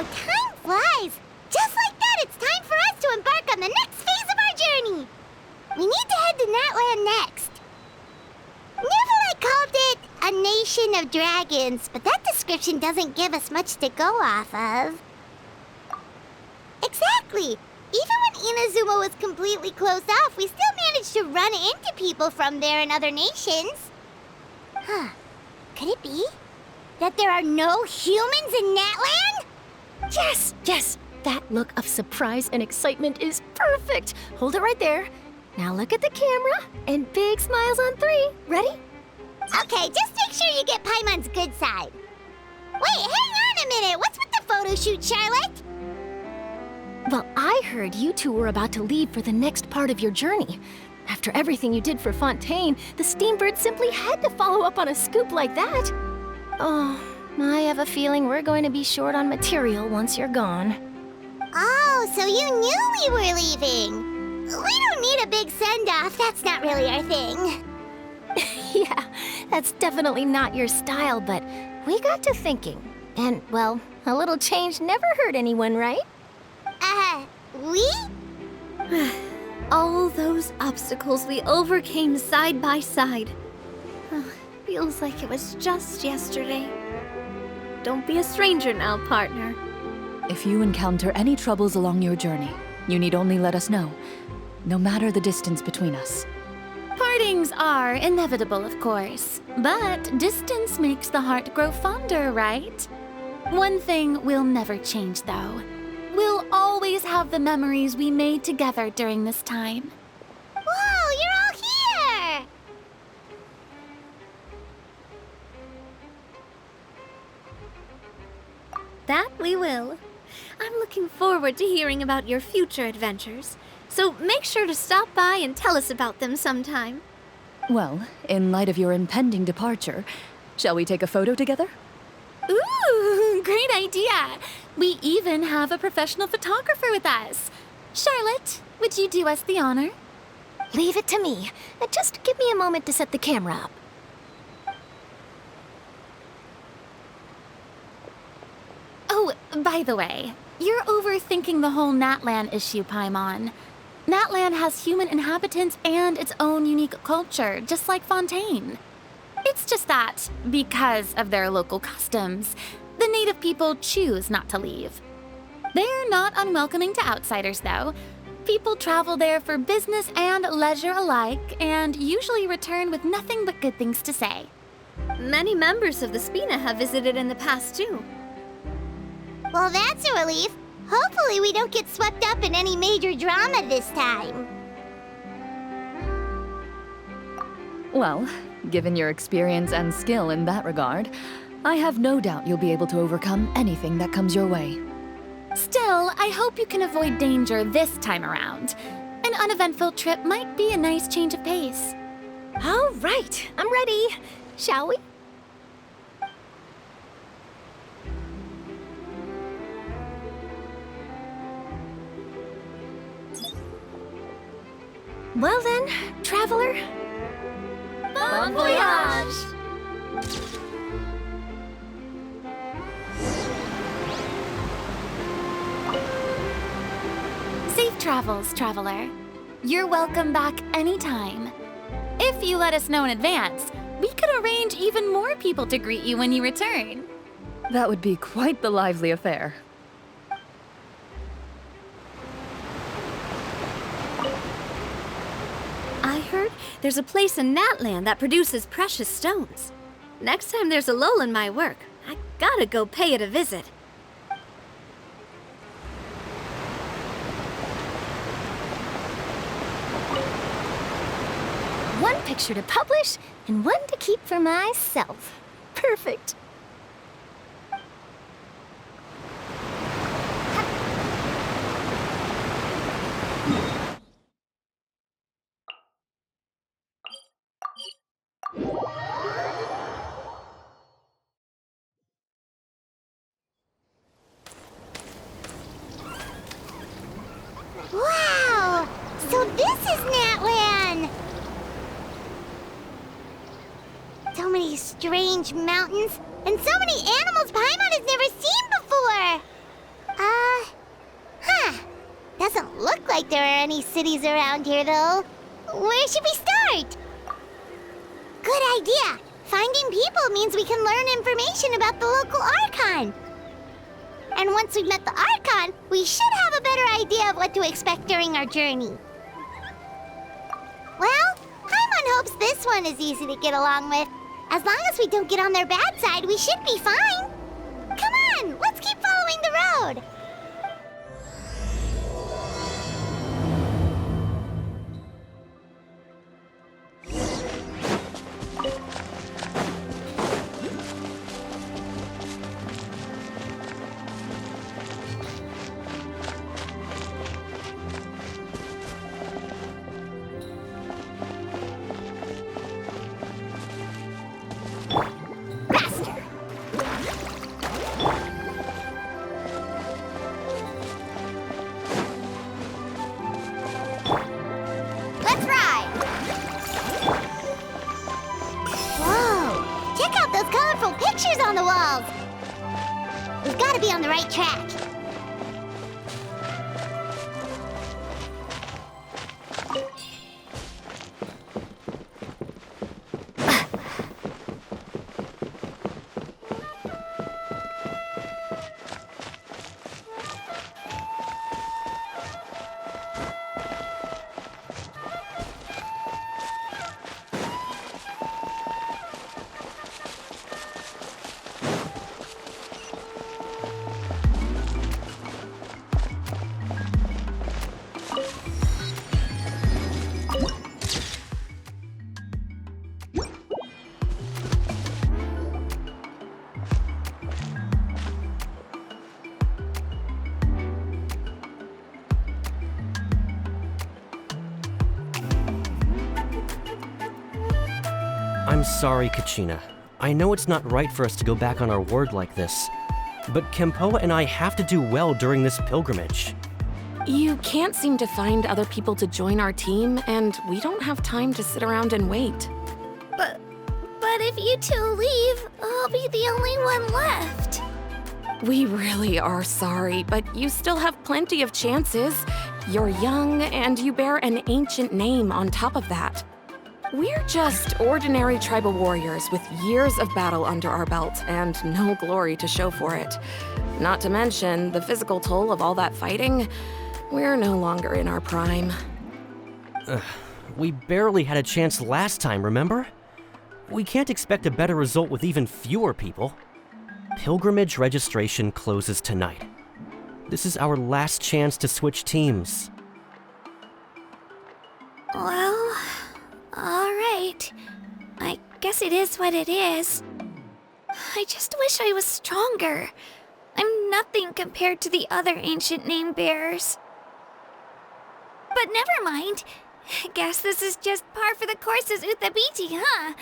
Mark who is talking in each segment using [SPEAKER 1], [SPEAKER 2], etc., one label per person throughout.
[SPEAKER 1] Time flies! Just like that, it's time for us to embark on the next phase of our journey! We need to head to Natlan next. Neverland called it a nation of dragons, but that description doesn't give us much to go off of. Exactly! Even when Inazuma was completely closed off, we still managed to run into people from there and other nations. Huh. Could it be that there are no humans in Natlan?
[SPEAKER 2] Yes, yes! That look of surprise and excitement is perfect! Hold it right there. Now look at the camera, and big smiles on 3. Ready?
[SPEAKER 1] Okay, just make sure you get Paimon's good side. Wait, hang on a minute! What's with the photo shoot, Charlotte?
[SPEAKER 2] Well, I heard you two were about to leave for the next part of your journey. After everything you did for Fontaine, the Steambird simply had to follow up on a scoop like that. Oh, I have a feeling we're going to be short on material once you're gone.
[SPEAKER 1] Oh, so you knew we were leaving. We don't need a big send-off. That's not really our thing.
[SPEAKER 2] Yeah, that's definitely not your style, but we got to thinking. And, well, a little change never hurt anyone, right?
[SPEAKER 1] We?
[SPEAKER 3] All those obstacles we overcame side by side. Feels like it was just yesterday. Don't be a stranger now, partner.
[SPEAKER 4] If you encounter any troubles along your journey, you need only let us know, no matter the distance between us.
[SPEAKER 5] Partings are inevitable, of course, but distance makes the heart grow fonder, right? One thing will never change, though. We'll always have the memories we made together during this time.
[SPEAKER 1] Whoa, you're all here!
[SPEAKER 3] That we will. I'm looking forward to hearing about your future adventures, so make sure to stop by and tell us about them sometime.
[SPEAKER 4] Well, in light of your impending departure, shall we take a photo together?
[SPEAKER 5] Ooh, great idea! We even have a professional photographer with us. Charlotte, would you do us the honor?
[SPEAKER 2] Leave it to me. Just give me a moment to set the camera up.
[SPEAKER 5] Oh, by the way, you're overthinking the whole Natlan issue, Paimon. Natlan has human inhabitants and its own unique culture, just like Fontaine. It's just that, because of their local customs, the native people choose not to leave. They're not unwelcoming to outsiders, though. People travel there for business and leisure alike, and usually return with nothing but good things to say.
[SPEAKER 3] Many members of the Spina have visited in the past, too.
[SPEAKER 1] Well, that's a relief. Hopefully we don't get swept up in any major drama this time.
[SPEAKER 4] Well, given your experience and skill in that regard, I have no doubt you'll be able to overcome anything that comes your way.
[SPEAKER 5] Still, I hope you can avoid danger this time around. An uneventful trip might be a nice change of pace.
[SPEAKER 2] All right, I'm ready. Shall we? Well then, traveler.
[SPEAKER 3] Bon voyage!
[SPEAKER 5] Safe travels, traveler. You're welcome back anytime. If you let us know in advance, we could arrange even more people to greet you when you return.
[SPEAKER 4] That would be quite the lively affair.
[SPEAKER 3] I heard there's a place in Natlan that produces precious stones. Next time there's a lull in my work, I gotta go pay it a visit.
[SPEAKER 2] One picture to publish and one to keep for myself. Perfect.
[SPEAKER 1] Wow! So this is Natlan! So many strange mountains, and so many animals Paimon has never seen before! Doesn't look like there are any cities around here, though. Where should we start? Good idea! Finding people means we can learn information about the local Archon. And once we've met the Archon, we should have a better idea of what to expect during our journey. Well, Paimon hopes this one is easy to get along with. As long as we don't get on their bad side, we should be fine. Come on, let's keep following the road. Let's ride! Whoa! Check out those colorful pictures on the walls! We've got to be on the right track.
[SPEAKER 6] I'm sorry, Kachina. I know it's not right for us to go back on our word like this, but Kempoa and I have to do well during this pilgrimage.
[SPEAKER 7] You can't seem to find other people to join our team, and we don't have time to sit around and wait.
[SPEAKER 3] But if you two leave, I'll be the only one left.
[SPEAKER 7] We really are sorry, but you still have plenty of chances. You're young, and you bear an ancient name on top of that. We're just ordinary tribal warriors with years of battle under our belt and no glory to show for it. Not to mention the physical toll of all that fighting. We're no longer in our prime.
[SPEAKER 6] We barely had a chance last time, remember? We can't expect a better result with even fewer people. Pilgrimage registration closes tonight. This is our last chance to switch teams.
[SPEAKER 3] Well, all right. guess it is what it is. I just wish I was stronger. I'm nothing compared to the other ancient name bearers. But never mind. Guess this is just par for the course as Uthabiti, huh?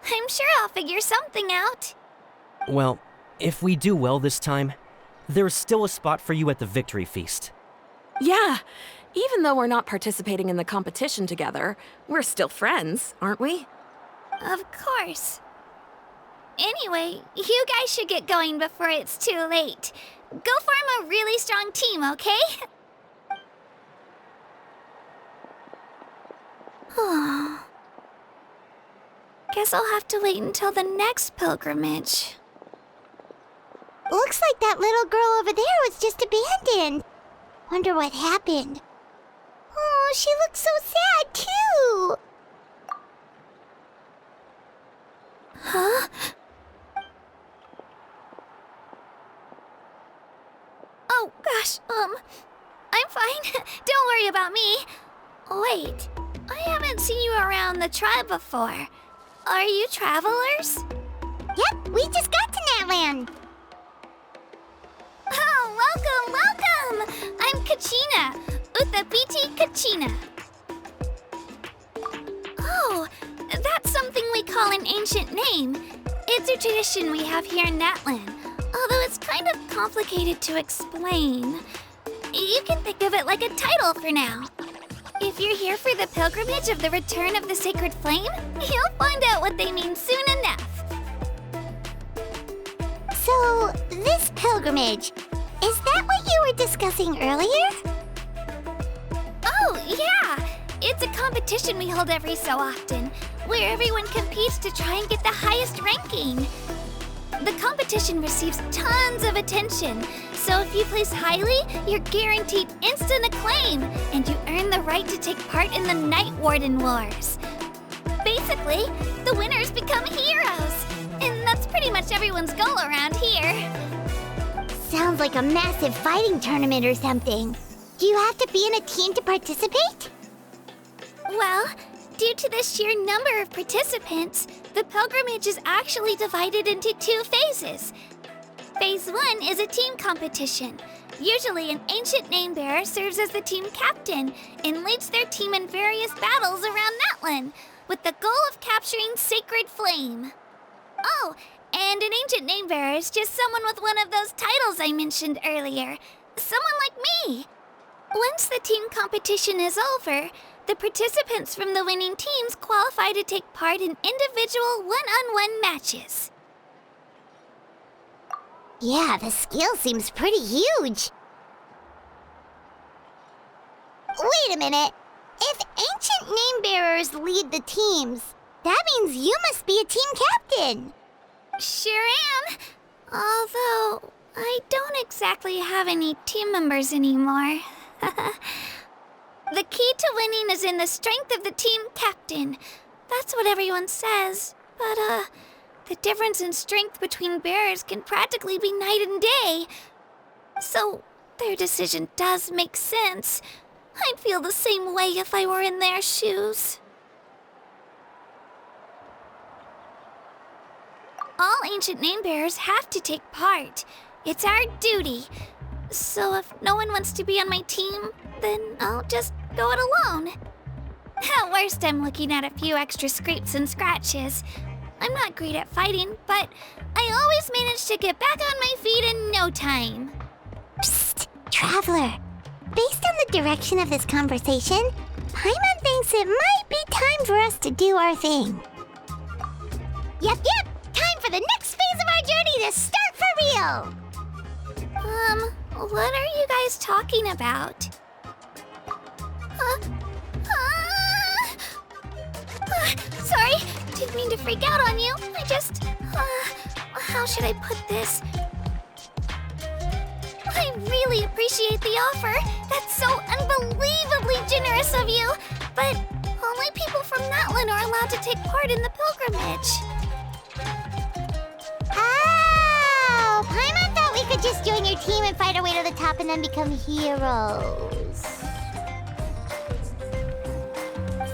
[SPEAKER 3] I'm sure I'll figure something out.
[SPEAKER 6] Well, if we do well this time, there's still a spot for you at the victory feast.
[SPEAKER 7] Yeah, even though we're not participating in the competition together, we're still friends, aren't we?
[SPEAKER 3] Of course. Anyway, you guys should get going before it's too late. Go form a really strong team, okay? Guess I'll have to wait until the next pilgrimage.
[SPEAKER 1] Looks like that little girl over there was just abandoned. Wonder what happened. Oh, she looks so sad, too.
[SPEAKER 3] Huh? Oh, gosh, I'm fine. Don't worry about me. Wait, I haven't seen you around the tribe before. Are you travelers?
[SPEAKER 1] Yep, we just got to Natlan.
[SPEAKER 3] Oh, welcome! I'm Kachina, Uthabiti Kachina. Oh, that's something we call an ancient name. It's a tradition we have here in Natlan, although it's kind of complicated to explain. You can think of it like a title for now. If you're here for the pilgrimage of the return of the sacred flame, you'll find out what they mean soon enough.
[SPEAKER 1] So, this pilgrimage, is that what you were discussing earlier?
[SPEAKER 3] Oh, yeah! It's a competition we hold every so often, where everyone competes to try and get the highest ranking. The competition receives tons of attention, so if you place highly, you're guaranteed instant acclaim, and you earn the right to take part in the Night Warden Wars. Basically, the winners become heroes, and that's pretty much everyone's goal around here.
[SPEAKER 1] Sounds like a massive fighting tournament or something. Do you have to be in a team to participate?
[SPEAKER 3] Well, due to the sheer number of participants, the pilgrimage is actually divided into 2 phases. Phase 1 is a team competition. Usually an ancient name bearer serves as the team captain and leads their team in various battles around Natlan, with the goal of capturing Sacred Flame. Oh, and an ancient name bearer is just someone with one of those titles I mentioned earlier. Someone like me. Once the team competition is over, the participants from the winning teams qualify to take part in individual one-on-one matches.
[SPEAKER 1] Yeah, the scale seems pretty huge. Wait a minute. If ancient name bearers lead the teams, that means you must be a team captain.
[SPEAKER 3] Sure am. Although, I don't exactly have any team members anymore. The key to winning is in the strength of the team captain. That's what everyone says. But, the difference in strength between bearers can practically be night and day. So, their decision does make sense. I'd feel the same way if I were in their shoes. All ancient name bearers have to take part. It's our duty. So if no one wants to be on my team, then I'll just go it alone. At worst, I'm looking at a few extra scrapes and scratches. I'm not great at fighting, but I always manage to get back on my feet in no time.
[SPEAKER 1] Psst, Traveler. Based on the direction of this conversation, Paimon thinks it might be time for us to do our thing. Yep, time for the next phase of our journey to start for real!
[SPEAKER 3] What are you guys talking about? Sorry, didn't mean to freak out on you. I just, how should I put this? I really appreciate the offer. That's so unbelievably generous of you. But only people from Natlan are allowed to take part in the pilgrimage.
[SPEAKER 1] Oh! Paimon thought we could just join your team and fight our way to the top and then become heroes.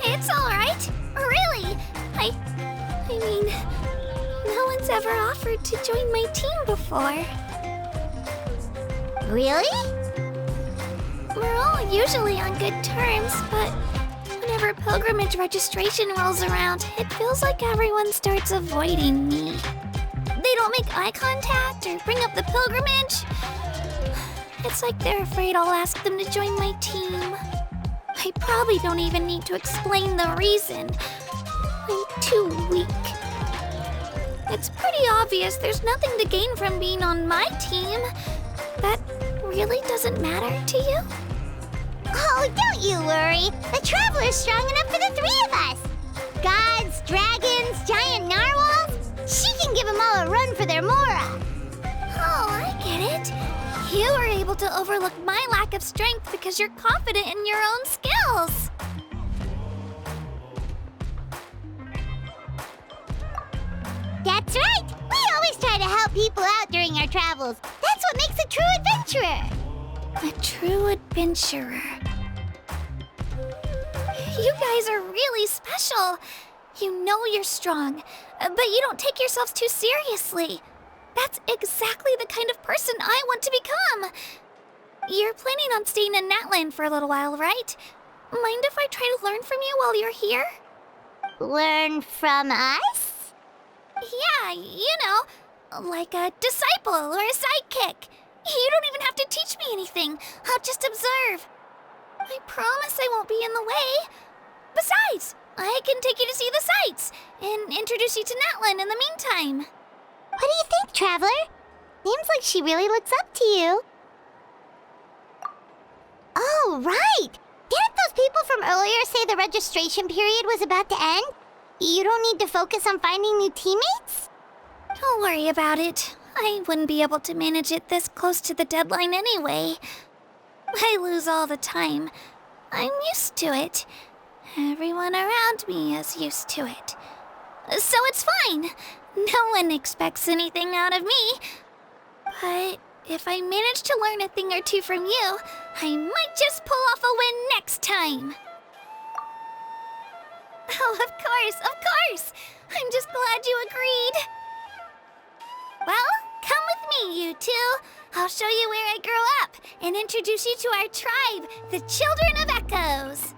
[SPEAKER 3] It's all right. Really. I mean, no one's ever offered to join my team before.
[SPEAKER 1] Really?
[SPEAKER 3] We're all usually on good terms, but whenever pilgrimage registration rolls around, it feels like everyone starts avoiding me. They don't make eye contact or bring up the pilgrimage. It's like they're afraid I'll ask them to join my team. I probably don't even need to explain the reason. I'm too weak. It's pretty obvious there's nothing to gain from being on my team. That really doesn't matter to you?
[SPEAKER 1] Oh, don't you worry. The Traveler's strong enough for the three of us. Gods, dragons, giant narwhals. She can give them all a run for their Mora.
[SPEAKER 3] Oh, I get it. You were able to overlook my lack of strength because you're confident in your own skills.
[SPEAKER 1] That's right. We always try to help people out during our travels. That's what makes a true adventurer.
[SPEAKER 3] A true adventurer. You guys are really special. You know you're strong, but you don't take yourselves too seriously. That's exactly the kind of person I want to become. You're planning on staying in Natlan for a little while, right? Mind if I try to learn from you while you're here?
[SPEAKER 1] Learn from us?
[SPEAKER 3] Yeah, you know, like a disciple or a sidekick. You don't even have to teach me anything. I'll just observe. I promise I won't be in the way. Besides, I can take you to see the sights and introduce you to Natlan in the meantime.
[SPEAKER 1] What do you think, Traveler? Seems like she really looks up to you. Oh, right! Didn't those people from earlier say the registration period was about to end? You don't need to focus on finding new teammates?
[SPEAKER 3] Don't worry about it. I wouldn't be able to manage it this close to the deadline anyway. I lose all the time. I'm used to it. Everyone around me is used to it. So it's fine. No one expects anything out of me. But if I manage to learn a thing or two from you, I might just pull off a win next time. Oh, of course. I'm just glad you agreed. Well, come with me, you two. I'll show you where I grew up and introduce you to our tribe, the Children of Echoes.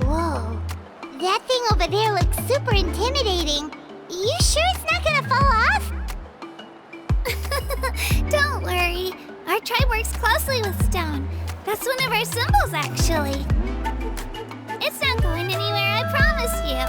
[SPEAKER 1] Whoa. That thing over there looks super intimidating. You sure it's not gonna fall off?
[SPEAKER 3] Don't worry. Our tribe works closely with stone. That's one of our symbols, actually. It's not going anywhere, I promise you.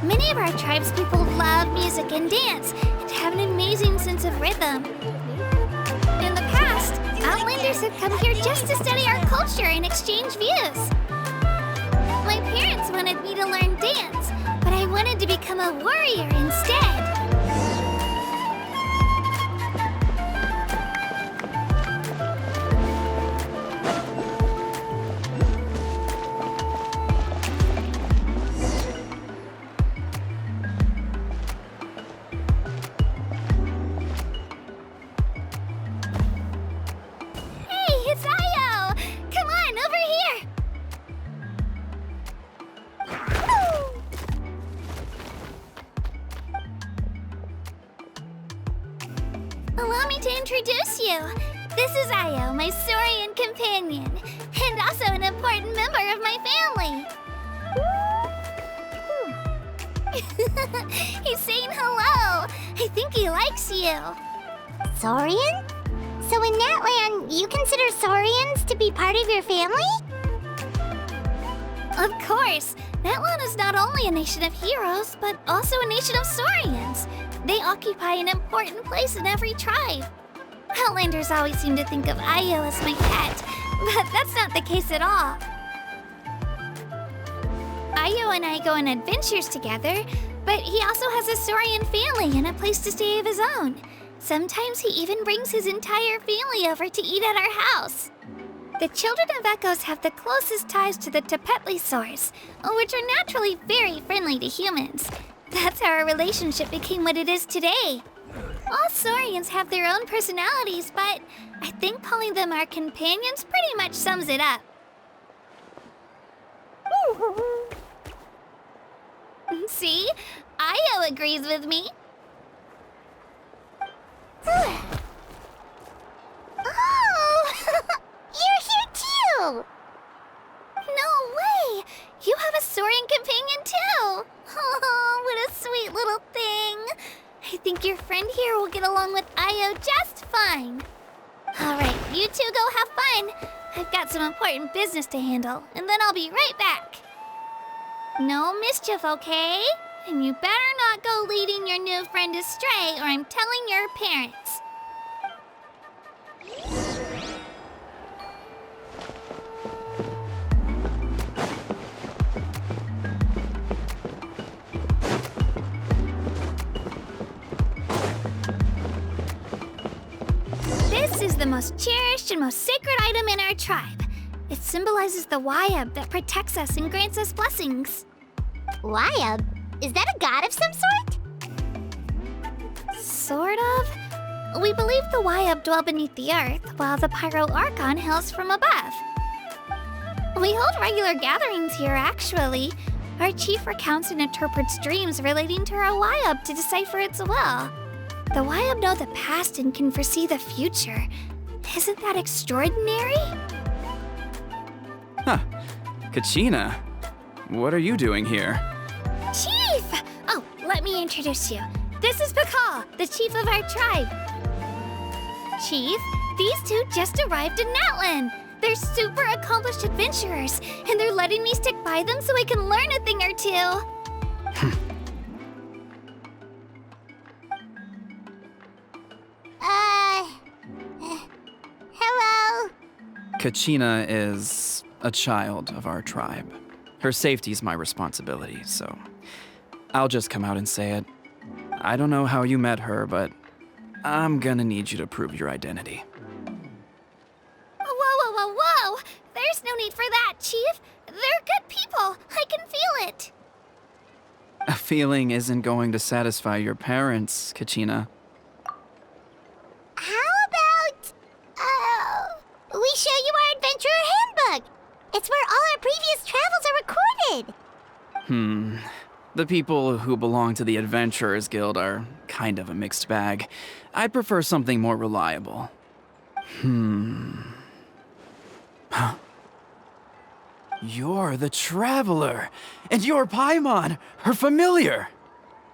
[SPEAKER 3] Many of our tribespeople love music and dance and have an amazing sense of rhythm. In the past, Outlanders have come here just to study our culture and exchange views. My parents wanted me to learn dance, but I wanted to become a warrior instead. Hey, it's Ayo! Come Allow me to introduce you. This is Io, my Saurian companion, and also an important member of my family. He's saying hello. I think he likes you.
[SPEAKER 1] Saurian? So in Natlan, you consider Saurians to be part of your family?
[SPEAKER 3] Of course. Natlan is not only a nation of heroes, but also a nation of Saurians. They occupy an important place in every tribe. Outlanders always seem to think of Io as my pet, but that's not the case at all. Io and I go on adventures together, but he also has a Saurian family and a place to stay of his own. Sometimes he even brings his entire family over to eat at our house. The children of Echoes have the closest ties to the Tepetlisaurs, which are naturally very friendly to humans. That's how our relationship became what it is today. All Saurians have their own personalities, but I think calling them our companions pretty much sums it up. See? Io agrees with me.
[SPEAKER 1] Oh! You're here too!
[SPEAKER 3] No way! You have a Saurian companion too! Oh, what a sweet little thing! I think your friend here will get along with Io just fine. Alright, you two go have fun. I've got some important business to handle, and then I'll be right back. No mischief, okay? And you better not go leading your new friend astray, or I'm telling your parents. This is the most cherished and most sacred item in our tribe. It symbolizes the Wayab that protects us and grants us blessings.
[SPEAKER 1] Wayab? Is that a god of some sort?
[SPEAKER 3] Sort of. We believe the Wayab dwell beneath the earth, while the Pyro Archon hails from above. We hold regular gatherings here, actually. Our chief recounts and interprets dreams relating to our Wayab to decipher its will. The Wayab know the past and can foresee the future. Isn't that extraordinary?
[SPEAKER 8] Huh. Kachina, what are you doing here?
[SPEAKER 3] Chief! Oh, let me introduce you. This is Pakal, the chief of our tribe. Chief, these two just arrived in Natlan. They're super accomplished adventurers, and they're letting me stick by them so I can learn a thing or two.
[SPEAKER 1] Hello?
[SPEAKER 8] Kachina is a child of our tribe. Her safety's my responsibility, so I'll just come out and say it. I don't know how you met her, but I'm gonna need you to prove your identity.
[SPEAKER 3] Whoa! There's no need for that, Chief. They're good people. I can feel it.
[SPEAKER 8] A feeling isn't going to satisfy your parents, Kachina.
[SPEAKER 1] How about, we show you our adventurer handbook? It's where all our previous travels are recorded.
[SPEAKER 8] The people who belong to the Adventurers Guild are kind of a mixed bag. I'd prefer something more reliable. You're the Traveler, and you're Paimon, her familiar.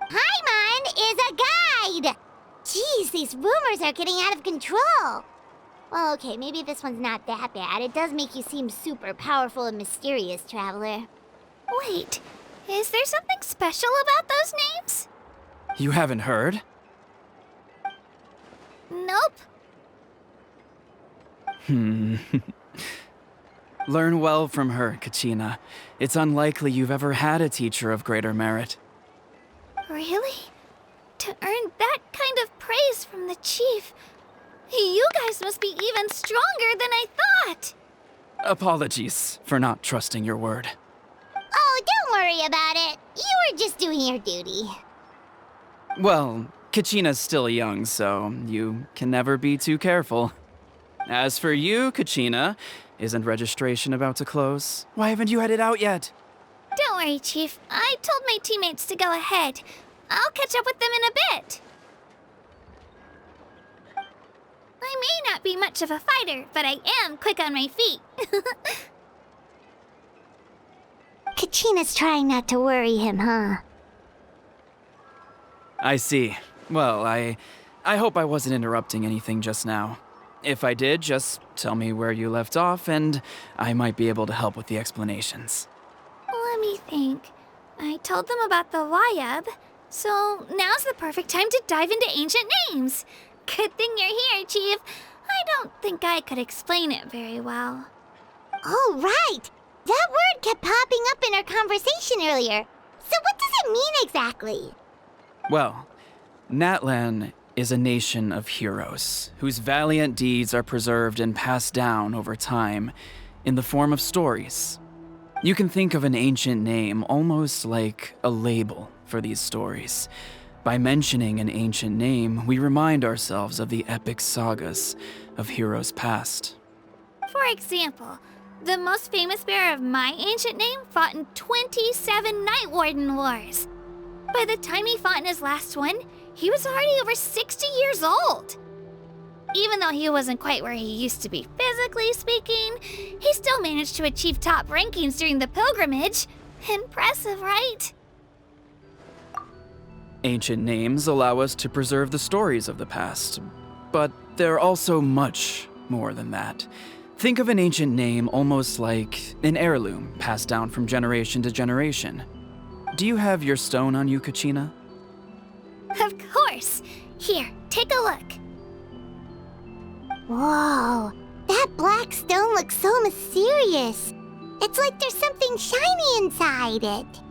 [SPEAKER 1] Paimon is a guide! Jeez, these rumors are getting out of control. Well, okay, maybe this one's not that bad. It does make you seem super powerful and mysterious, Traveler.
[SPEAKER 3] Wait, is there something special about those names?
[SPEAKER 8] You haven't heard?
[SPEAKER 3] Nope.
[SPEAKER 8] Learn well from her, Kachina. It's unlikely you've ever had a teacher of greater merit.
[SPEAKER 3] Really? To earn that kind of praise from the chief, you guys must be even stronger than I thought.
[SPEAKER 8] Apologies for not trusting your word.
[SPEAKER 1] Oh, don't worry about it. You were just doing your duty.
[SPEAKER 8] Well, Kachina's still young, so you can never be too careful. As for you, Kachina, isn't registration about to close? Why haven't you headed out yet?
[SPEAKER 3] Don't worry, Chief. I told my teammates to go ahead. I'll catch up with them in a bit. I may not be much of a fighter, but I am quick on my feet.
[SPEAKER 1] Kachina's trying not to worry him, huh?
[SPEAKER 8] I see. Well, I hope I wasn't interrupting anything just now. If I did, just tell me where you left off, and I might be able to help with the explanations.
[SPEAKER 3] Let me think. I told them about the Wayab, so now's the perfect time to dive into ancient names. Good thing you're here, Chief. I don't think I could explain it very well.
[SPEAKER 1] Oh, right! That word kept popping up in our conversation earlier. So what does it mean exactly?
[SPEAKER 8] Well, Natlan is a nation of heroes whose valiant deeds are preserved and passed down over time in the form of stories. You can think of an ancient name almost like a label for these stories. By mentioning an ancient name, we remind ourselves of the epic sagas of heroes past.
[SPEAKER 3] For example, the most famous bearer of my ancient name fought in 27 Night Warden Wars. By the time he fought in his last one, he was already over 60 years old. Even though he wasn't quite where he used to be physically speaking, he still managed to achieve top rankings during the pilgrimage. Impressive, right?
[SPEAKER 8] Ancient names allow us to preserve the stories of the past, but they're also much more than that. Think of an ancient name almost like an heirloom passed down from generation to generation. Do you have your stone on you, Kachina?
[SPEAKER 3] Of course. Here, take a look.
[SPEAKER 1] Whoa, that black stone looks so mysterious. It's like there's something shiny inside it.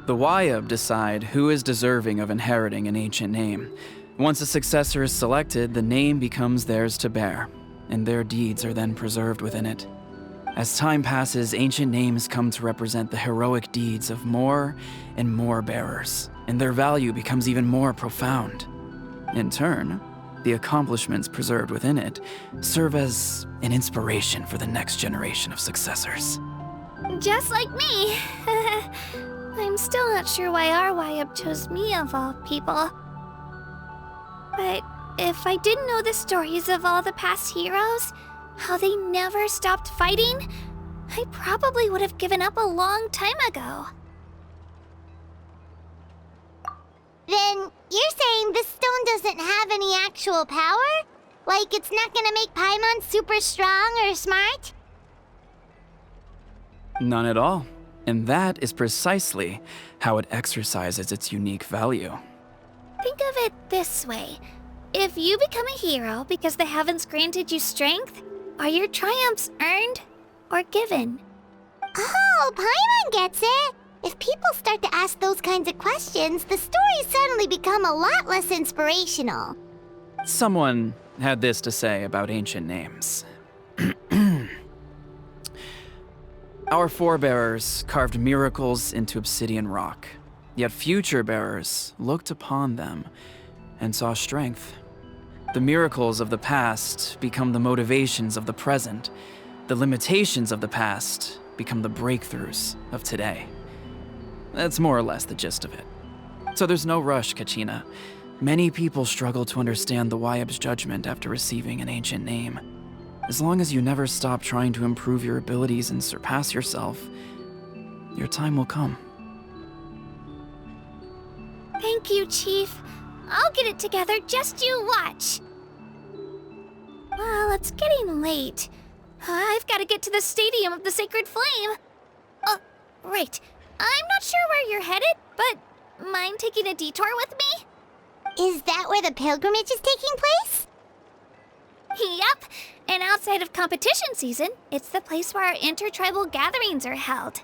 [SPEAKER 8] The Wayab decide who is deserving of inheriting an ancient name. Once a successor is selected, the name becomes theirs to bear, and their deeds are then preserved within it. As time passes, ancient names come to represent the heroic deeds of more and more bearers, and their value becomes even more profound. In turn, the accomplishments preserved within it serve as an inspiration for the next generation of successors.
[SPEAKER 3] Just like me. I'm still not sure why our Wayab chose me of all people. But if I didn't know the stories of all the past heroes, how they never stopped fighting, I probably would have given up a long time ago.
[SPEAKER 1] Then you're saying this stone doesn't have any actual power? Like it's not gonna make Paimon super strong or smart?
[SPEAKER 8] None at all. And that is precisely how it exercises its unique value.
[SPEAKER 3] Think of it this way. If you become a hero because the heavens granted you strength, are your triumphs earned or given?
[SPEAKER 1] Oh, Paimon gets it! If people start to ask those kinds of questions, the stories suddenly become a lot less inspirational.
[SPEAKER 8] Someone had this to say about ancient names. Our forebears carved miracles into obsidian rock, yet future bearers looked upon them and saw strength. The miracles of the past become the motivations of the present. The limitations of the past become the breakthroughs of today. That's more or less the gist of it. So there's no rush, Kachina. Many people struggle to understand the Wayab's judgment after receiving an ancient name. As long as you never stop trying to improve your abilities and surpass yourself, your time will come.
[SPEAKER 3] Thank you, Chief. I'll get it together, just you watch. Well, it's getting late. I've got to get to the Stadium of the Sacred Flame. Right. I'm not sure where you're headed, but mind taking a detour with me?
[SPEAKER 1] Is that where the pilgrimage is taking place?
[SPEAKER 3] Yep. And outside of competition season, it's the place where our intertribal gatherings are held.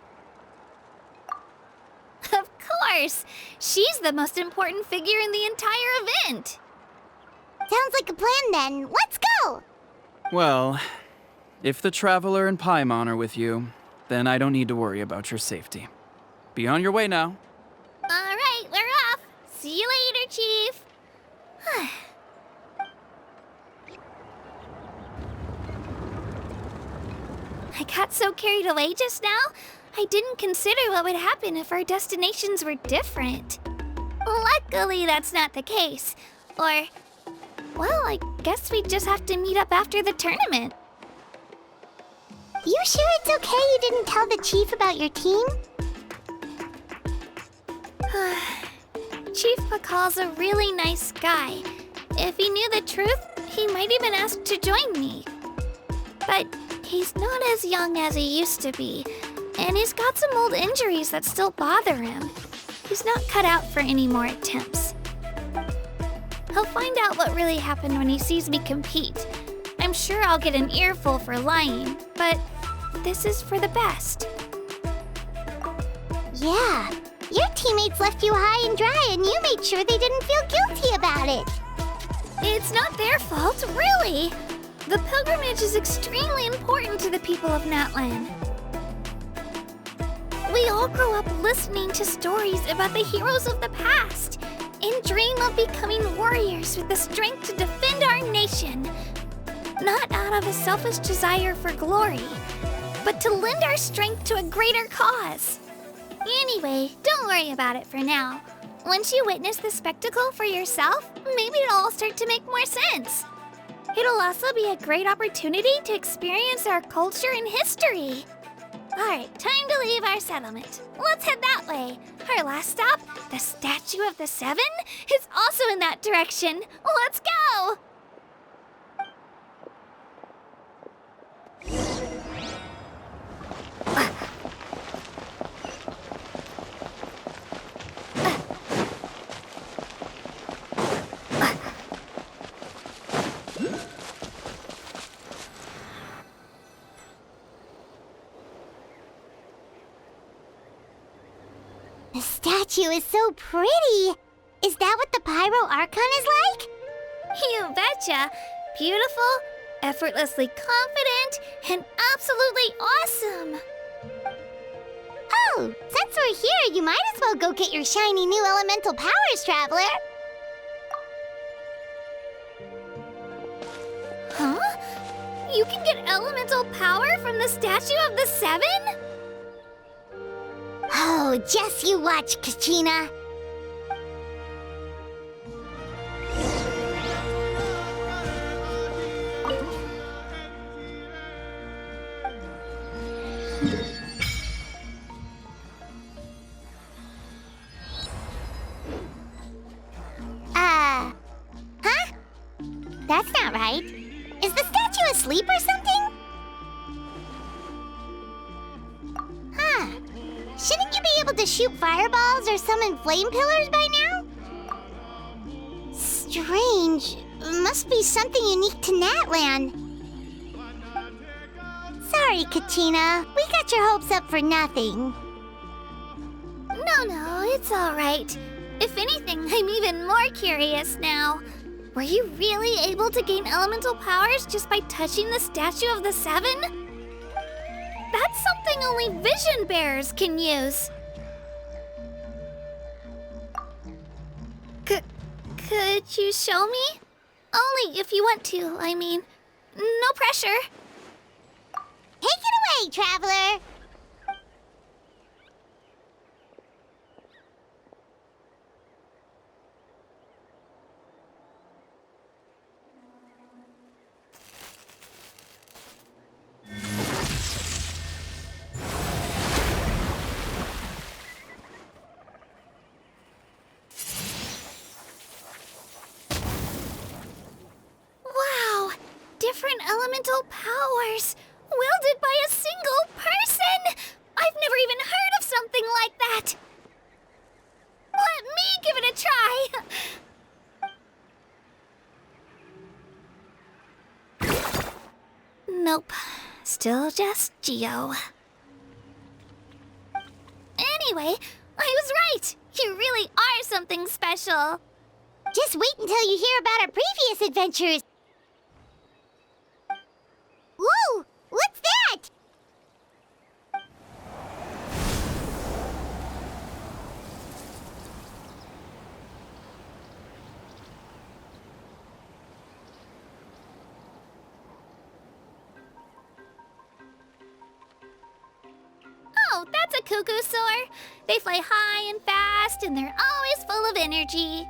[SPEAKER 3] Of course! She's the most important figure in the entire event!
[SPEAKER 1] Sounds like a plan then. Let's go!
[SPEAKER 8] Well, if the Traveler and Paimon are with you, then I don't need to worry about your safety. Be on your way now.
[SPEAKER 3] Alright, we're off! See you later, Chief! I got so carried away just now, I didn't consider what would happen if our destinations were different. Luckily, that's not the case. Or Well, I guess we just have to meet up after the tournament.
[SPEAKER 1] You sure it's okay you didn't tell the chief about your team?
[SPEAKER 3] Chief Pakal's a really nice guy. If he knew the truth, he might even ask to join me. But he's not as young as he used to be, and he's got some old injuries that still bother him. He's not cut out for any more attempts. He'll find out what really happened when he sees me compete. I'm sure I'll get an earful for lying, but this is for the best.
[SPEAKER 1] Yeah, your teammates left you high and dry and you made sure they didn't feel guilty about it.
[SPEAKER 3] It's not their fault, really. The pilgrimage is extremely important to the people of Natlan. We all grow up listening to stories about the heroes of the past and dream of becoming warriors with the strength to defend our nation. Not out of a selfish desire for glory, but to lend our strength to a greater cause. Anyway, don't worry about it for now. Once you witness the spectacle for yourself, maybe it'll all start to make more sense. It'll also be a great opportunity to experience our culture and history. Alright, time to leave our settlement. Let's head that way. Our last stop, the Statue of the Seven, is also in that direction. Let's go!
[SPEAKER 1] The statue is so pretty. Is that what the Pyro Archon is like?
[SPEAKER 3] You betcha. Beautiful, effortlessly confident, and absolutely awesome.
[SPEAKER 1] Oh, since we're here, you might as well go get your shiny new elemental powers, Traveler.
[SPEAKER 3] Huh? You can get elemental power from the Statue of the Seven?
[SPEAKER 1] Oh, just you watch, Kachina. Huh? That's not right. Is the statue asleep or something? Huh. Shouldn't you be able to shoot fireballs or summon flame pillars by now? Strange. Must be something unique to Natlan. Sorry, Katina. We got your hopes up for nothing.
[SPEAKER 3] No, it's all right. If anything, I'm even more curious now. Were you really able to gain elemental powers just by touching the Statue of the Seven? That's something only vision bearers can use. Could you show me? Only if you want to, I mean. No pressure.
[SPEAKER 1] Take it away, Traveler!
[SPEAKER 3] Wow! Different elemental powers, wielded by a single person! I've never even heard of something like that! Let me give it a try! Nope. Still just Geo. Anyway, I was right! You really are something special!
[SPEAKER 1] Just wait until you hear about our previous adventures. Whoa! What's that?
[SPEAKER 3] Oh, that's a cuckoo soar. They fly high and fast, and they're always full of energy.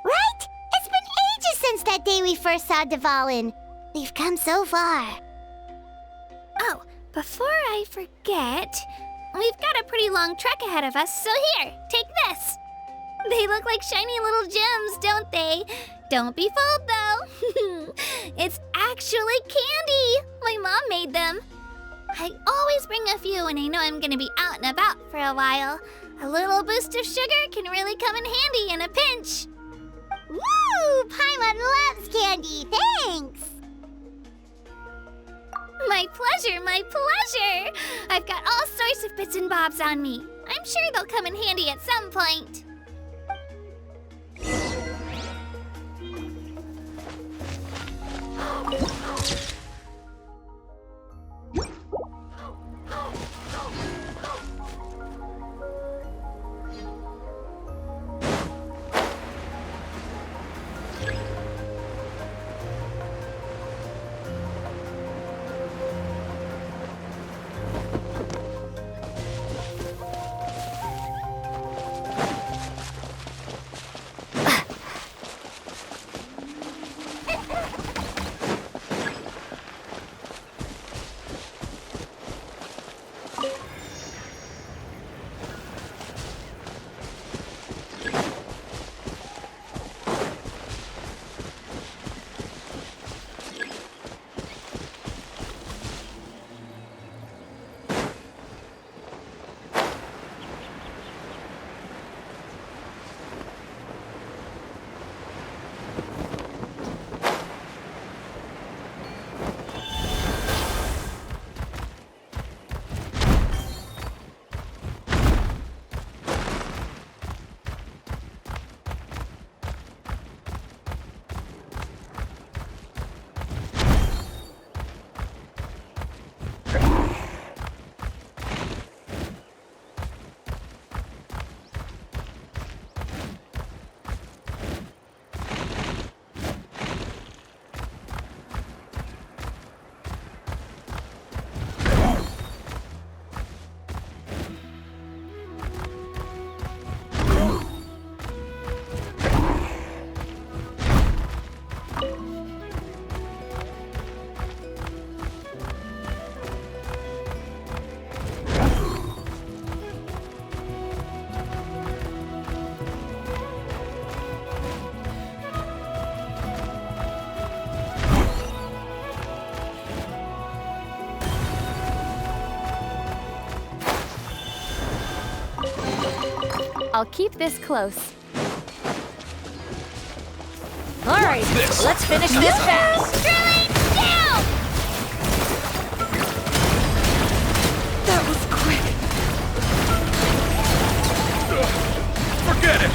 [SPEAKER 1] Right? that day we first saw Dvalin. We've come so far.
[SPEAKER 3] Oh, before I forget, we've got a pretty long trek ahead of us, so here, take this. They look like shiny little gems, don't they? Don't be fooled, though. It's actually candy. My mom made them. I always bring a few when I know I'm gonna be out and about for a while. A little boost of sugar can really come in handy in a pinch.
[SPEAKER 1] Woo! Paimon loves candy. Thanks.
[SPEAKER 3] My pleasure, my pleasure. I've got all sorts of bits and bobs on me. I'm sure they'll come in handy at some point.
[SPEAKER 2] I'll keep this close. All right, let's finish this fast.
[SPEAKER 8] That was quick.
[SPEAKER 9] Forget it!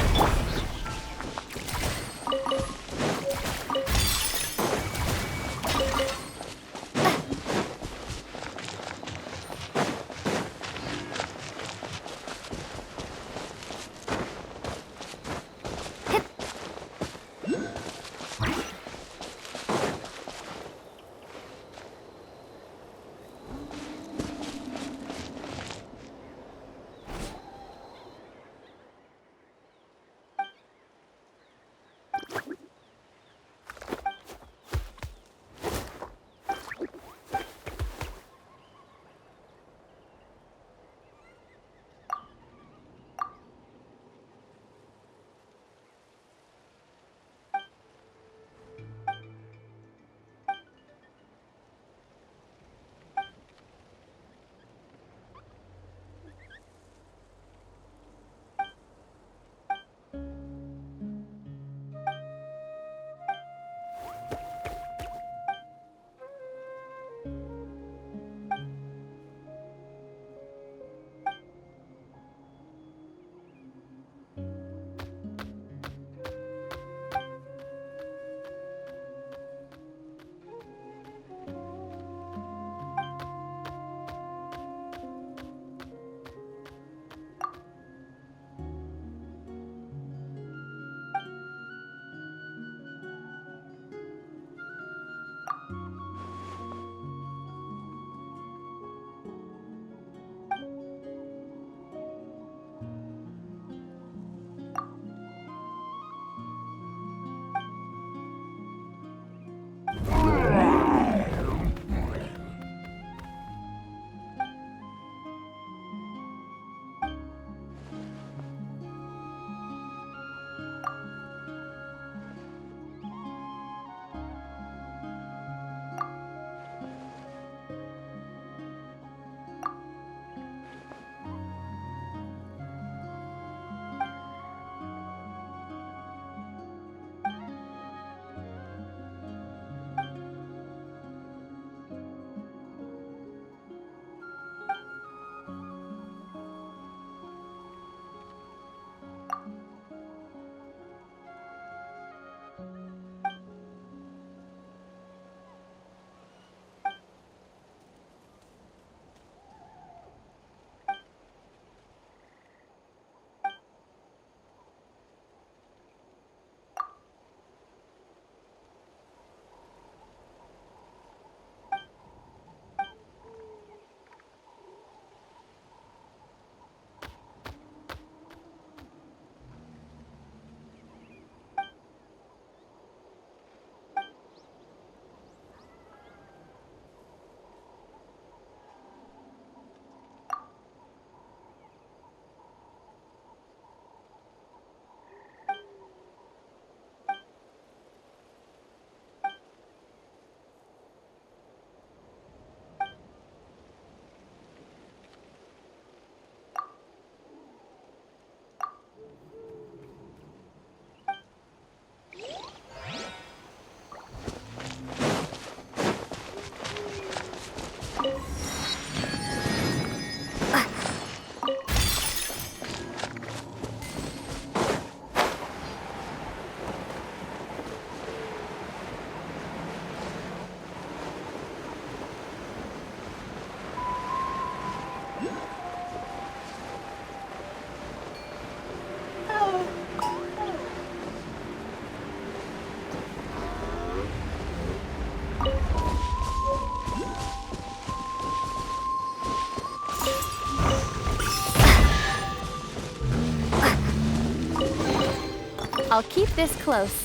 [SPEAKER 5] I'll keep this close.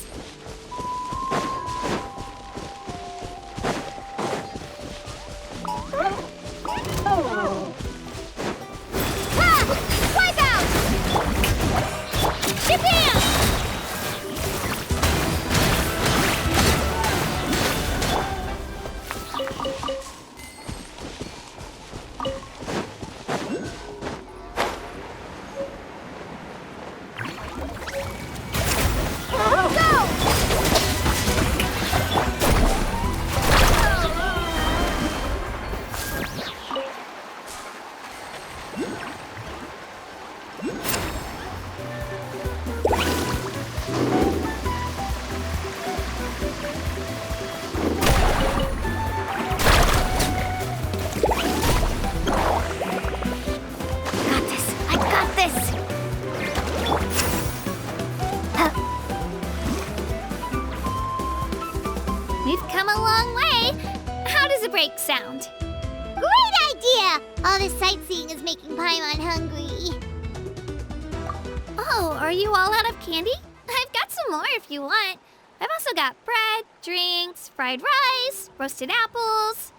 [SPEAKER 3] We've come a long way. How does a break sound?
[SPEAKER 1] Great idea! All this sightseeing is making Paimon hungry.
[SPEAKER 3] Oh, are you all out of candy? I've got some more if you want. I've also got bread, drinks, fried rice, roasted apples.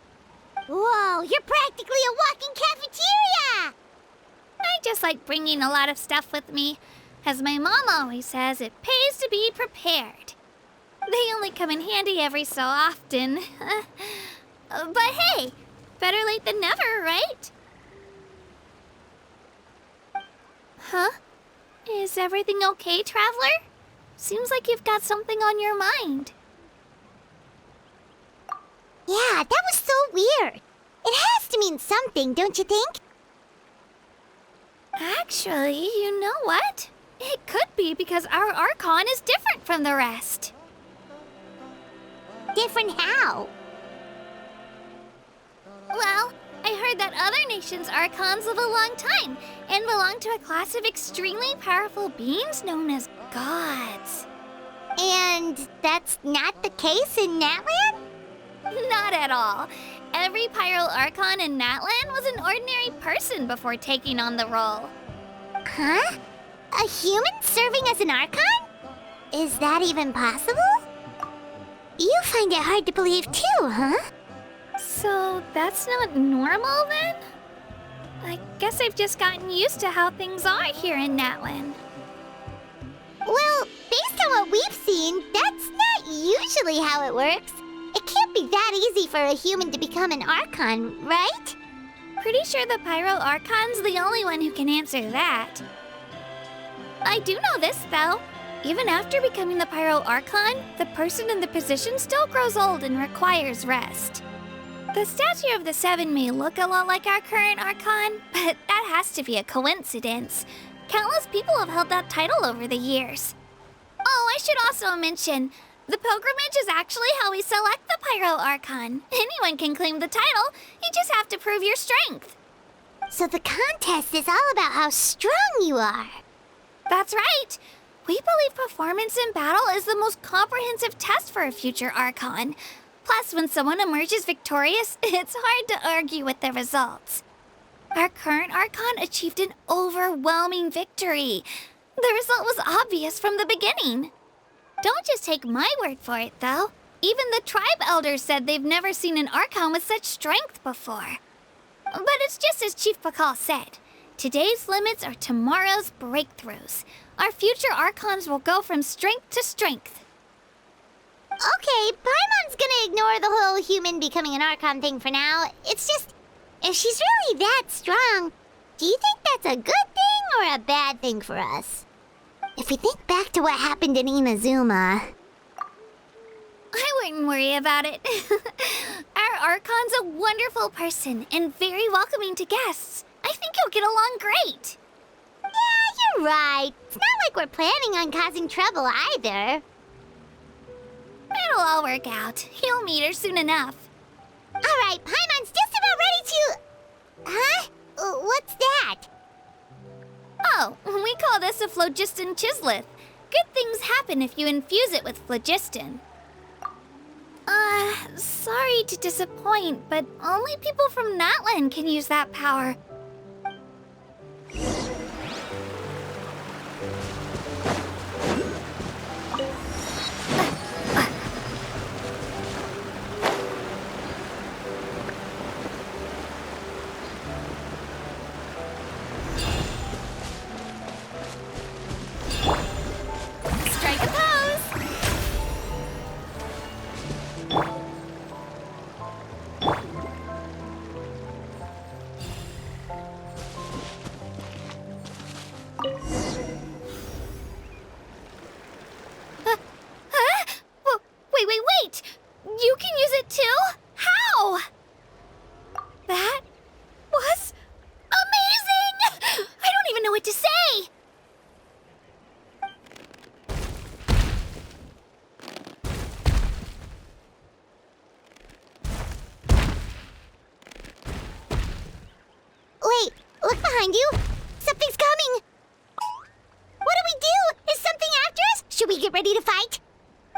[SPEAKER 1] Whoa, you're practically a walking cafeteria!
[SPEAKER 3] I just like bringing a lot of stuff with me. As my mom always says, it pays to be prepared. They only come in handy every so often. But hey, better late than never, right? Huh? Is everything okay, Traveler? Seems like you've got something on your mind.
[SPEAKER 1] Yeah, that was so weird. It has to mean something, don't you think?
[SPEAKER 3] Actually, you know what? It could be because our Archon is different from the rest.
[SPEAKER 1] Different how?
[SPEAKER 3] Well, I heard that other nations' Archons live a long time and belong to a class of extremely powerful beings known as gods.
[SPEAKER 1] And that's not the case in Natlan?
[SPEAKER 3] Not at all. Every Pyro Archon in Natlan was an ordinary person before taking on the role.
[SPEAKER 1] Huh? A human serving as an Archon? Is that even possible? You find it hard to believe too, huh?
[SPEAKER 3] So that's not normal then? I guess I've just gotten used to how things are here in Natlan.
[SPEAKER 1] Well, based on what we've seen, that's not usually how it works. It can't be that easy for a human to become an Archon, right?
[SPEAKER 3] Pretty sure the Pyro Archon's the only one who can answer that. I do know this, though. Even after becoming the Pyro Archon, the person in the position still grows old and requires rest. The statue of the Seven may look a lot like our current Archon, but that has to be a coincidence. Countless people have held that title over the years. Oh, I should also mention, the pilgrimage is actually how we select the Pyro Archon. Anyone can claim the title, you just have to prove your strength.
[SPEAKER 1] So the contest is all about how strong you are.
[SPEAKER 3] That's right. We believe performance in battle is the most comprehensive test for a future Archon. Plus, when someone emerges victorious, it's hard to argue with the results. Our current Archon achieved an overwhelming victory. The result was obvious from the beginning. Don't just take my word for it, though. Even the tribe elders said they've never seen an Archon with such strength before. But it's just as Chief Pakal said. Today's limits are tomorrow's breakthroughs. Our future Archons will go from strength to strength.
[SPEAKER 1] Okay, Paimon's gonna ignore the whole human becoming an Archon thing for now. It's just, if she's really that strong, do you think that's a good thing or a bad thing for us? If we think back to what happened in Inazuma...
[SPEAKER 3] I wouldn't worry about it. Our Archon's a wonderful person and very welcoming to guests. I think you'll get along great.
[SPEAKER 1] Yeah, you're right. It's not like we're planning on causing trouble either.
[SPEAKER 3] It'll all work out. You'll meet her soon enough.
[SPEAKER 1] All right, Paimon's just about ready to... Huh? What's that?
[SPEAKER 3] Oh, we call this a phlogiston chisleth. Good things happen if you infuse it with phlogiston. Sorry to disappoint, but only people from Natlan can use that power.
[SPEAKER 1] behind you! Something's coming! What do we do? Is something after us? Should we get ready to fight?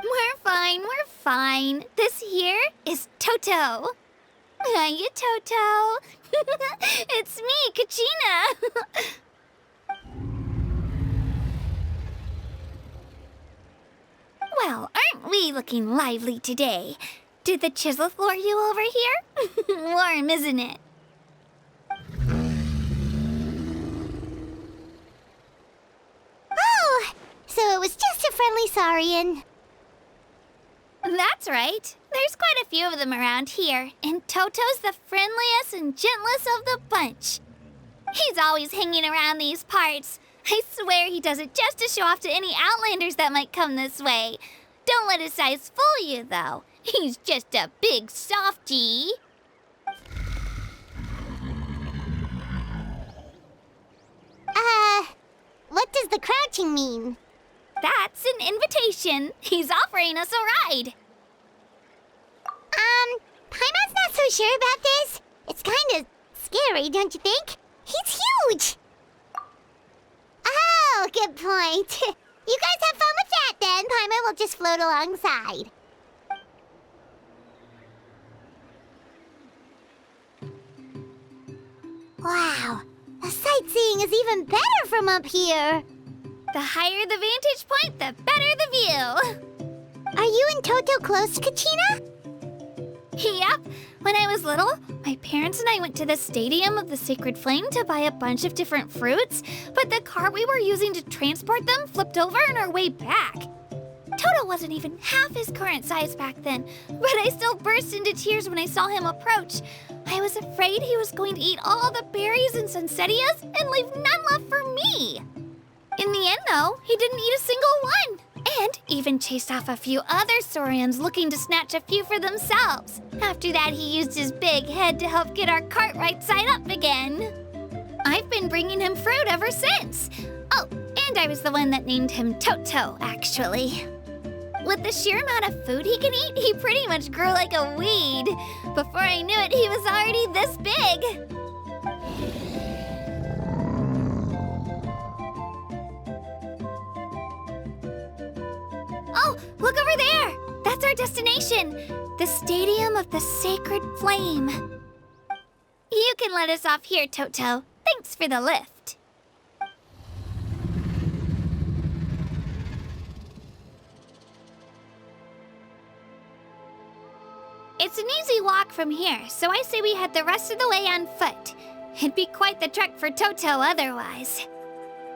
[SPEAKER 3] We're fine. This here is Toto. Hiya, Toto. It's me, Kachina. Well, aren't we looking lively today? Did the chisel floor you over here? Warm, isn't it?
[SPEAKER 1] Oh, so it was just a friendly saurian.
[SPEAKER 3] That's right. There's quite a few of them around here, and Toto's the friendliest and gentlest of the bunch. He's always hanging around these parts. I swear he does it just to show off to any Outlanders that might come this way. Don't let his size fool you, though. He's just a big softie.
[SPEAKER 1] What does the crouching mean?
[SPEAKER 3] That's an invitation. He's offering us a ride.
[SPEAKER 1] Paimon's not so sure about this. It's kind of scary, don't you think? He's huge! Oh, good point. You guys have fun with that, then. Paimon will just float alongside. Wow, the sightseeing is even better from up here.
[SPEAKER 3] The higher the vantage point, the better the view.
[SPEAKER 1] Are you and Toto close, Kachina?
[SPEAKER 3] Yep. When I was little, my parents and I went to the Stadium of the Sacred Flame to buy a bunch of different fruits, but the car we were using to transport them flipped over on our way back. Toto wasn't even half his current size back then, but I still burst into tears when I saw him approach. I was afraid he was going to eat all the berries and sunsettias and leave none left for me. In the end, though, he didn't eat a single one, and even chased off a few other saurians looking to snatch a few for themselves. After that, he used his big head to help get our cart right side up again. I've been bringing him fruit ever since. Oh, and I was the one that named him Toto, actually. With the sheer amount of food he can eat, he pretty much grew like a weed. Before I knew it, he was already this big. Oh, look over there! That's our destination, the Stadium of the Sacred Flame. You can let us off here, Toto. Thanks for the lift. It's an easy walk from here, so I say we head the rest of the way on foot. It'd be quite the trek for Toto otherwise.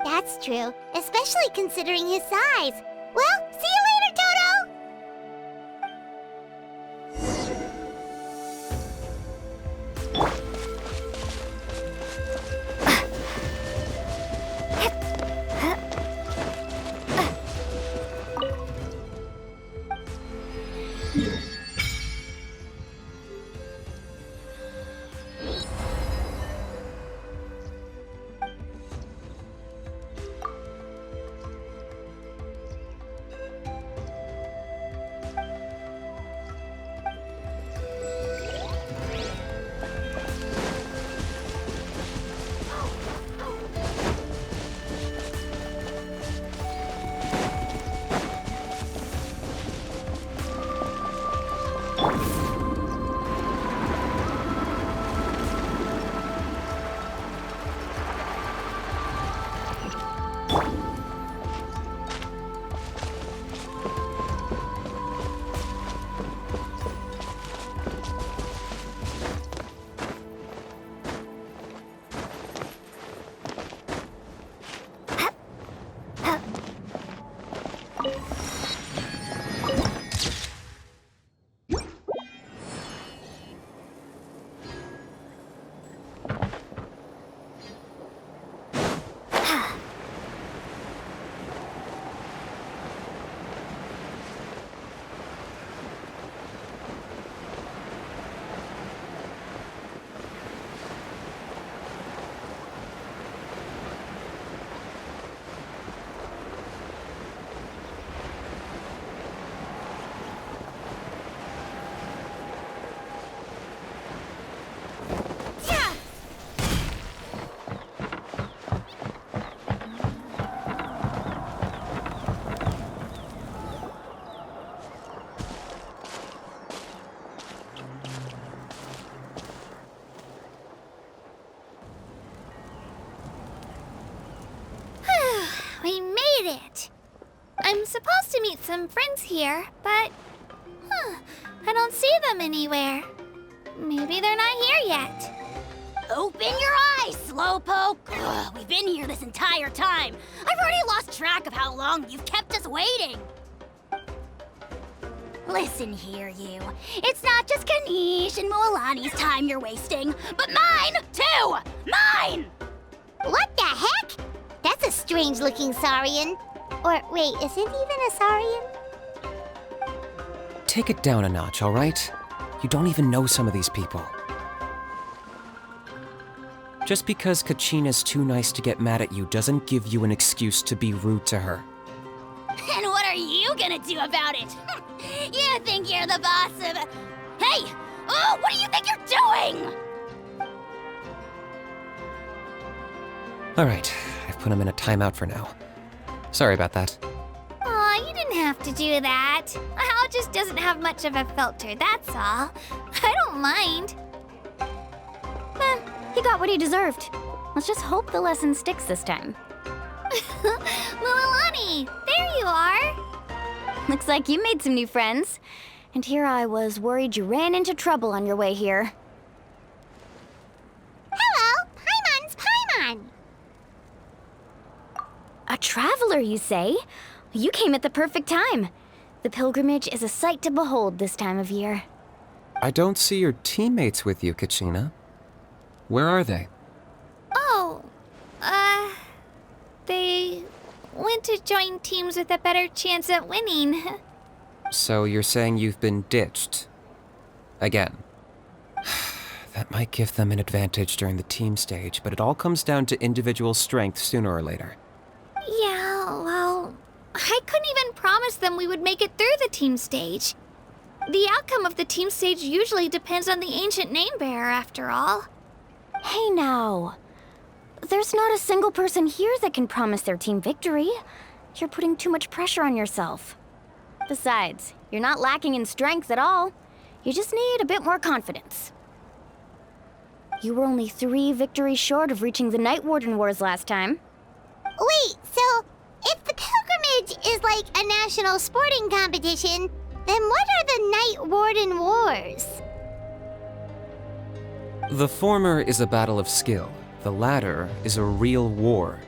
[SPEAKER 1] That's true, especially considering his size. Well, see you later, Toto!
[SPEAKER 3] it. I'm supposed to meet some friends here, but... I don't see them anywhere. Maybe they're not here yet.
[SPEAKER 1] Open your eyes, Slowpoke! Ugh, we've been here this entire time. I've already lost track of how long you've kept us waiting. Listen here, you. It's not just Kanish and Moalani's time you're wasting, but mine, too! Mine! What the heck? That's a strange-looking Saurian. Or, wait, is it even a Saurian?
[SPEAKER 10] Take it down a notch, all right? You don't even know some of these people. Just because Kachina's too nice to get mad at you doesn't give you an excuse to be rude to her.
[SPEAKER 1] And what are you gonna do about it? You think you're the boss of... Hey! Oh, what do you think you're doing?
[SPEAKER 10] All right, I've put him in a timeout for now. Sorry about that.
[SPEAKER 3] Aw, you didn't have to do that. Hal just doesn't have much of a filter, that's all. I don't mind.
[SPEAKER 2] He got what he deserved. Let's just hope the lesson sticks this time.
[SPEAKER 3] Moalani, there you are.
[SPEAKER 2] Looks like you made some new friends. And here I was worried you ran into trouble on your way here.
[SPEAKER 1] Hello, Paimon's Paimon.
[SPEAKER 2] A traveler, you say? You came at the perfect time. The pilgrimage is a sight to behold this time of year.
[SPEAKER 10] I don't see your teammates with you, Kachina. Where are they?
[SPEAKER 3] Oh, they went to join teams with a better chance at winning.
[SPEAKER 10] So you're saying you've been ditched? Again. That might give them an advantage during the team stage, but it all comes down to individual strength sooner or later.
[SPEAKER 3] Yeah, well, I couldn't even promise them we would make it through the team stage. The outcome of the team stage usually depends on the ancient name-bearer, after all.
[SPEAKER 2] Hey now. There's not a single person here that can promise their team victory. You're putting too much pressure on yourself. Besides, you're not lacking in strength at all. You just need a bit more confidence. You were only 3 victories short of reaching the Night Warden Wars last time.
[SPEAKER 1] Wait, so if the pilgrimage is like a national sporting competition, then what are the Night Warden Wars?
[SPEAKER 10] The former is a battle of skill. The latter is a real war.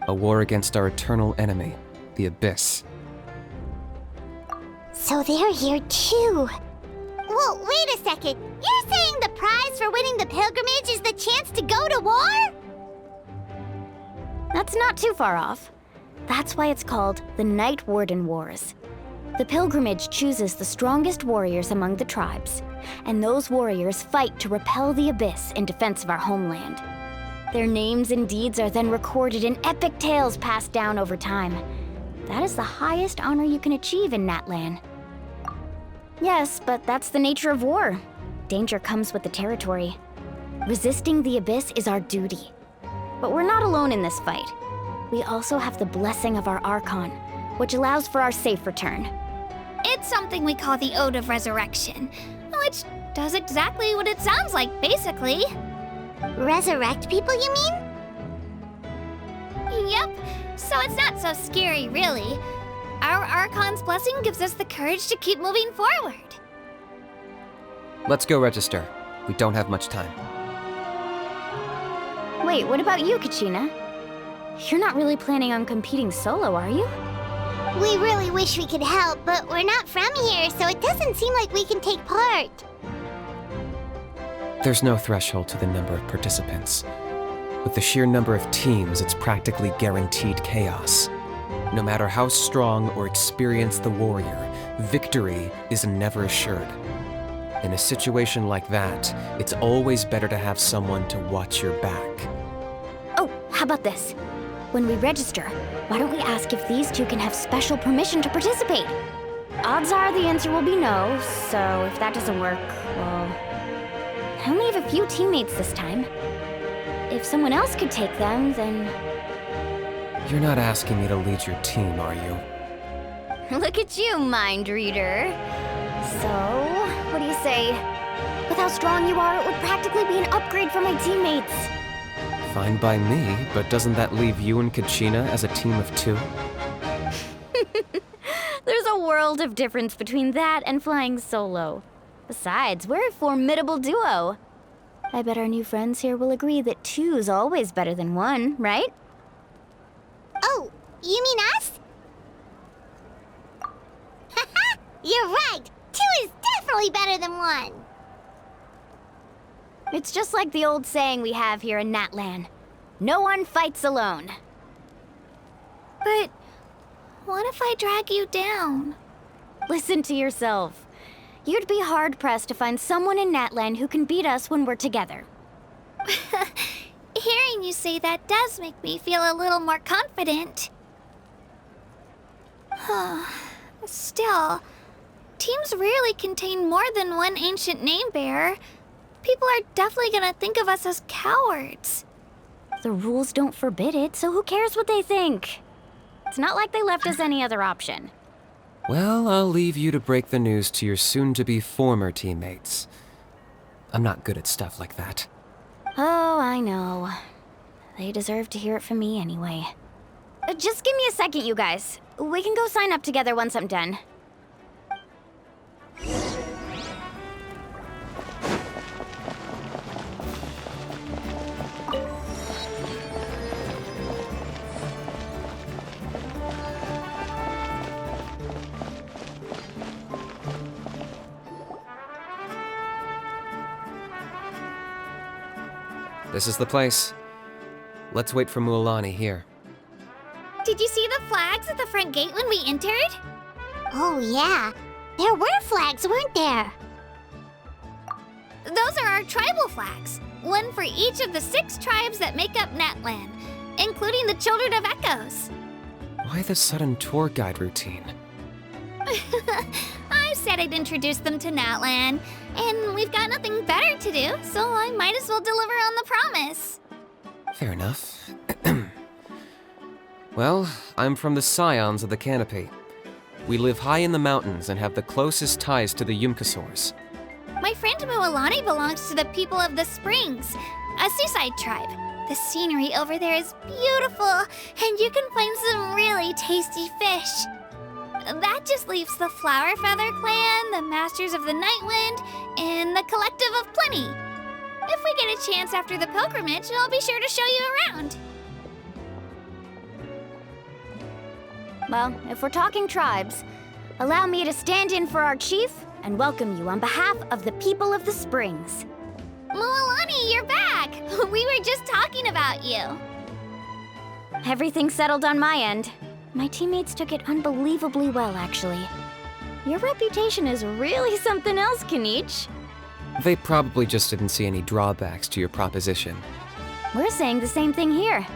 [SPEAKER 10] A war against our eternal enemy, the Abyss.
[SPEAKER 1] So they're here too. Well, wait a second. You're saying the prize for winning the pilgrimage is the chance to go to war?
[SPEAKER 2] That's not too far off. That's why it's called the Night Warden Wars. The pilgrimage chooses the strongest warriors among the tribes, and those warriors fight to repel the Abyss in defense of our homeland. Their names and deeds are then recorded in epic tales passed down over time. That is the highest honor you can achieve in Natlan. Yes, but that's the nature of war. Danger comes with the territory. Resisting the Abyss is our duty. But we're not alone in this fight. We also have the blessing of our Archon, which allows for our safe return.
[SPEAKER 3] It's something we call the Ode of Resurrection, which does exactly what it sounds like, basically.
[SPEAKER 1] Resurrect people, you mean?
[SPEAKER 3] Yep, so it's not so scary, really. Our Archon's blessing gives us the courage to keep moving forward.
[SPEAKER 10] Let's go register. We don't have much time.
[SPEAKER 2] Wait, what about you, Kachina? You're not really planning on competing solo, are you?
[SPEAKER 1] We really wish we could help, but we're not from here, so it doesn't seem like we can take part.
[SPEAKER 10] There's no threshold to the number of participants. With the sheer number of teams, it's practically guaranteed chaos. No matter how strong or experienced the warrior, victory is never assured. In a situation like that, it's always better to have someone to watch your back.
[SPEAKER 2] Oh, how about this? When we register, why don't we ask if these two can have special permission to participate? Odds are the answer will be no, so if that doesn't work, well... I only have a few teammates this time. If someone else could take them, then...
[SPEAKER 10] You're not asking me to lead your team, are you?
[SPEAKER 2] Look at you, mind reader. So, what do you say? With how strong you are, it would practically be an upgrade for my teammates.
[SPEAKER 10] Fine by me, but doesn't that leave you and Kachina as a team of 2?
[SPEAKER 1] world of difference between that and flying solo. Besides, we're a formidable duo. I bet our new friends here will agree that two's always better than one, right? Oh, you mean us? Haha, you're right! Two is definitely better than one! It's just like the old saying we have here in Natlan. No one fights alone.
[SPEAKER 3] But what if I drag you down?
[SPEAKER 1] Listen to yourself. You'd be hard-pressed to find someone in Natlan who can beat us when we're together.
[SPEAKER 3] Hearing you say that does make me feel a little more confident. Still, teams rarely contain more than one ancient name bearer. People are definitely gonna think of us as cowards.
[SPEAKER 1] The rules don't forbid it, so who cares what they think? It's not like they left us any other option.
[SPEAKER 10] Well, I'll leave you to break the news to your soon-to-be former teammates. I'm not good at stuff like that.
[SPEAKER 1] Oh, I know. They deserve to hear it from me anyway. Just give me a second, you guys. We can go sign up together once I'm done.
[SPEAKER 10] This is the place. Let's wait for Mualani here.
[SPEAKER 3] Did you see the flags at the front gate when we entered?
[SPEAKER 1] Oh, yeah. There were flags, weren't there?
[SPEAKER 3] Those are our tribal flags. One for each of the 6 tribes that make up Natlan, including the Children of Echoes.
[SPEAKER 10] Why the sudden tour guide routine?
[SPEAKER 3] I said I'd introduce them to Natlan, and we've got nothing better to do, so I might as well deliver on the promise.
[SPEAKER 10] Fair enough. Well, I'm from the Scions of the Canopy. We live high in the mountains and have the closest ties to the Yumkasaurs.
[SPEAKER 3] My friend Mualani belongs to the people of the Springs, a seaside tribe. The scenery over there is beautiful, and you can find some really tasty fish. That just leaves the Flower Feather Clan, the Masters of the Nightwind, and the Collective of Plenty. If we get a chance after the pilgrimage, I'll be sure to show you around.
[SPEAKER 1] Well, if we're talking tribes, allow me to stand in for our chief and welcome you on behalf of the people of the Springs.
[SPEAKER 3] Mualani, you're back! We were just talking about you.
[SPEAKER 1] Everything's settled on my end. My teammates took it unbelievably well, actually. Your reputation is really something else, Kanich.
[SPEAKER 10] They probably just didn't see any drawbacks to your proposition.
[SPEAKER 1] We're saying the same thing here.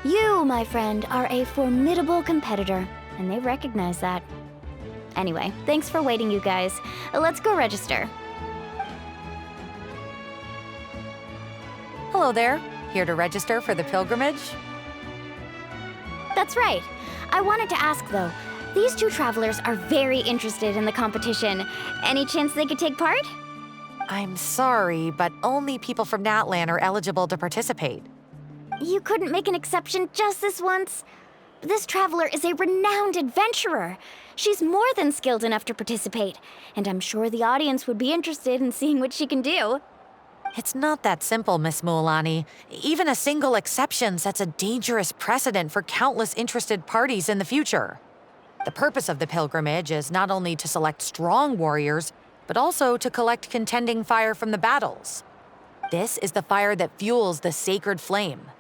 [SPEAKER 1] You, my friend, are a formidable competitor, and they recognize that. Anyway, thanks for waiting, you guys. Let's go register.
[SPEAKER 11] Hello there. Here to register for the pilgrimage?
[SPEAKER 1] That's right. I wanted to ask, though. These 2 travelers are very interested in the competition. Any chance they could take part?
[SPEAKER 11] I'm sorry, but only people from Natlan are eligible to participate.
[SPEAKER 1] You couldn't make an exception just this once? This traveler is a renowned adventurer. She's more than skilled enough to participate, and I'm sure the audience would be interested in seeing what she can do.
[SPEAKER 11] It's not that simple, Miss Mualani. Even a single exception sets a dangerous precedent for countless interested parties in the future. The purpose of the pilgrimage is not only to select strong warriors, but also to collect contending fire from the battles. This is the fire that fuels the sacred flame.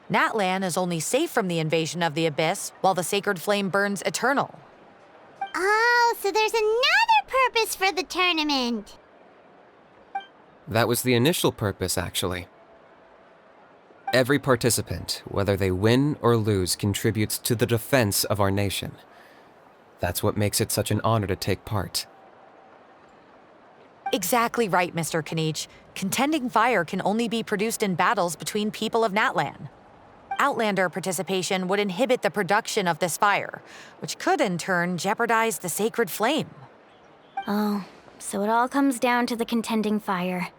[SPEAKER 11] Natlan is only safe from the invasion of the Abyss, while the sacred flame burns eternal.
[SPEAKER 1] Oh, so there's another purpose for the tournament.
[SPEAKER 10] That was the initial purpose, actually. Every participant, whether they win or lose, contributes to the defense of our nation. That's what makes it such an honor to take part.
[SPEAKER 11] Exactly right, Mr. Kanich. Contending fire can only be produced in battles between people of Natlan. Outlander participation would inhibit the production of this fire, which could in turn jeopardize the sacred flame.
[SPEAKER 1] Oh, so it all comes down to the contending fire.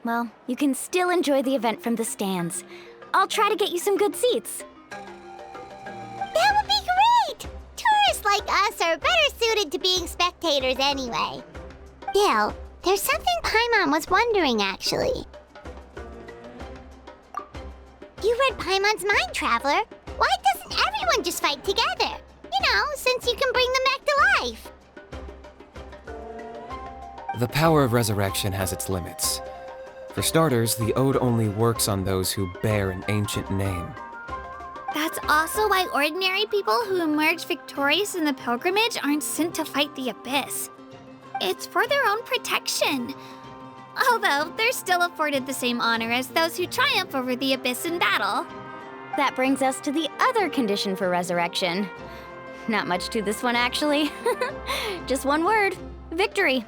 [SPEAKER 1] Well, you can still enjoy the event from the stands. I'll try to get you some good seats. That would be great! Tourists like us us are better suited to being spectators anyway. Still, there's something Paimon was wondering, actually. You read Paimon's mind, Traveler. Why doesn't everyone just fight together? You know, since you can bring them back to life.
[SPEAKER 10] The power of resurrection has its limits. For starters, the Ode only works on those who bear an ancient name.
[SPEAKER 3] That's also why ordinary people who emerge victorious in the pilgrimage aren't sent to fight the Abyss. It's for their own protection. Although, they're still afforded the same honor as those who triumph over the Abyss in battle.
[SPEAKER 2] That brings us to the other condition for resurrection. Not much to this one, actually. Just one word: victory.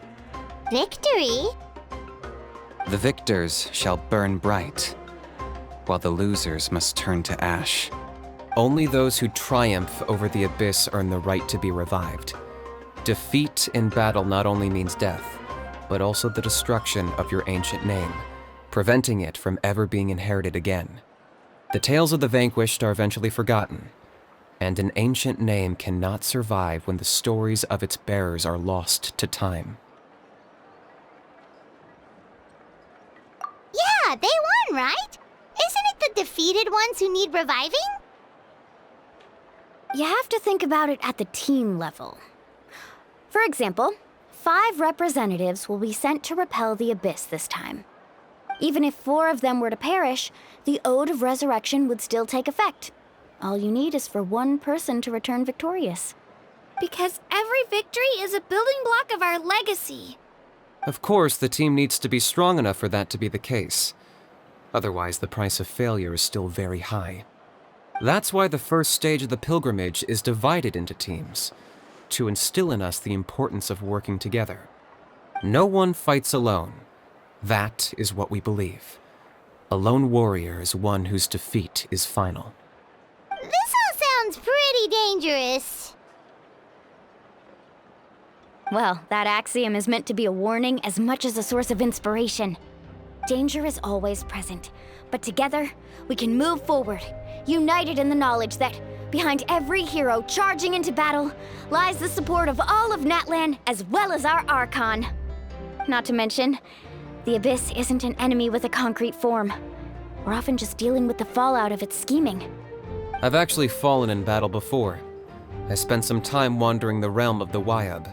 [SPEAKER 1] Victory?
[SPEAKER 10] The victors shall burn bright, while the losers must turn to ash. Only those who triumph over the Abyss earn the right to be revived. Defeat in battle not only means death, but also the destruction of your ancient name, preventing it from ever being inherited again. The tales of the vanquished are eventually forgotten, and an ancient name cannot survive when the stories of its bearers are lost to time.
[SPEAKER 1] Yeah, they won, right? Isn't it the defeated ones who need reviving?
[SPEAKER 2] You have to think about it at the team level. For example, 5 representatives will be sent to repel the Abyss this time. Even if 4 of them were to perish, the Ode of Resurrection would still take effect. All you need is for 1 person to return victorious.
[SPEAKER 3] Because every victory is a building block of our legacy.
[SPEAKER 10] Of course, the team needs to be strong enough for that to be the case. Otherwise, the price of failure is still very high. That's why the first stage of the pilgrimage is divided into teams, to instill in us the importance of working together. No one fights alone. That is what we believe. A lone warrior is one whose defeat is final.
[SPEAKER 1] This all sounds pretty dangerous.
[SPEAKER 2] Well, that axiom is meant to be a warning as much as a source of inspiration. Danger is always present, but together, we can move forward, united in the knowledge that behind every hero charging into battle lies the support of all of Natlan as well as our Archon. Not to mention, the Abyss isn't an enemy with a concrete form. We're often just dealing with the fallout of its scheming.
[SPEAKER 10] I've actually fallen in battle before. I spent some time wandering the realm of the Wyab.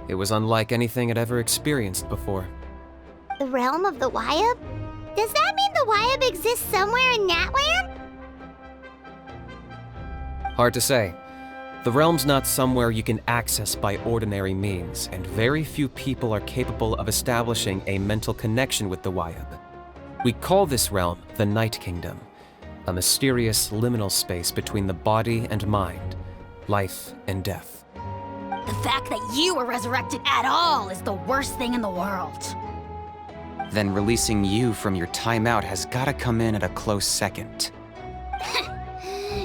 [SPEAKER 10] It was unlike anything I'd ever experienced before.
[SPEAKER 1] The realm of the Wyab? Does that mean the Wyab exists somewhere in Natlan?
[SPEAKER 10] Hard to say. The realm's not somewhere you can access by ordinary means, and very few people are capable of establishing a mental connection with the Wyab. We call this realm the Night Kingdom, a mysterious liminal space between the body and mind, life and death.
[SPEAKER 12] The fact that you were resurrected at all is the worst thing in the world.
[SPEAKER 13] Then releasing you from your timeout has gotta come in at a close second.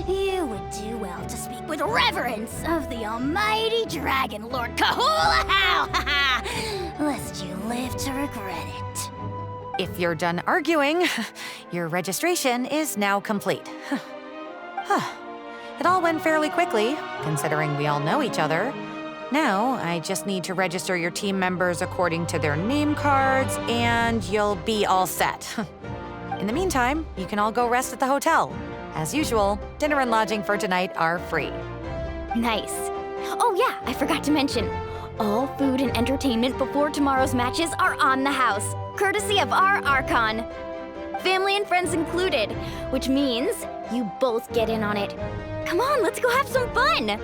[SPEAKER 12] You would do well to speak with reverence of the almighty Dragon Lord Kahula-How, lest you live to regret it.
[SPEAKER 11] If you're done arguing, your registration is now complete. It all went fairly quickly, considering we all know each other. Now, I just need to register your team members according to their name cards, and you'll be all set. In the meantime, you can all go rest at the hotel. As usual, dinner and lodging for tonight are free.
[SPEAKER 2] Nice. Oh yeah, I forgot to mention. All food and entertainment before tomorrow's matches are on the house, courtesy of our Archon. Family and friends included, which means you both get in on it. Come on, let's go have some fun!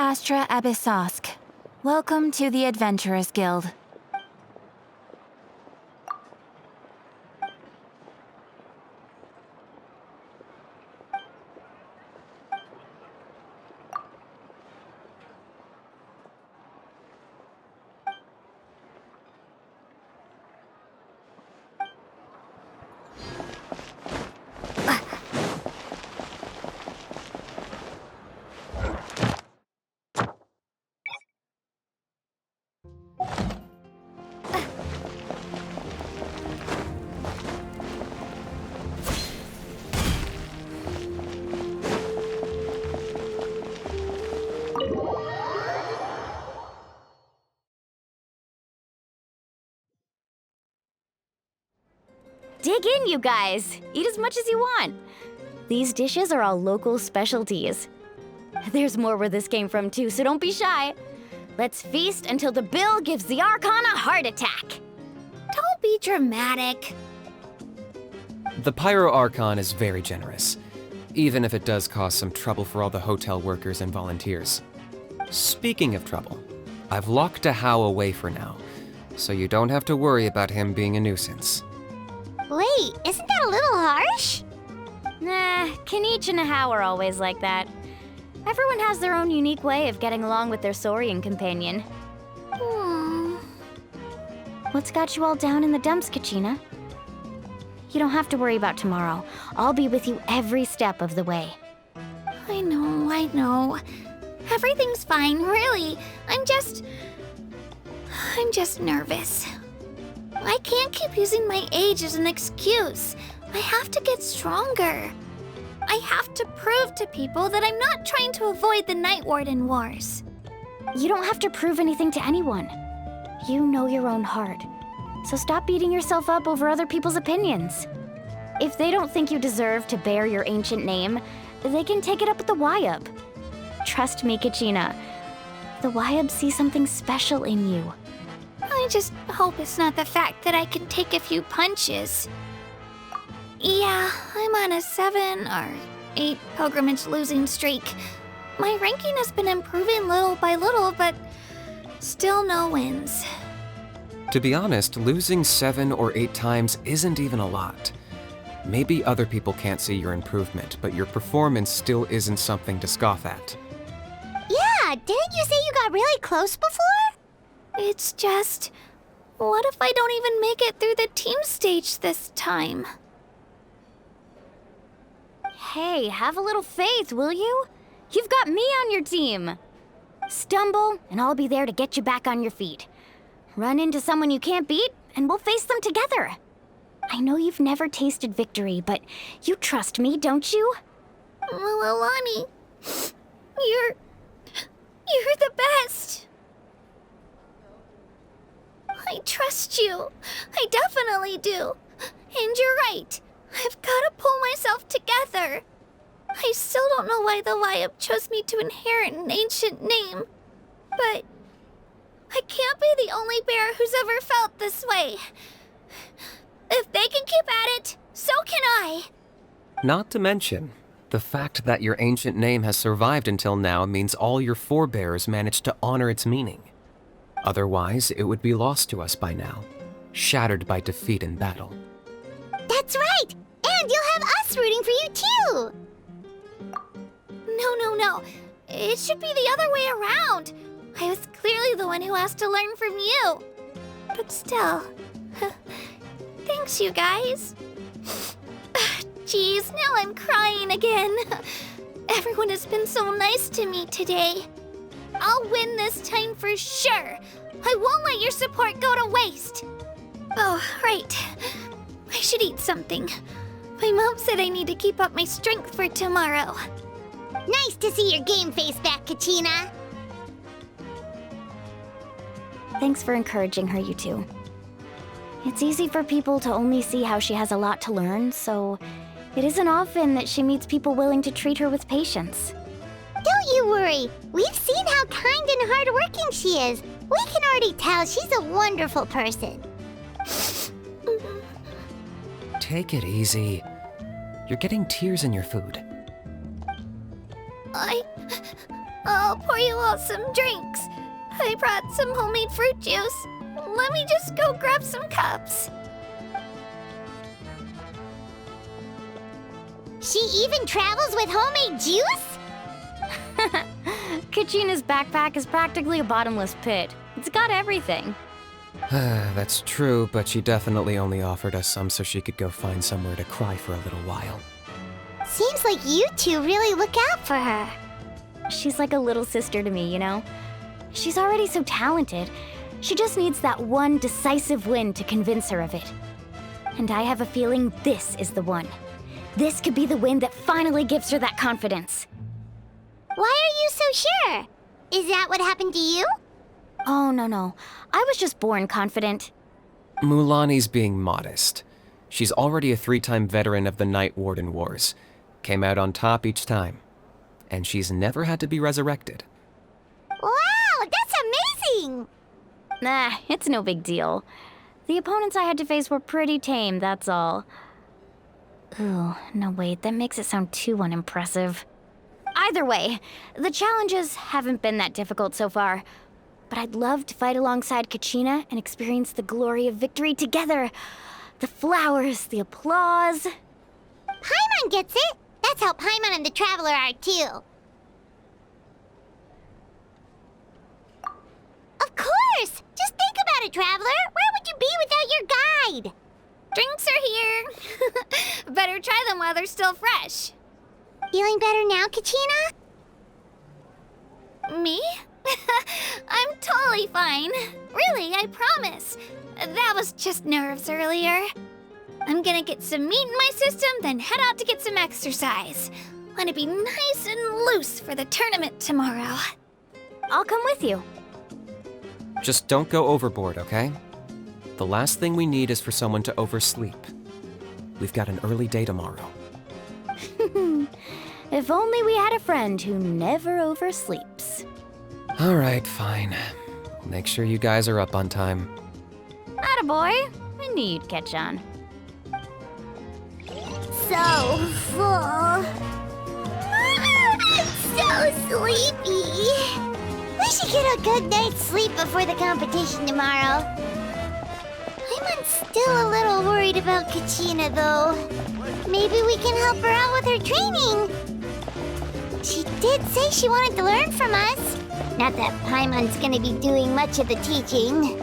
[SPEAKER 5] Astra Abyssosk. Welcome to the Adventurers Guild.
[SPEAKER 12] Dig in, you guys. Eat as much as you want. These dishes are all local specialties. There's more where this came from, too, so don't be shy. Let's feast until the bill gives the Archon a heart attack.
[SPEAKER 3] Don't be dramatic.
[SPEAKER 10] The Pyro Archon is very generous, even if it does cause some trouble for all the hotel workers and volunteers. Speaking of trouble, I've locked a How away for now, so you don't have to worry about him being a nuisance.
[SPEAKER 1] Wait, isn't that a little harsh?
[SPEAKER 12] Nah, Kanich and Ahau are always like that. Everyone has their own unique way of getting along with their Saurian companion. What's got you all down in the dumps, Kachina? You don't have to worry about tomorrow. I'll be with you every step of the way.
[SPEAKER 3] I know. Everything's fine, really. I'm just nervous. I can't keep using my age as an excuse. I have to get stronger. I have to prove to people that I'm not trying to avoid the Night Warden Wars.
[SPEAKER 12] You don't have to prove anything to anyone. You know your own heart. So stop beating yourself up over other people's opinions. If they don't think you deserve to bear your ancient name, they can take it up with the Wyub. Trust me, Kachina. The Wyub see something special in you.
[SPEAKER 3] I just hope it's not the fact that I can take a few punches. Yeah, I'm on a 7 or 8 pilgrimage losing streak. My ranking has been improving little by little, but still no wins.
[SPEAKER 10] To be honest, losing 7 or 8 times isn't even a lot. Maybe other people can't see your improvement, but your performance still isn't something to scoff at.
[SPEAKER 1] Yeah, didn't you say you got really close before?
[SPEAKER 3] It's just, what if I don't even make it through the team stage this time?
[SPEAKER 12] Hey, have a little faith, will you? You've got me on your team. Stumble, and I'll be there to get you back on your feet. Run into someone you can't beat, and we'll face them together. I know you've never tasted victory, but you trust me, don't you?
[SPEAKER 3] Well, Alani, you're the best. I trust you. I definitely do. And you're right. I've got to pull myself together. I still don't know why the Wyub chose me to inherit an ancient name. But I can't be the only bear who's ever felt this way. If they can keep at it, so can I.
[SPEAKER 10] Not to mention, the fact that your ancient name has survived until now means all your forebears managed to honor its meaning. Otherwise, it would be lost to us by now, shattered by defeat in battle.
[SPEAKER 1] That's right! And you'll have us rooting for you too!
[SPEAKER 3] No. It should be the other way around. I was clearly the one who asked to learn from you. But still, thanks, you guys. Geez, now I'm crying again. Everyone has been so nice to me today. I'll win this time for sure. I won't let your support go to waste. Oh, right. I should eat something. My mom said I need to keep up my strength for tomorrow.
[SPEAKER 1] Nice to see your game face back, Kachina.
[SPEAKER 12] Thanks for encouraging her, you two. It's easy for people to only see how she has a lot to learn, so it isn't often that she meets people willing to treat her with patience.
[SPEAKER 1] Don't you worry. We've seen how kind and hardworking she is. We can already tell she's a wonderful person.
[SPEAKER 10] Take it easy. You're getting tears in your food.
[SPEAKER 3] I'll pour you all some drinks. I brought some homemade fruit juice. Let me just go grab some cups.
[SPEAKER 1] She even travels with homemade juice?
[SPEAKER 12] Kachina's backpack is practically a bottomless pit. It's got everything.
[SPEAKER 10] That's true, but she definitely only offered us some so she could go find somewhere to cry for a little while.
[SPEAKER 1] Seems like you two really look out for her.
[SPEAKER 12] She's like a little sister to me, you know? She's already so talented. She just needs that one decisive win to convince her of it. And I have a feeling this is the one. This could be the win that finally gives her that confidence.
[SPEAKER 1] Why are you so sure? Is that what happened to you?
[SPEAKER 12] Oh, no. I was just born confident.
[SPEAKER 10] Mulaney's being modest. She's already a 3-time veteran of the Night Warden Wars. Came out on top each time. And she's never had to be resurrected.
[SPEAKER 1] Wow, that's amazing!
[SPEAKER 12] Nah, it's no big deal. The opponents I had to face were pretty tame, that's all. Ooh, no wait, that makes it sound too unimpressive. Either way, the challenges haven't been that difficult so far. But I'd love to fight alongside Kachina and experience the glory of victory together. The flowers, the applause.
[SPEAKER 1] Paimon gets it! That's how Paimon and the Traveler are too. Of course! Just think about it, Traveler! Where would you be without your guide?
[SPEAKER 3] Drinks are here. Better try them while they're still fresh.
[SPEAKER 1] Feeling better now, Kachina?
[SPEAKER 3] Me? I'm totally fine. Really, I promise. That was just nerves earlier. I'm gonna get some meat in my system, then head out to get some exercise. Want to be nice and loose for the tournament tomorrow.
[SPEAKER 12] I'll come with you.
[SPEAKER 10] Just don't go overboard, okay? The last thing we need is for someone to oversleep. We've got an early day tomorrow.
[SPEAKER 12] If only we had a friend who never oversleeps.
[SPEAKER 10] All right, fine. Make sure you guys are up on time.
[SPEAKER 12] Attaboy. I knew you'd catch on.
[SPEAKER 1] So full. I'm so sleepy. We should get a good night's sleep before the competition tomorrow. I'm still a little worried about Kachina, though. Maybe we can help her out with her training. She did say she wanted to learn from us. Not that Paimon's gonna be doing much of the teaching.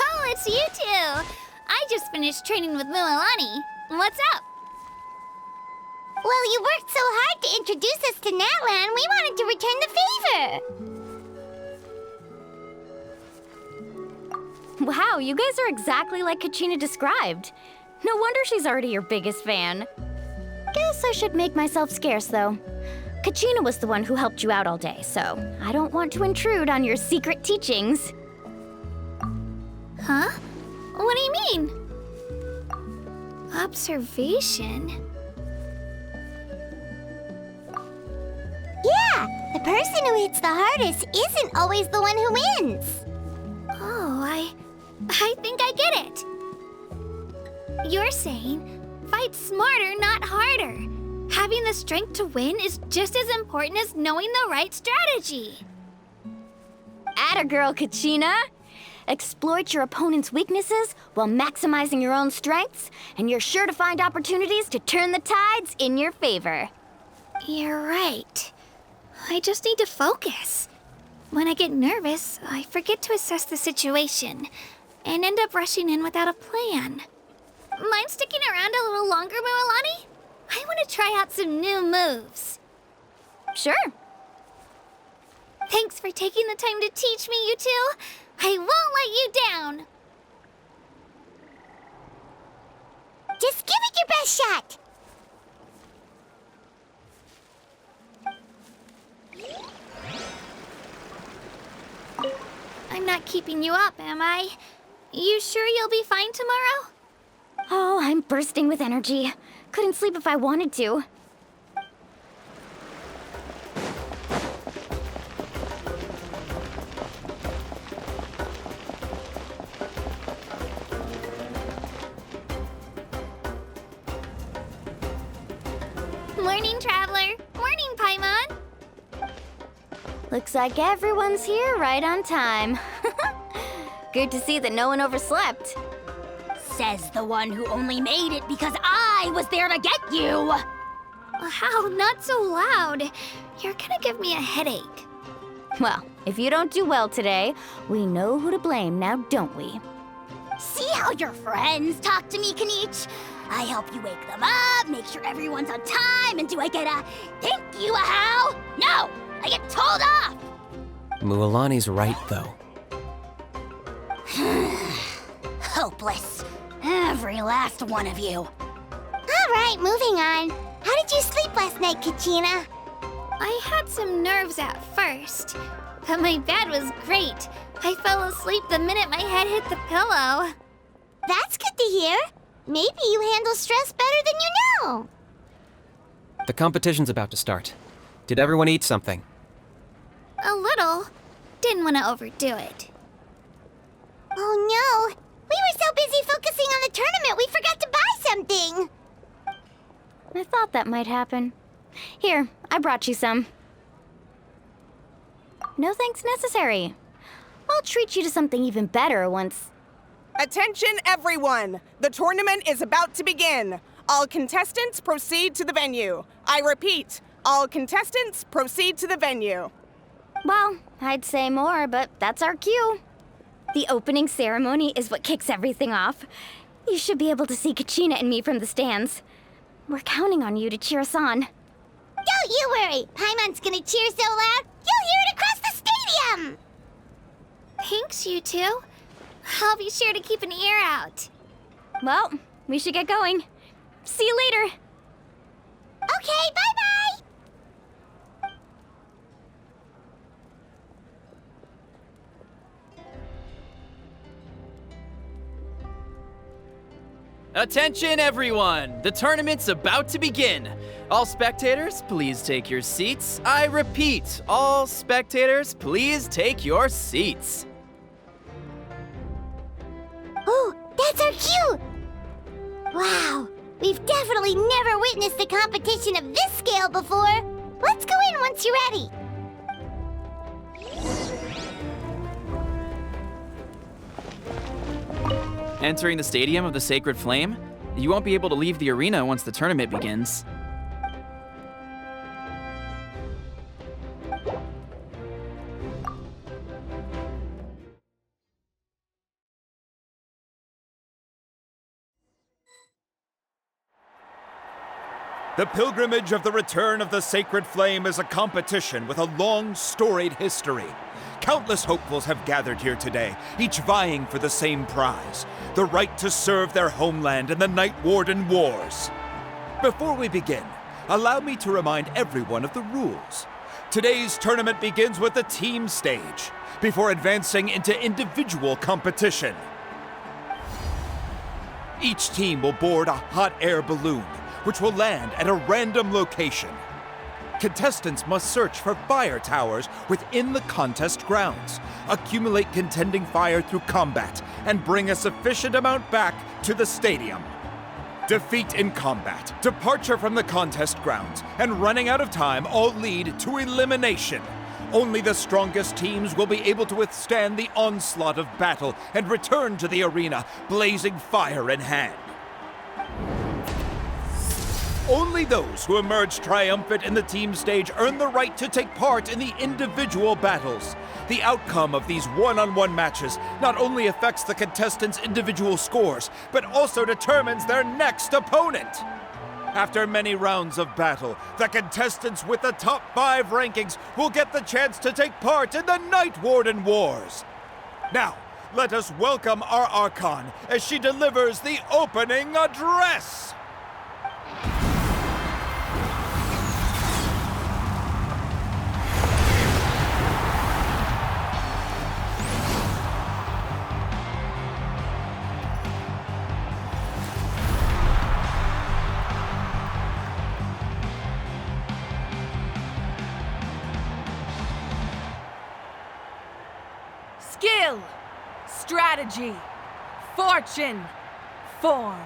[SPEAKER 3] Oh, it's you two. I just finished training with Mualani. What's up?
[SPEAKER 1] Well, you worked so hard to introduce us to Natlan, we wanted to return the favor.
[SPEAKER 12] Wow, you guys are exactly like Kachina described. No wonder she's already your biggest fan. Guess I should make myself scarce, though. Kachina was the one who helped you out all day, so I don't want to intrude on your secret teachings.
[SPEAKER 3] Huh? What do you mean? Observation?
[SPEAKER 1] Yeah, the person who hits the hardest isn't always the one who wins.
[SPEAKER 3] Oh, I think I get it. You're saying, fight smarter, not harder. Having the strength to win is just as important as knowing the right strategy.
[SPEAKER 12] Atta girl, Kachina! Exploit your opponent's weaknesses while maximizing your own strengths, and you're sure to find opportunities to turn the tides in your favor.
[SPEAKER 3] You're right. I just need to focus. When I get nervous, I forget to assess the situation and end up rushing in without a plan. Mind sticking around a little longer, Mualani? I want to try out some new moves.
[SPEAKER 12] Sure.
[SPEAKER 3] Thanks for taking the time to teach me, you two. I won't let you down.
[SPEAKER 1] Just give it your best shot.
[SPEAKER 3] I'm not keeping you up, am I? You sure you'll be fine tomorrow?
[SPEAKER 12] Oh, I'm bursting with energy. Couldn't sleep if I wanted to.
[SPEAKER 3] Morning, Traveler. Morning, Paimon.
[SPEAKER 12] Looks like everyone's here right on time. Good to see that no one overslept.
[SPEAKER 2] Says the one who only made it because I was there to get you!
[SPEAKER 3] How? Not so loud. You're gonna give me a headache.
[SPEAKER 12] Well, if you don't do well today, we know who to blame now, don't we?
[SPEAKER 2] See how your friends talk to me, Kanich? I help you wake them up, make sure everyone's on time, and do I get a thank you, a how? No! I get told off!
[SPEAKER 10] Mualani's right, though.
[SPEAKER 2] Hopeless. Every last one of you.
[SPEAKER 1] All right, moving on. How did you sleep last night, Kachina?
[SPEAKER 3] I had some nerves at first, but my bed was great. I fell asleep the minute my head hit the pillow.
[SPEAKER 1] That's good to hear. Maybe you handle stress better than you know.
[SPEAKER 10] The competition's about to start. Did everyone eat something?
[SPEAKER 3] A little. Didn't want to overdo it.
[SPEAKER 1] Oh no! We were so busy focusing on the tournament we forgot to buy something!
[SPEAKER 12] I thought that might happen. Here, I brought you some. No thanks necessary. I'll treat you to something even better once...
[SPEAKER 14] Attention, everyone! The tournament is about to begin. All contestants proceed to the venue. I repeat, all contestants proceed to the venue.
[SPEAKER 12] Well, I'd say more, but that's our cue. The opening ceremony is what kicks everything off. You should be able to see Kachina and me from the stands. We're counting on you to cheer us on.
[SPEAKER 1] Don't you worry! Paimon's gonna cheer so loud, you'll hear it across the stadium!
[SPEAKER 3] Thanks, you two. I'll be sure to keep an ear out.
[SPEAKER 12] Well, we should get going. See you later.
[SPEAKER 1] Okay, bye-bye!
[SPEAKER 8] Attention, everyone! The tournament's about to begin. All spectators, please take your seats. I repeat, all spectators, please take your seats.
[SPEAKER 1] Oh, that's our cue! Wow, we've definitely never witnessed a competition of this scale before. Let's go in once you're ready.
[SPEAKER 8] Entering the Stadium of the Sacred Flame, you won't be able to leave the arena once the tournament begins.
[SPEAKER 9] The pilgrimage of the return of the Sacred Flame is a competition with a long, storied history. Countless hopefuls have gathered here today, each vying for the same prize, the right to serve their homeland in the Night Warden Wars. Before we begin, allow me to remind everyone of the rules. Today's tournament begins with the team stage, before advancing into individual competition. Each team will board a hot air balloon, which will land at a random location. Contestants must search for fire towers within the contest grounds, accumulate contending fire through combat, and bring a sufficient amount back to the stadium. Defeat in combat, departure from the contest grounds, and running out of time all lead to elimination. Only the strongest teams will be able to withstand the onslaught of battle and return to the arena, blazing fire in hand. Only those who emerge triumphant in the team stage earn the right to take part in the individual battles. The outcome of these one-on-one matches not only affects the contestants' individual scores, but also determines their next opponent. After many rounds of battle, the contestants with the top 5 rankings will get the chance to take part in the Night Warden Wars. Now, let us welcome our Archon as she delivers the opening address.
[SPEAKER 15] Skill, strategy, fortune, form.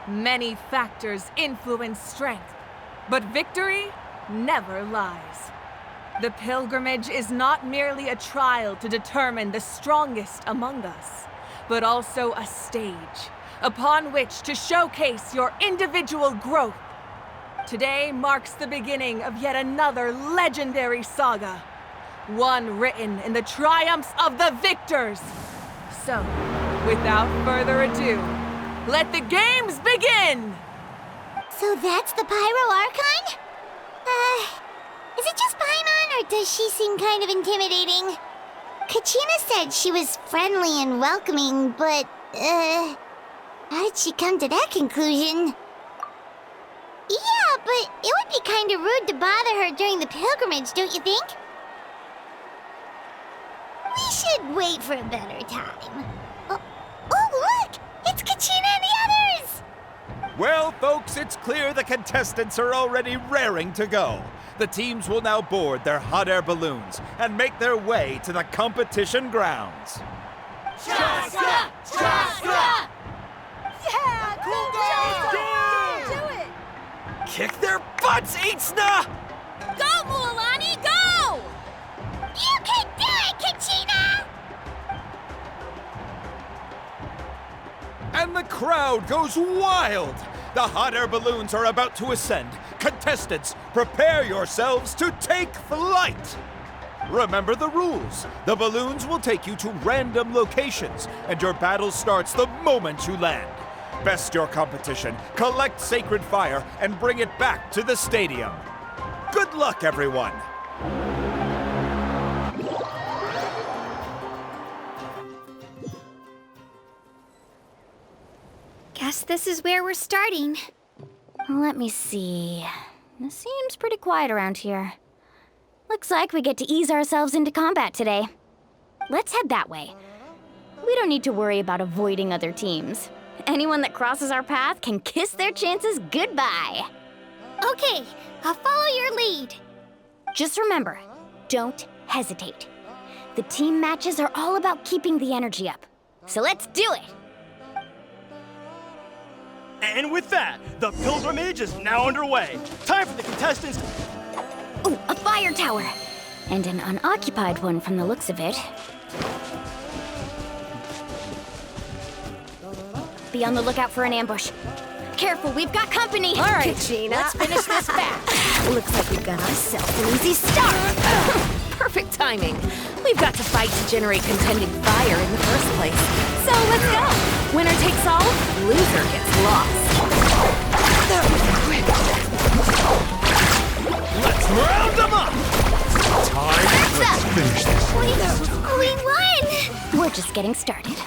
[SPEAKER 15] Many factors influence strength, but victory never lies. The pilgrimage is not merely a trial to determine the strongest among us, but also a stage upon which to showcase your individual growth. Today marks the beginning of yet another legendary saga. One written in the triumphs of the victors. So, without further ado, let the games begin!
[SPEAKER 1] So that's the Pyro Archon? Is it just Paimon, or does she seem kind of intimidating? Kachina said she was friendly and welcoming, but, how did she come to that conclusion? Yeah, but it would be kind of rude to bother her during the pilgrimage, don't you think? We should wait for a better time. Oh, look! It's Kachina and the others!
[SPEAKER 9] Well, folks, it's clear the contestants are already raring to go. The teams will now board their hot air balloons and make their way to the competition grounds.
[SPEAKER 15] Chaska! Chaska!
[SPEAKER 14] Yeah, cool girl! Do it!
[SPEAKER 6] Kick their butts, Itzna!
[SPEAKER 15] Go, Mualani, go!
[SPEAKER 1] You can do it, Kachina!
[SPEAKER 9] And the crowd goes wild! The hot air balloons are about to ascend. Contestants, prepare yourselves to take flight! Remember the rules. The balloons will take you to random locations, and your battle starts the moment you land. Best your competition, collect sacred fire, and bring it back to the stadium. Good luck, everyone!
[SPEAKER 3] Guess this is where we're starting.
[SPEAKER 12] Let me see. It seems pretty quiet around here. Looks like we get to ease ourselves into combat today. Let's head that way. We don't need to worry about avoiding other teams. Anyone that crosses our path can kiss their chances goodbye.
[SPEAKER 3] Okay, I'll follow your lead.
[SPEAKER 12] Just remember, don't hesitate. The team matches are all about keeping the energy up. So let's do it!
[SPEAKER 16] And with that, the pilgrimage is now underway. Time for the contestants.
[SPEAKER 12] Ooh, a fire tower! And an unoccupied one from the looks of it. Be on the lookout for an ambush. Careful, we've got company!
[SPEAKER 15] All right, Gina, let's finish this back.
[SPEAKER 2] Looks like we've got ourselves an easy start. Perfect timing. We've got to fight to generate contending fire in the first place. So let's go. Winner takes all, loser gets lost. That was quick.
[SPEAKER 16] Let's round them up! Let's finish this.
[SPEAKER 3] We won!
[SPEAKER 12] We're just getting started.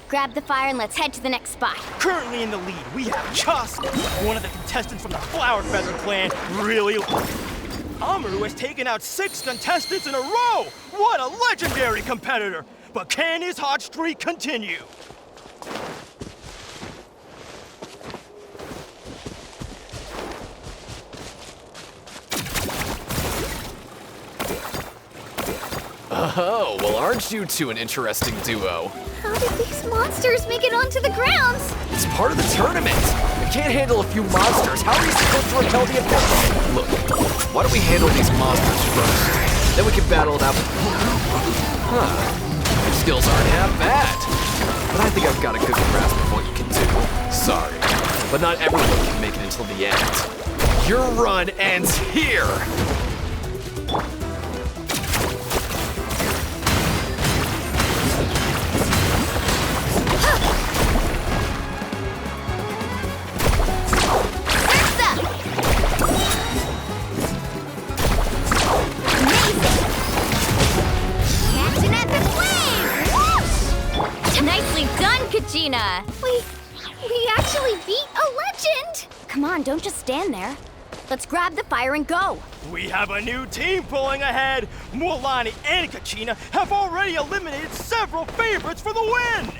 [SPEAKER 12] Grab the fire and let's head to the next spot.
[SPEAKER 16] Currently in the lead, we have Chaska, one of the contestants from the Flower Feather clan. Really? Amaru has taken out 6 contestants in a row! What a legendary competitor! But can his hot streak continue?
[SPEAKER 17] Oh, well, aren't you two an interesting duo?
[SPEAKER 3] How did these monsters make it onto the grounds?
[SPEAKER 17] It's part of the tournament. You can't handle a few monsters. How are you supposed to repel the effects? Look, why don't we handle these monsters first? Then we can battle it out. Huh. Your skills aren't half bad. But I think I've got a good grasp of what you can do. Sorry, but not everyone can make it until the end. Your run ends here!
[SPEAKER 2] Kachina!
[SPEAKER 3] We actually beat a legend!
[SPEAKER 2] Come on, don't just stand there. Let's grab the fire and go.
[SPEAKER 16] We have a new team pulling ahead. Mualani and Kachina have already eliminated several favorites for the win.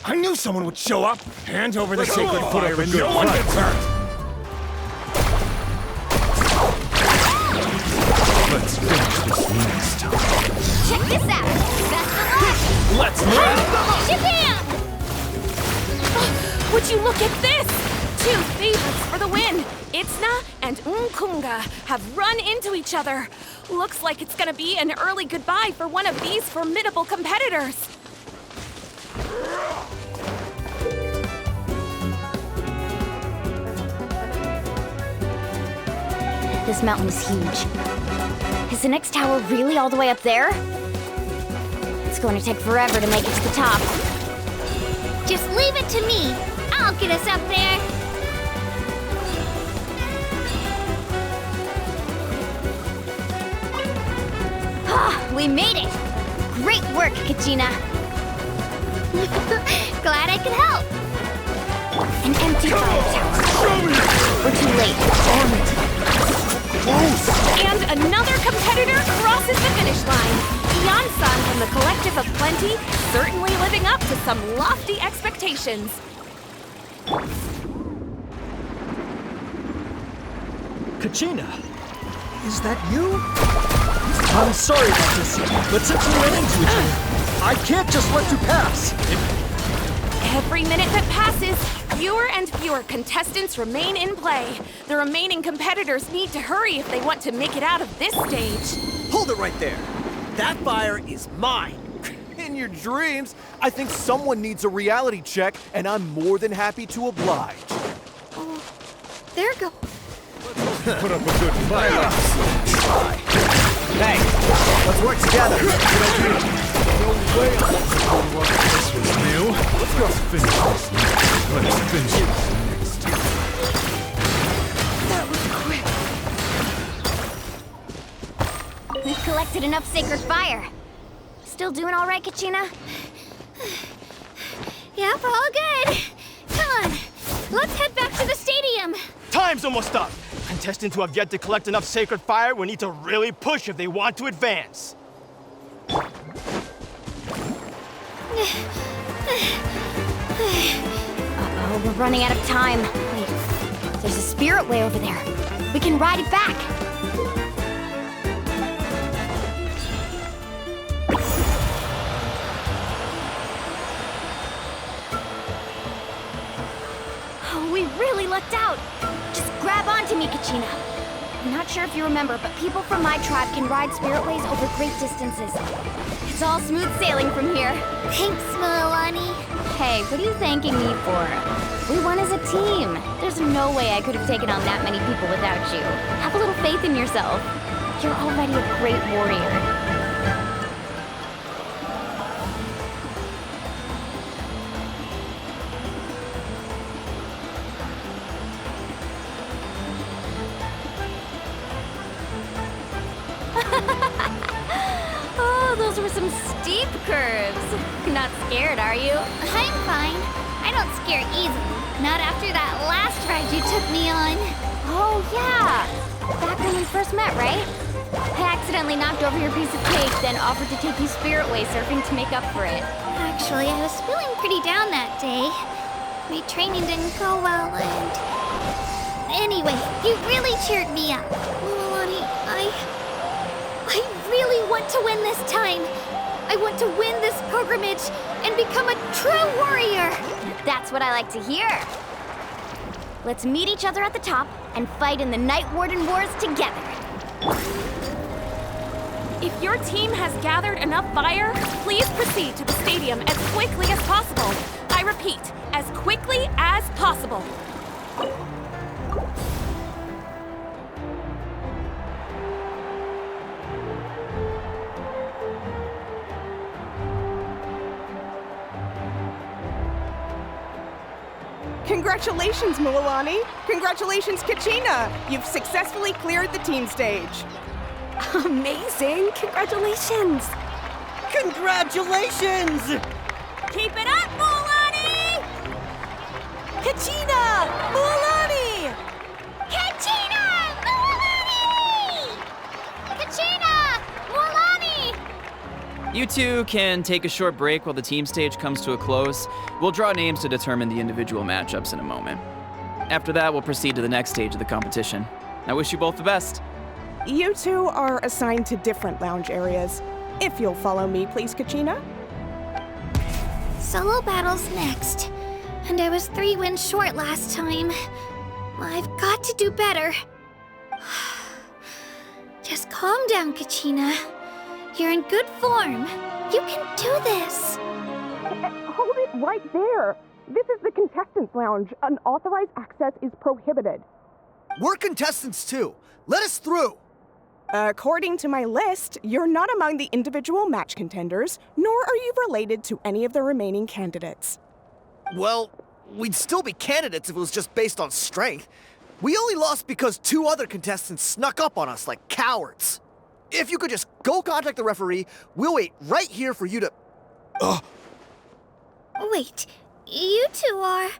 [SPEAKER 18] I knew someone would show up! Hand over the sacred fire and no one gets hurt! Let's finish this next time.
[SPEAKER 3] Check this out! Best of luck!
[SPEAKER 18] Let's move!
[SPEAKER 3] Japan!
[SPEAKER 7] Would you look at this? 2 favorites for the win. Itzna and Nkunga have run into each other. Looks like it's gonna be an early goodbye for one of these formidable competitors.
[SPEAKER 2] This mountain is huge. Is the next tower really all the way up there? It's going to take forever to make it to the top.
[SPEAKER 3] Just leave it to me. I'll get us up there.
[SPEAKER 2] Ah, we made it! Great work, Kachina.
[SPEAKER 3] Glad I could help.
[SPEAKER 2] An empty fire tower. We're too late. Damn it.
[SPEAKER 7] And another competitor crosses the finish line. Yan-san from the Collective of Plenty, certainly living up to some lofty expectations.
[SPEAKER 19] Kachina, is that you? I'm sorry about this, but since we ran into each other, I can't just let you pass.
[SPEAKER 7] Every minute that passes, fewer and fewer contestants remain in play. The remaining competitors need to hurry if they want to make it out of this stage.
[SPEAKER 20] Hold it right there. That fire is mine.
[SPEAKER 21] In your dreams, I think someone needs a reality check, and I'm more than happy to oblige.
[SPEAKER 3] Oh, there go.
[SPEAKER 18] Put up a good fight.
[SPEAKER 20] Hey, let's work together.
[SPEAKER 18] No way this was new. Let's go finish this next. Let's finish this next time.
[SPEAKER 3] That was quick.
[SPEAKER 2] We've collected enough sacred fire. Still doing all right, Kachina?
[SPEAKER 3] Yep, all good. Come on, let's head back to the stadium.
[SPEAKER 16] Time's almost up. Contestants who have yet to collect enough sacred fire will need to really push if they want to advance.
[SPEAKER 2] Uh-oh, we're running out of time. Wait, there's a spirit way over there. We can ride it back. Oh, we really lucked out. Just grab onto me, Kachina. I'm not sure if you remember, but people from my tribe can ride spiritways over great distances. It's all smooth sailing from here.
[SPEAKER 3] Thanks, Mualani.
[SPEAKER 2] Hey, what are you thanking me for? We won as a team. There's no way I could have taken on that many people without you. Have a little faith in yourself. You're already a great warrior. Oh, those were some steep curves. Not scared, are you?
[SPEAKER 3] I'm fine. I don't scare easily. Not after that last ride you took me on.
[SPEAKER 2] Oh, yeah. Back when we first met, right? I accidentally
[SPEAKER 12] accidentally knocked over your piece of cake, then offered to take you spirit-way surfing to make up for it.
[SPEAKER 3] Actually, I was feeling pretty down that day. My training didn't go well, and... Anyway, you really cheered me up. Mulani, I really want to win this time. I want to win this pilgrimage and become a true warrior.
[SPEAKER 12] That's what I like to hear. Let's meet each other at the top and fight in the Night Warden Wars together.
[SPEAKER 5] If your team has gathered enough fire, please proceed to the stadium as quickly as possible. I repeat, as quickly as possible.
[SPEAKER 14] Congratulations, Mulani! Congratulations, Kachina! You've successfully cleared the team stage.
[SPEAKER 5] Amazing! Congratulations!
[SPEAKER 20] Congratulations!
[SPEAKER 5] Keep it up, Mulani! Kachina! Mulani!
[SPEAKER 1] Kachina! Mulani! Kachina! Mulani!
[SPEAKER 8] You two can take a short break while the team stage comes to a close. We'll draw names to determine the individual matchups in a moment. After that, we'll proceed to the next stage of the competition. I wish you both the best.
[SPEAKER 14] You two are assigned to different lounge areas. If you'll follow me, please, Kachina.
[SPEAKER 3] Solo battles next. And I was 3 wins short last time. I've got to do better. Just calm down, Kachina. You're in good form. You can do this.
[SPEAKER 14] Hold it right there. This is the contestants' lounge. Unauthorized access is prohibited.
[SPEAKER 20] We're contestants too. Let us through.
[SPEAKER 14] According to my list, you're not among the individual match contenders, nor are you related to any of the remaining candidates.
[SPEAKER 20] Well, we'd still be candidates if it was just based on strength. We only lost because 2 other contestants snuck up on us like cowards. If you could just go contact the referee, we'll wait right here for you to...
[SPEAKER 3] Wait, you two are...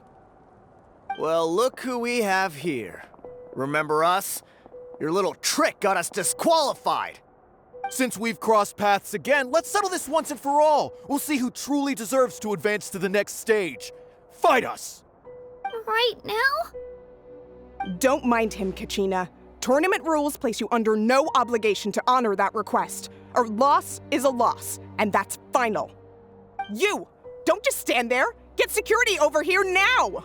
[SPEAKER 20] Well, look who we have here. Remember us? Your little trick got us disqualified.
[SPEAKER 21] Since we've crossed paths again, let's settle this once and for all. We'll see who truly deserves to advance to the next stage. Fight us!
[SPEAKER 3] Right now?
[SPEAKER 14] Don't mind him, Kachina. Tournament rules place you under no obligation to honor that request. A loss is a loss, and that's final. You! Don't just stand there! Get security over here now!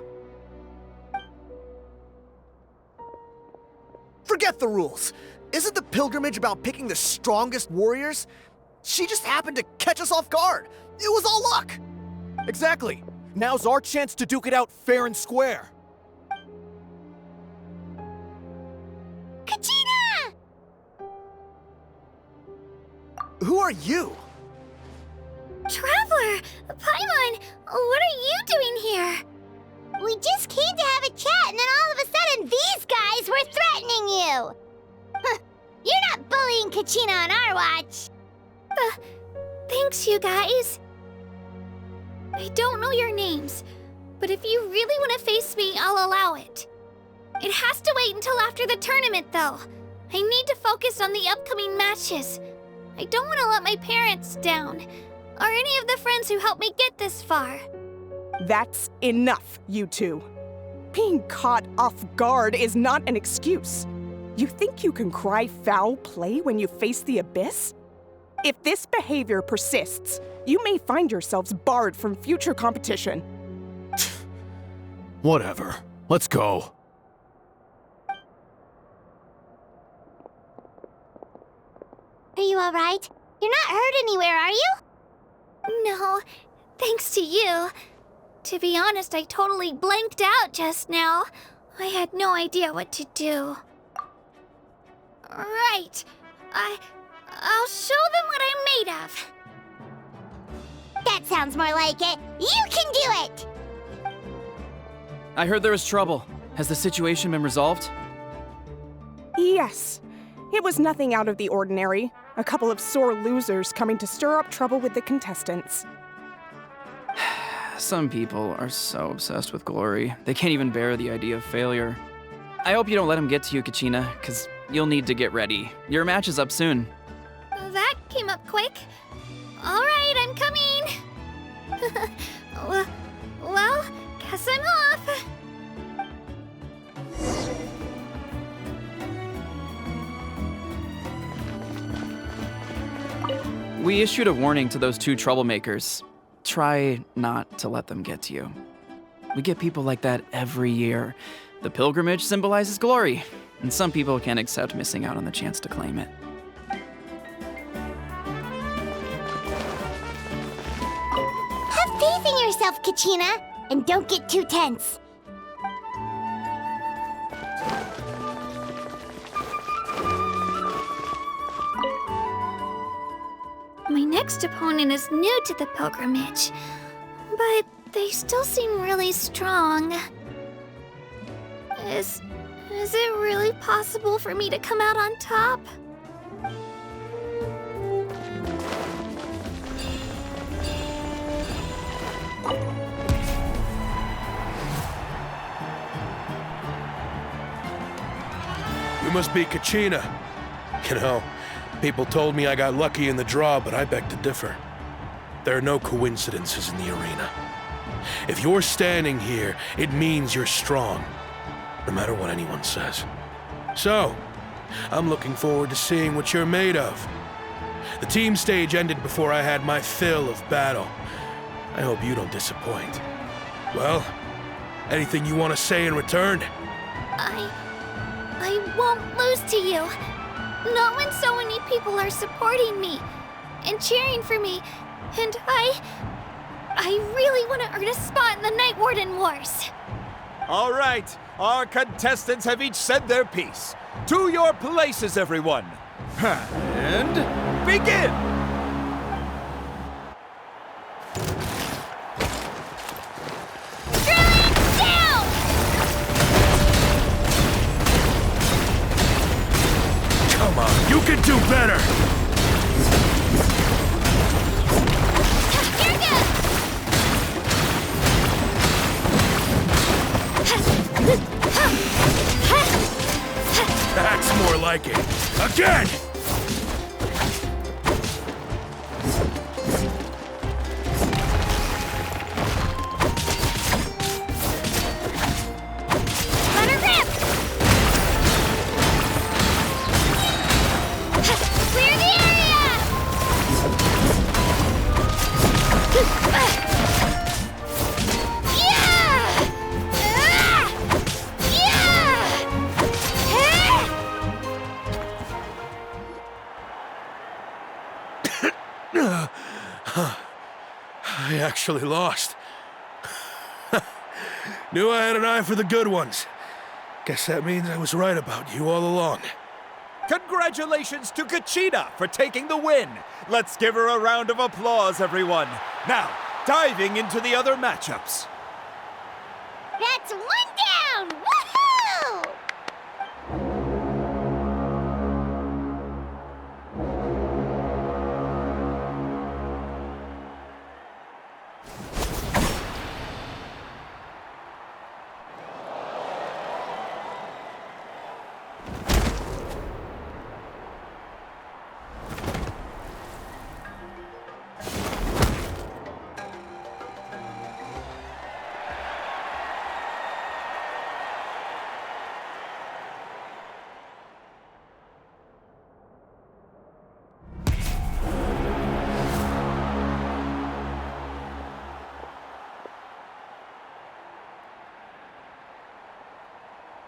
[SPEAKER 20] Forget the rules. Isn't the pilgrimage about picking the strongest warriors? She just happened to catch us off guard. It was all luck.
[SPEAKER 21] Exactly. Now's our chance to duke it out fair and square.
[SPEAKER 1] Kachina!
[SPEAKER 20] Who are you?
[SPEAKER 3] Traveler! Paimon! What are you doing here?
[SPEAKER 1] We just came to have a chat, and then all of a sudden these guys were threatening you! Huh, you're not bullying Kachina on our watch!
[SPEAKER 3] Thanks, you guys. I don't know your names, but if you really want to face me, I'll allow it. It has to wait until after the tournament, though. I need to focus on the upcoming matches. I don't want to let my parents down, or any of the friends who helped me get this far.
[SPEAKER 14] That's enough, you two. Being caught off guard is not an excuse. You think you can cry foul play when you face the abyss? If this behavior persists, you may find yourselves barred from future competition.
[SPEAKER 18] Whatever. Let's go.
[SPEAKER 1] Are you alright? You're not hurt anywhere, are you?
[SPEAKER 3] No, thanks to you. To be honest, I totally blanked out just now. I had no idea what to do. Right. I'll show them what I'm made of.
[SPEAKER 1] That sounds more like it. You can do it!
[SPEAKER 8] I heard there was trouble. Has the situation been resolved?
[SPEAKER 14] Yes. It was nothing out of the ordinary. A couple of sore losers coming to stir up trouble with the contestants.
[SPEAKER 8] Some people are so obsessed with glory, they can't even bear the idea of failure. I hope you don't let him get to you, Kachina, because you'll need to get ready. Your match is up soon.
[SPEAKER 3] came up quick. All right, I'm coming. Well, guess I'm off.
[SPEAKER 8] We issued a warning to those two troublemakers. Try not to let them get to you. We get people like that every year. The pilgrimage symbolizes glory, and some people can't accept missing out on the chance to claim it.
[SPEAKER 1] Have faith in yourself, Kachina, and don't get too tense.
[SPEAKER 3] My next opponent is new to the pilgrimage, but they still seem really strong. Is it really possible for me to come out on top?
[SPEAKER 4] You must be Kachina. You know, people told me I got lucky in the draw, but I beg to differ. There are no coincidences in the arena. If you're standing here, it means you're strong, no matter what anyone says. So, I'm looking forward to seeing what you're made of. The team stage ended before I had my fill of battle. I hope you don't disappoint. Well, anything you want to say in return?
[SPEAKER 3] I won't lose to you. Not when so many people are supporting me and cheering for me, and I really want to earn a spot in the Night Warden Wars.
[SPEAKER 9] All right, our contestants have each said their piece. To your places, everyone. And begin!
[SPEAKER 4] Come on, you can do better! That's more like it. Again!
[SPEAKER 3] Let her rip! Clear the area!
[SPEAKER 4] I actually lost. Knew I had an eye for the good ones. Guess that means I was right about you all along.
[SPEAKER 9] Congratulations to Kachina for taking the win. Let's give her a round of applause, everyone. Now, diving into the other matchups.
[SPEAKER 1] That's one down! Woohoo!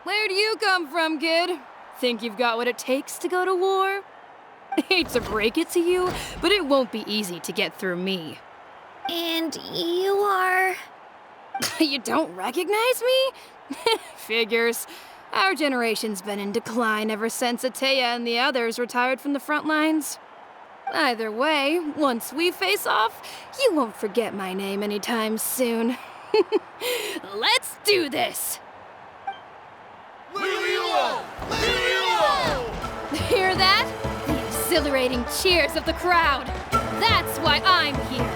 [SPEAKER 22] Where do you come from, kid? Think you've got what it takes to go to war? Hate to break it to you, but it won't be easy to get through me.
[SPEAKER 3] And you are...
[SPEAKER 22] You don't recognize me? Figures. Our generation's been in decline ever since Ateya and the others retired from the front lines. Either way, once we face off, you won't forget my name anytime soon. Let's do this! Hear that? The exhilarating cheers of the crowd. That's why I'm here.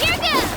[SPEAKER 3] Here goes!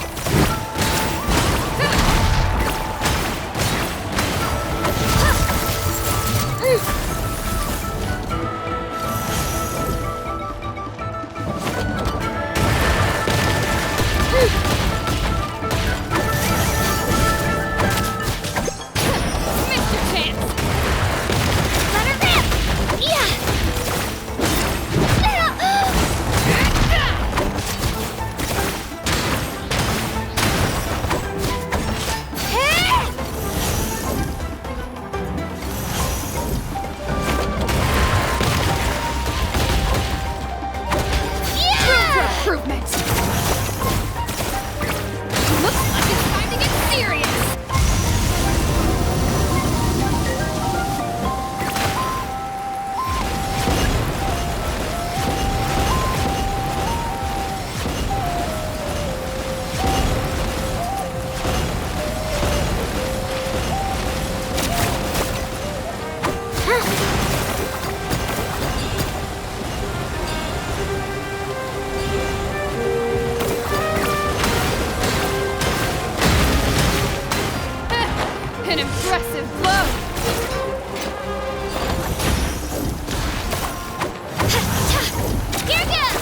[SPEAKER 22] An impressive blow!
[SPEAKER 3] Here goes!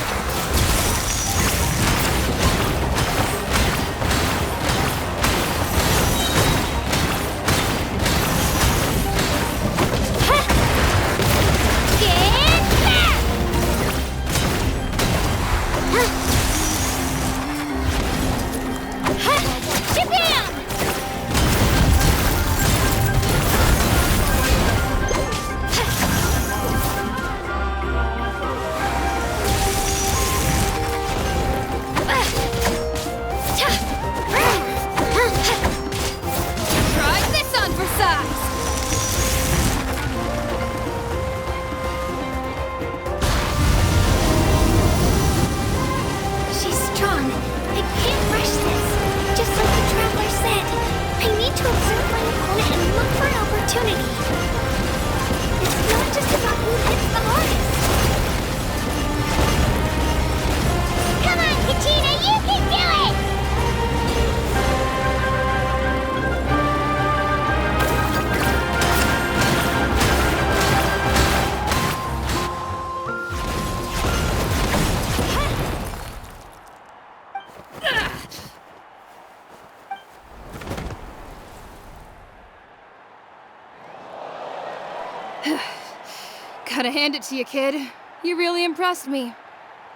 [SPEAKER 22] Gotta hand it to you, kid. You really impressed me.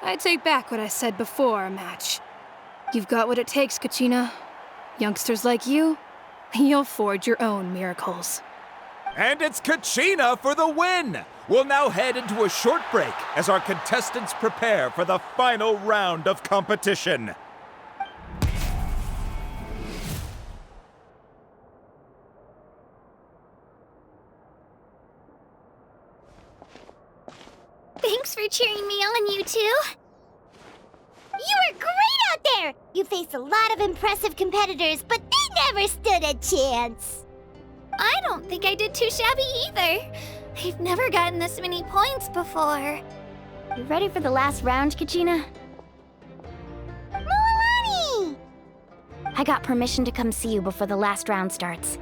[SPEAKER 22] I take back what I said before our match. You've got what it takes, Kachina. Youngsters like you, you'll forge your own miracles.
[SPEAKER 9] And it's Kachina for the win! We'll now head into a short break as our contestants prepare for the final round of competition.
[SPEAKER 3] Thanks for cheering me on, you two.
[SPEAKER 1] You were great out there! You faced a lot of impressive competitors, but they never stood a chance.
[SPEAKER 3] I don't think I did too shabby either. I've never gotten this many points before.
[SPEAKER 12] You ready for the last round, Kachina?
[SPEAKER 1] Milani!
[SPEAKER 12] I got permission to come see you before the last round starts.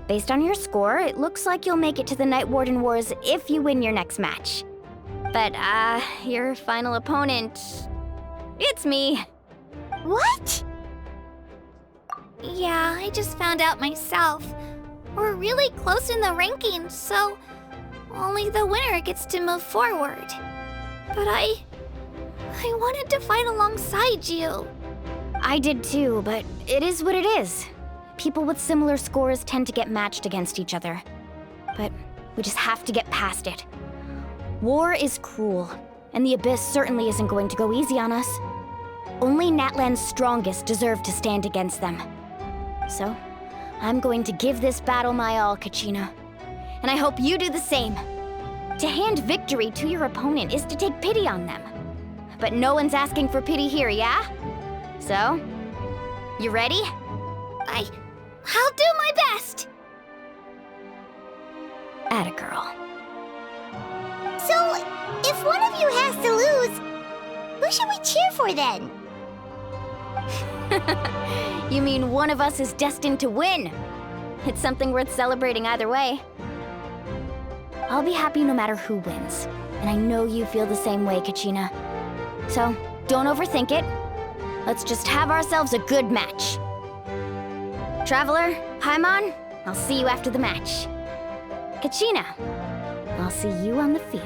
[SPEAKER 12] Based on your score, it looks like you'll make it to the Night Warden Wars if you win your next match. But, your final opponent... it's me.
[SPEAKER 1] What?
[SPEAKER 3] Yeah, I just found out myself. We're really close in the rankings, so only the winner gets to move forward. But I wanted to fight alongside you.
[SPEAKER 12] I did too, but it is what it is. People with similar scores tend to get matched against each other. But we just have to get past it. War is cruel, and the Abyss certainly isn't going to go easy on us. Only Natlan's strongest deserve to stand against them. So, I'm going to give this battle my all, Kachina. And I hope you do the same. To hand victory to your opponent is to take pity on them. But no one's asking for pity here, yeah? So, you ready?
[SPEAKER 3] I'll do my best!
[SPEAKER 12] Atta girl.
[SPEAKER 1] So, if one of you has to lose, who should we cheer for then?
[SPEAKER 12] You mean one of us is destined to win? It's something worth celebrating either way. I'll be happy no matter who wins. And I know you feel the same way, Kachina. So, don't overthink it. Let's just have ourselves a good match. Traveler, Paimon, I'll see you after the match. Kachina, I'll see you on the field.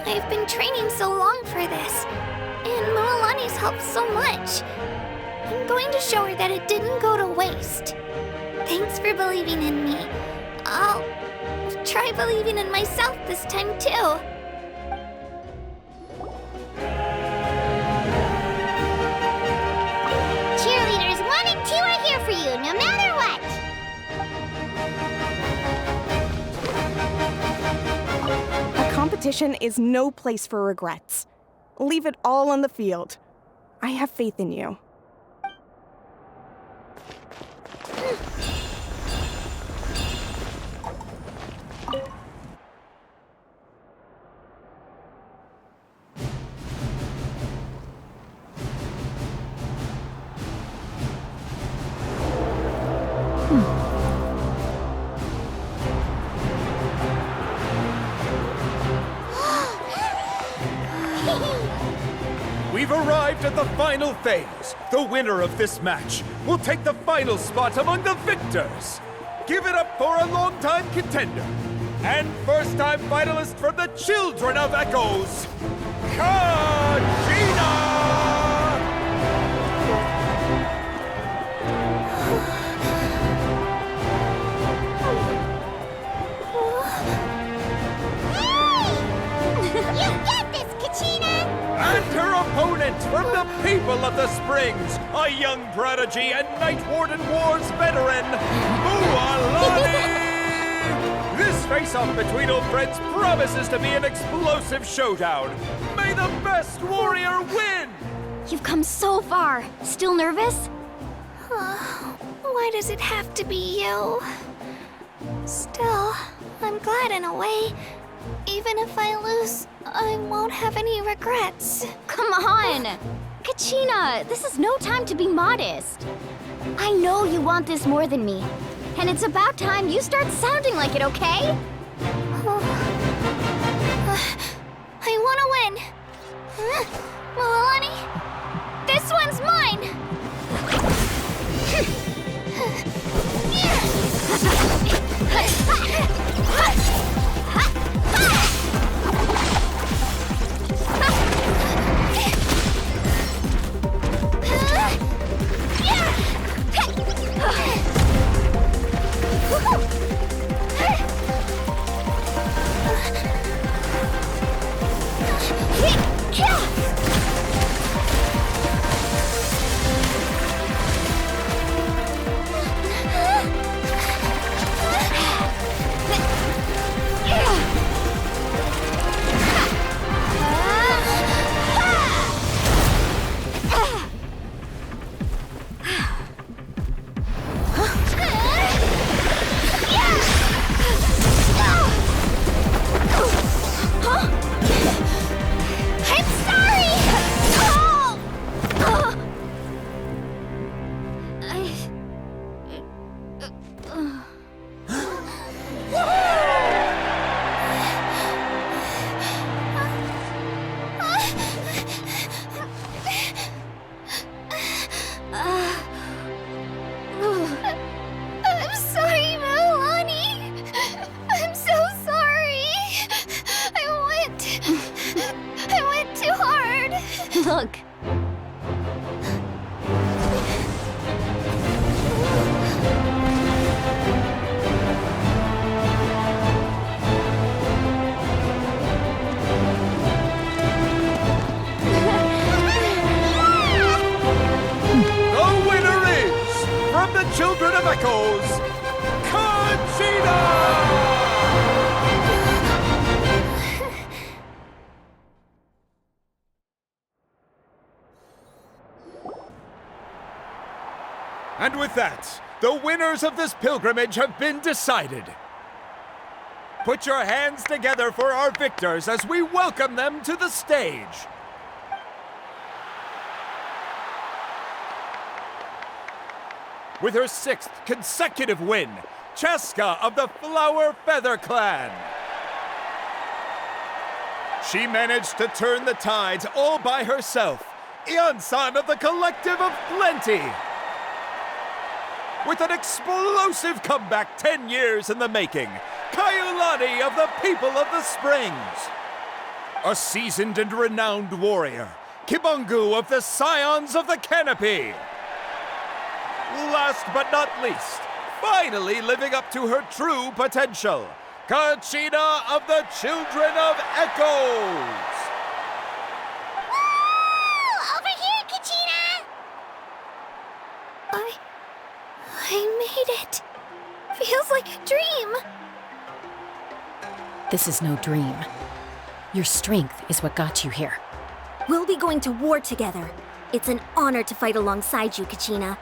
[SPEAKER 3] I've been training so long for this, and Milani's helped so much. I'm going to show her that it didn't go to waste. Thanks for believing in me. I'll try believing in myself this time too.
[SPEAKER 1] Cheerleaders 1 and 2 are here for you, no matter what.
[SPEAKER 14] A competition is no place for regrets. Leave it all on the field. I have faith in you.
[SPEAKER 9] We've arrived at the final phase. The winner of this match will take the final spot among the victors. Give it up for a longtime contender and first-time finalist from the Children of Echoes, Kachina!
[SPEAKER 1] You get this, Kachina!
[SPEAKER 9] And her opponent from the people of the Springs, a young prodigy and Night Warden Wars veteran, Mualani! This face-off between old friends promises to be an explosive showdown. May the best warrior win!
[SPEAKER 12] You've come so far. Still nervous?
[SPEAKER 3] Why does it have to be you? Still, I'm glad in a way. Even if I lose, I won't have any regrets.
[SPEAKER 12] Come on! Kachina, this is no time to be modest. I know you want this more than me. And it's about time you start sounding like it, okay?
[SPEAKER 3] I want to win. Mualani, this one's mine!
[SPEAKER 12] Look.
[SPEAKER 9] The winner is, from the Children of Echoes, Kachina! And with that, the winners of this pilgrimage have been decided. Put your hands together for our victors as we welcome them to the stage. With her 6th consecutive win, Cheska of the Flower Feather Clan. She managed to turn the tides all by herself. Ian-san of the Collective of Plenty. With an explosive comeback 10 years in the making, Kayulani of the People of the Springs. A seasoned and renowned warrior, Kibungu of the Scions of the Canopy. Last but not least, finally living up to her true potential, Kachina of the Children of Echoes.
[SPEAKER 1] Woo! Over here, Kachina!
[SPEAKER 3] I made it. Feels like a dream.
[SPEAKER 5] This is no dream. Your strength is what got you here.
[SPEAKER 11] We'll be going to war together. It's an honor to fight alongside you, Kachina.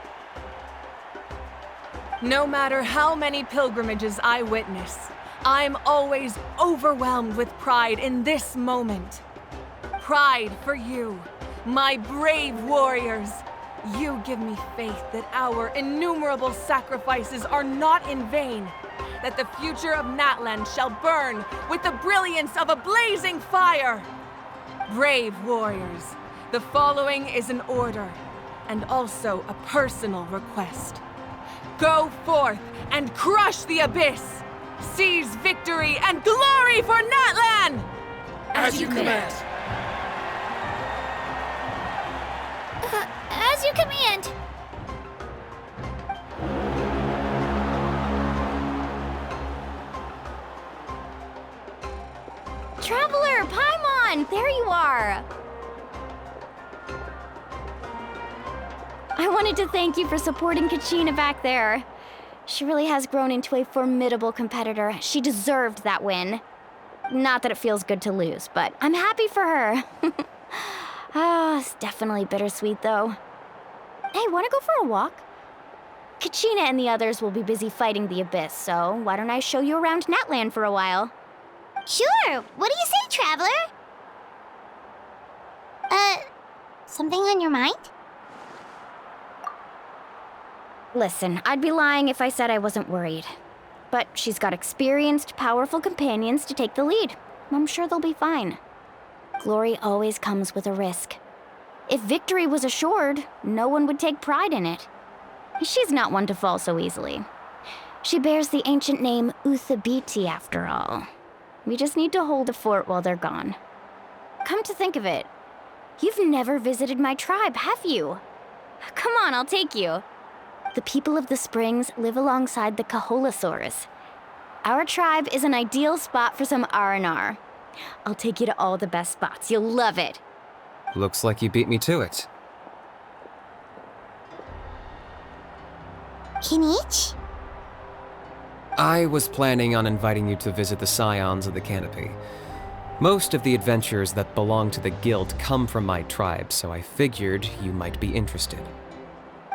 [SPEAKER 15] No matter how many pilgrimages I witness, I'm always overwhelmed with pride in this moment. Pride for you, my brave warriors. You give me faith that our innumerable sacrifices are not in vain, that the future of Natlan shall burn with the brilliance of a blazing fire. Brave warriors, the following is an order, and also a personal request. Go forth and crush the abyss! Seize victory and glory for Natlan!
[SPEAKER 7] As you command.
[SPEAKER 3] As you command.
[SPEAKER 12] Traveler, Paimon, there you are! I wanted to thank you for supporting Kachina back there. She really has grown into a formidable competitor. She deserved that win. Not that it feels good to lose, but I'm happy for her. It's definitely bittersweet, though. Hey, wanna go for a walk? Kachina and the others will be busy fighting the Abyss, so why don't I show you around Natlan for a while?
[SPEAKER 1] Sure. What do you say, Traveler? Something on your mind?
[SPEAKER 12] Listen, I'd be lying if I said I wasn't worried. But she's got experienced, powerful companions to take the lead. I'm sure they'll be fine. Glory always comes with a risk. If victory was assured, no one would take pride in it. She's not one to fall so easily. She bears the ancient name Uthabiti, after all. We just need to hold the fort while they're gone. Come to think of it, you've never visited my tribe, have you? Come on, I'll take you. The people of the Springs live alongside the Kaholasaurus. Our tribe is an ideal spot for some R&R. I'll take you to all the best spots. You'll love it.
[SPEAKER 10] Looks like you beat me to it.
[SPEAKER 1] Kinich?
[SPEAKER 10] I was planning on inviting you to visit the Scions of the Canopy. Most of the adventurers that belong to the guild come from my tribe, so I figured you might be interested.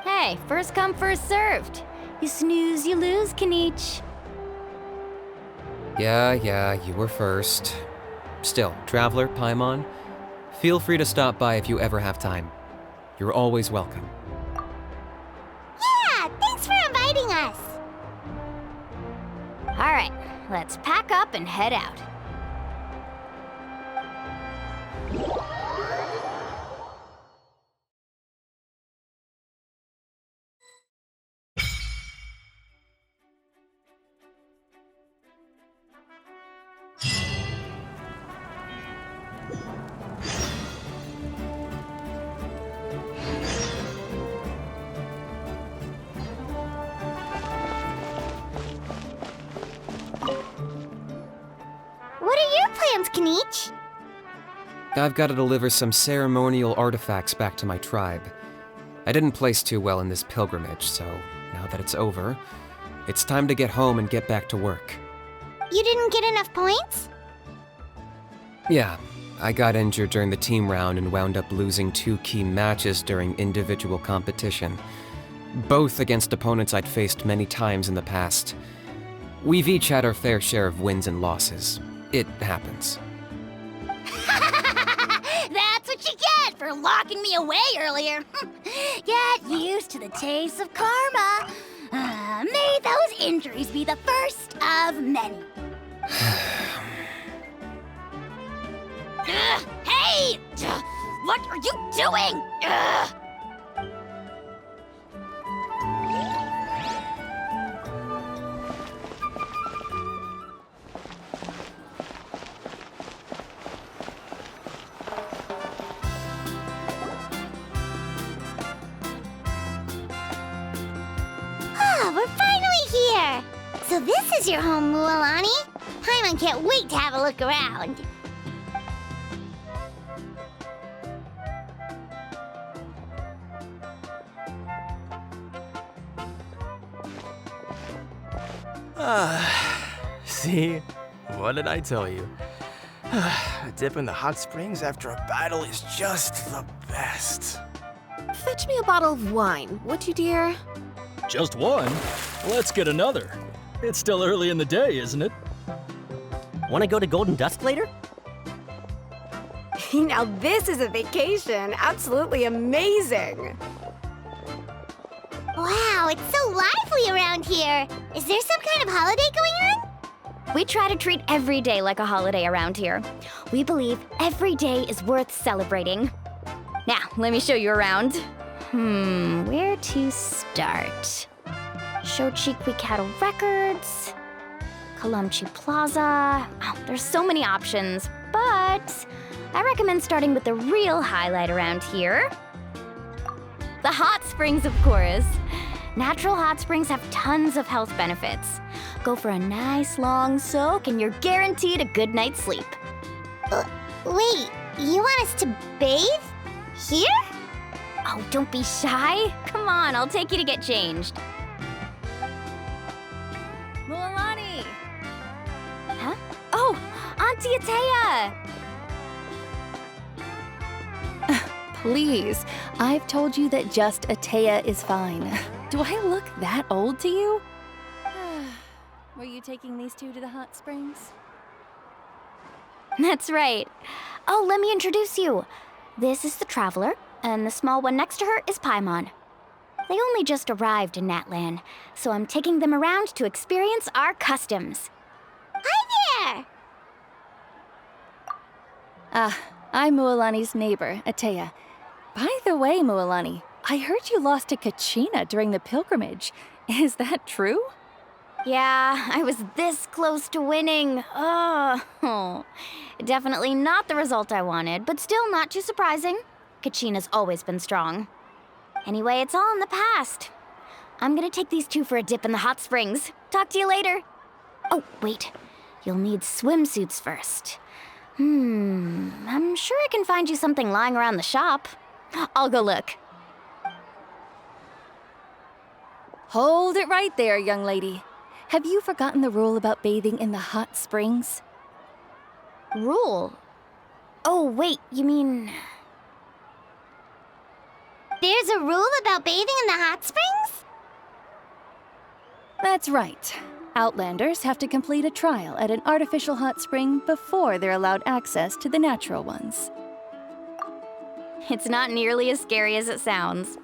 [SPEAKER 12] Hey, first come, first served. You snooze, you lose, Kinich.
[SPEAKER 10] Yeah, you were first. Still, Traveler, Paimon, feel free to stop by if you ever have time. You're always welcome.
[SPEAKER 1] Yeah, thanks for inviting us.
[SPEAKER 12] All right, let's pack up and head out.
[SPEAKER 1] What are your plans, Kinich?
[SPEAKER 10] I've got to deliver some ceremonial artifacts back to my tribe. I didn't place too well in this pilgrimage, so now that it's over, it's time to get home and get back to work.
[SPEAKER 1] You didn't get enough points?
[SPEAKER 10] Yeah, I got injured during the team round and wound up losing 2 key matches during individual competition, both against opponents I'd faced many times in the past. We've each had our fair share of wins and losses. It happens.
[SPEAKER 1] That's what you get for locking me away earlier. Get used to the taste of karma. May those injuries be the first of many. Hey! What are you doing? We're finally here! So this is your home, Mualani? Paimon can't wait to have a look around.
[SPEAKER 16] See? What did I tell you? A dip in the hot springs after a battle is just the best.
[SPEAKER 7] Fetch me a bottle of wine, would you, dear?
[SPEAKER 19] Just one? Let's get another. It's still early in the day, isn't it?
[SPEAKER 6] Want to go to Golden Dusk later?
[SPEAKER 11] Now this is a vacation. Absolutely amazing.
[SPEAKER 1] Wow, it's so lively around here. Is there some kind of holiday going on?
[SPEAKER 12] We try to treat every day like a holiday around here. We believe every day is worth celebrating. Now, let me show you around. Where to start? Shochiqui Cattle Records, Kalamchi Plaza. Oh, there's so many options, but I recommend starting with the real highlight around here. The hot springs, of course. Natural hot springs have tons of health benefits. Go for a nice long soak and you're guaranteed a good night's sleep.
[SPEAKER 1] Wait, you want us to bathe? Here?
[SPEAKER 12] Oh, don't be shy. Come on, I'll take you to get changed.
[SPEAKER 2] Mualani!
[SPEAKER 12] Huh? Oh, Auntie Atea!
[SPEAKER 5] Please, I've told you that just Atea is fine. Do I look that old to you?
[SPEAKER 2] Were you taking these two to the hot springs?
[SPEAKER 12] That's right. Oh, let me introduce you. This is the Traveler, and the small one next to her is Paimon. They only just arrived in Natlan, so I'm taking them around to experience our customs.
[SPEAKER 1] Hi there!
[SPEAKER 5] I'm Mualani's neighbor, Atea. By the way, Mualani, I heard you lost to Kachina during the pilgrimage. Is that true?
[SPEAKER 12] Yeah, I was this close to winning. Oh, definitely not the result I wanted, but still not too surprising. Kachina's always been strong. Anyway, it's all in the past. I'm gonna take these two for a dip in the hot springs. Talk to you later. Oh, wait. You'll need swimsuits first. I'm sure I can find you something lying around the shop. I'll go look.
[SPEAKER 5] Hold it right there, young lady. Have you forgotten the rule about bathing in the hot springs?
[SPEAKER 12] Rule? Oh, wait, you mean...
[SPEAKER 1] There's a rule about bathing in the hot springs?
[SPEAKER 5] That's right. Outlanders have to complete a trial at an artificial hot spring before they're allowed access to the natural ones.
[SPEAKER 12] It's not nearly as scary as it sounds.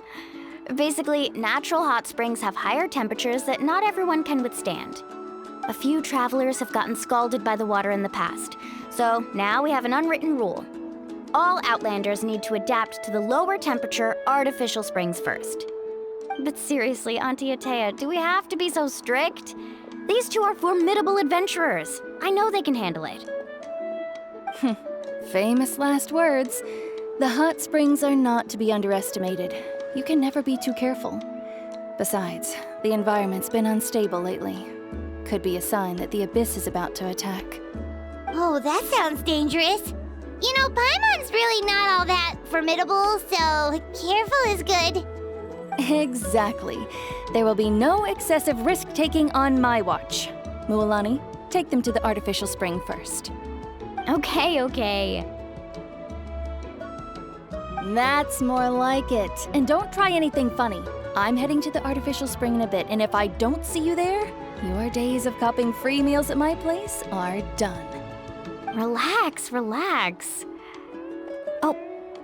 [SPEAKER 12] Basically, natural hot springs have higher temperatures that not everyone can withstand. A few travelers have gotten scalded by the water in the past, so now we have an unwritten rule. All Outlanders need to adapt to the lower temperature artificial springs first. But seriously, Auntie Atea, do we have to be so strict? These two are formidable adventurers. I know they can handle it.
[SPEAKER 5] Famous last words. The hot springs are not to be underestimated. You can never be too careful. Besides, the environment's been unstable lately. Could be a sign that the Abyss is about to attack.
[SPEAKER 1] Oh, that sounds dangerous. You know, Paimon's really not all that formidable, so careful is good.
[SPEAKER 5] Exactly. There will be no excessive risk-taking on my watch. Mualani, take them to the artificial spring first.
[SPEAKER 12] Okay.
[SPEAKER 5] That's more like it. And don't try anything funny. I'm heading to the artificial spring in a bit, and if I don't see you there, your days of copping free meals at my place are done.
[SPEAKER 12] Relax. Oh,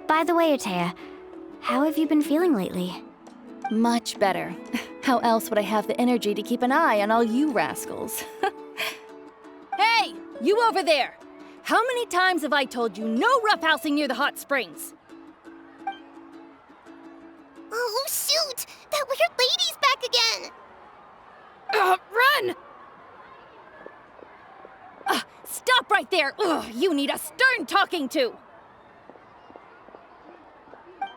[SPEAKER 12] by the way, Atea, how have you been feeling lately?
[SPEAKER 5] Much better. How else would I have the energy to keep an eye on all you rascals?
[SPEAKER 22] Hey, you over there! How many times have I told you no roughhousing near the hot springs?
[SPEAKER 1] Oh, shoot! That weird lady's back again!
[SPEAKER 22] Run! Stop right there! Ugh, you need a stern talking to!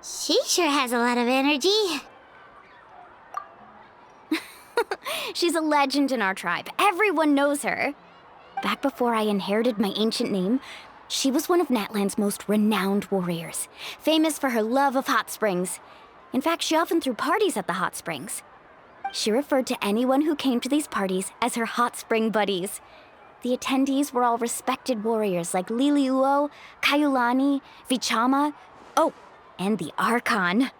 [SPEAKER 1] She sure has a lot of energy.
[SPEAKER 12] She's a legend in our tribe. Everyone knows her. Back before I inherited my ancient name, she was one of Natlan's most renowned warriors, famous for her love of hot springs. In fact, she often threw parties at the hot springs. She referred to anyone who came to these parties as her hot spring buddies. The attendees were all respected warriors like Liliuo, Kaiulani, Vichama, and the Archon.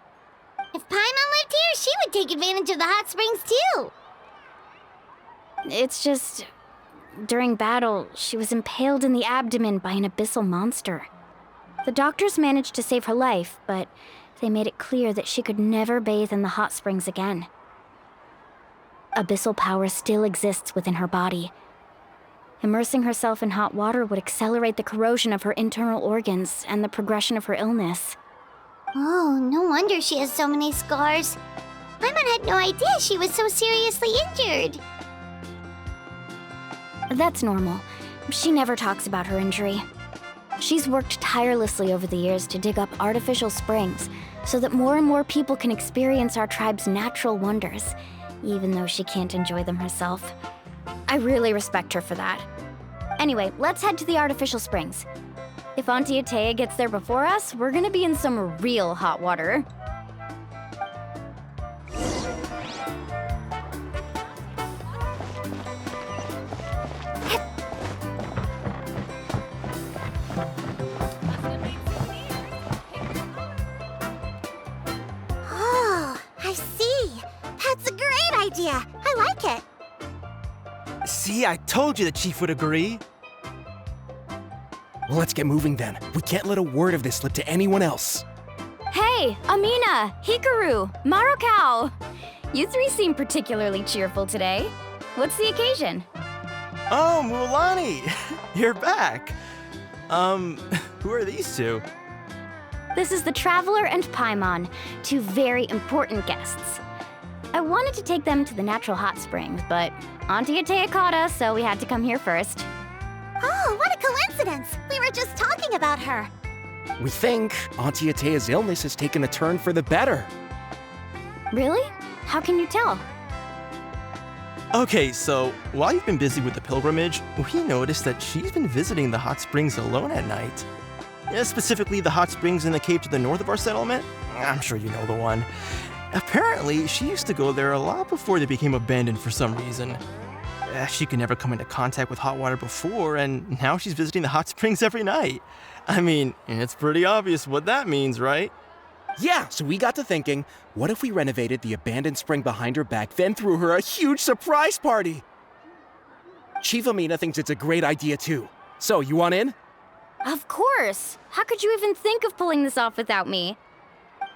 [SPEAKER 1] If Paimon lived here, she would take advantage of the hot springs too.
[SPEAKER 12] It's just... during battle, she was impaled in the abdomen by an abyssal monster. The doctors managed to save her life, but they made it clear that she could never bathe in the hot springs again. Abyssal power still exists within her body. Immersing herself in hot water would accelerate the corrosion of her internal organs and the progression of her illness.
[SPEAKER 1] Oh, no wonder she has so many scars. Paimon had no idea she was so seriously injured.
[SPEAKER 12] That's normal. She never talks about her injury. She's worked tirelessly over the years to dig up artificial springs so that more and more people can experience our tribe's natural wonders, even though she can't enjoy them herself. I really respect her for that. Anyway, let's head to the artificial springs. If Auntie Atea gets there before us, we're gonna be in some real hot water.
[SPEAKER 1] Oh, I see. That's a great idea. I like it.
[SPEAKER 16] See, I told you the chief would agree.
[SPEAKER 19] Well, let's get moving then. We can't let a word of this slip to anyone else.
[SPEAKER 12] Hey, Amina, Hikaru, Marukao! You three seem particularly cheerful today. What's the occasion?
[SPEAKER 16] Oh, Mulani! You're back. Who are these two?
[SPEAKER 12] This is the Traveler and Paimon, two very important guests. I wanted to take them to the natural hot springs, but Auntie Atea caught us, so we had to come here first.
[SPEAKER 1] Oh, what a coincidence! We were just talking about her.
[SPEAKER 19] We think Auntie Atea's illness has taken a turn for the better.
[SPEAKER 12] Really? How can you tell?
[SPEAKER 16] Okay, so while you've been busy with the pilgrimage, we noticed that she's been visiting the hot springs alone at night. Specifically, the hot springs in the cave to the north of our settlement. I'm sure you know the one. Apparently, she used to go there a lot before they became abandoned for some reason. She could never come into contact with hot water before, and now she's visiting the hot springs every night. I mean, it's pretty obvious what that means, right?
[SPEAKER 19] Yeah, so we got to thinking, what if we renovated the abandoned spring behind her back, then threw her a huge surprise party? Chief Amina thinks it's a great idea too. So, you want in?
[SPEAKER 12] Of course! How could you even think of pulling this off without me?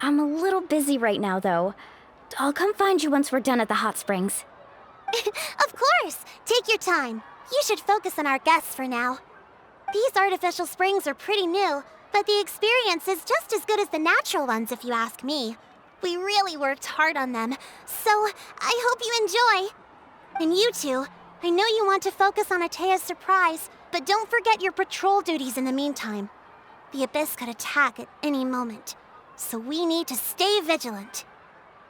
[SPEAKER 12] I'm a little busy right now, though. I'll come find you once we're done at the hot springs.
[SPEAKER 1] Of course! Take your time. You should focus on our guests for now. These artificial springs are pretty new, but the experience is just as good as the natural ones, if you ask me. We really worked hard on them, so I hope you enjoy. And you two, I know you want to focus on Atea's surprise, but don't forget your patrol duties in the meantime. The Abyss could attack at any moment, so we need to stay vigilant.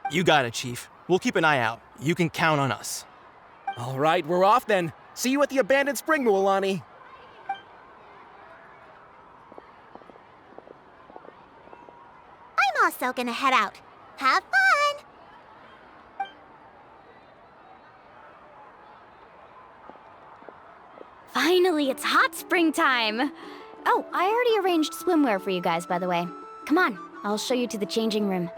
[SPEAKER 16] You got it, Chief. We'll keep an eye out. You can count on us.
[SPEAKER 19] All right, we're off then. See you at the abandoned spring, Mulani.
[SPEAKER 1] I'm also gonna head out. Have fun!
[SPEAKER 12] Finally, it's hot spring time! Oh, I already arranged swimwear for you guys, by the way. Come on, I'll show you to the changing room.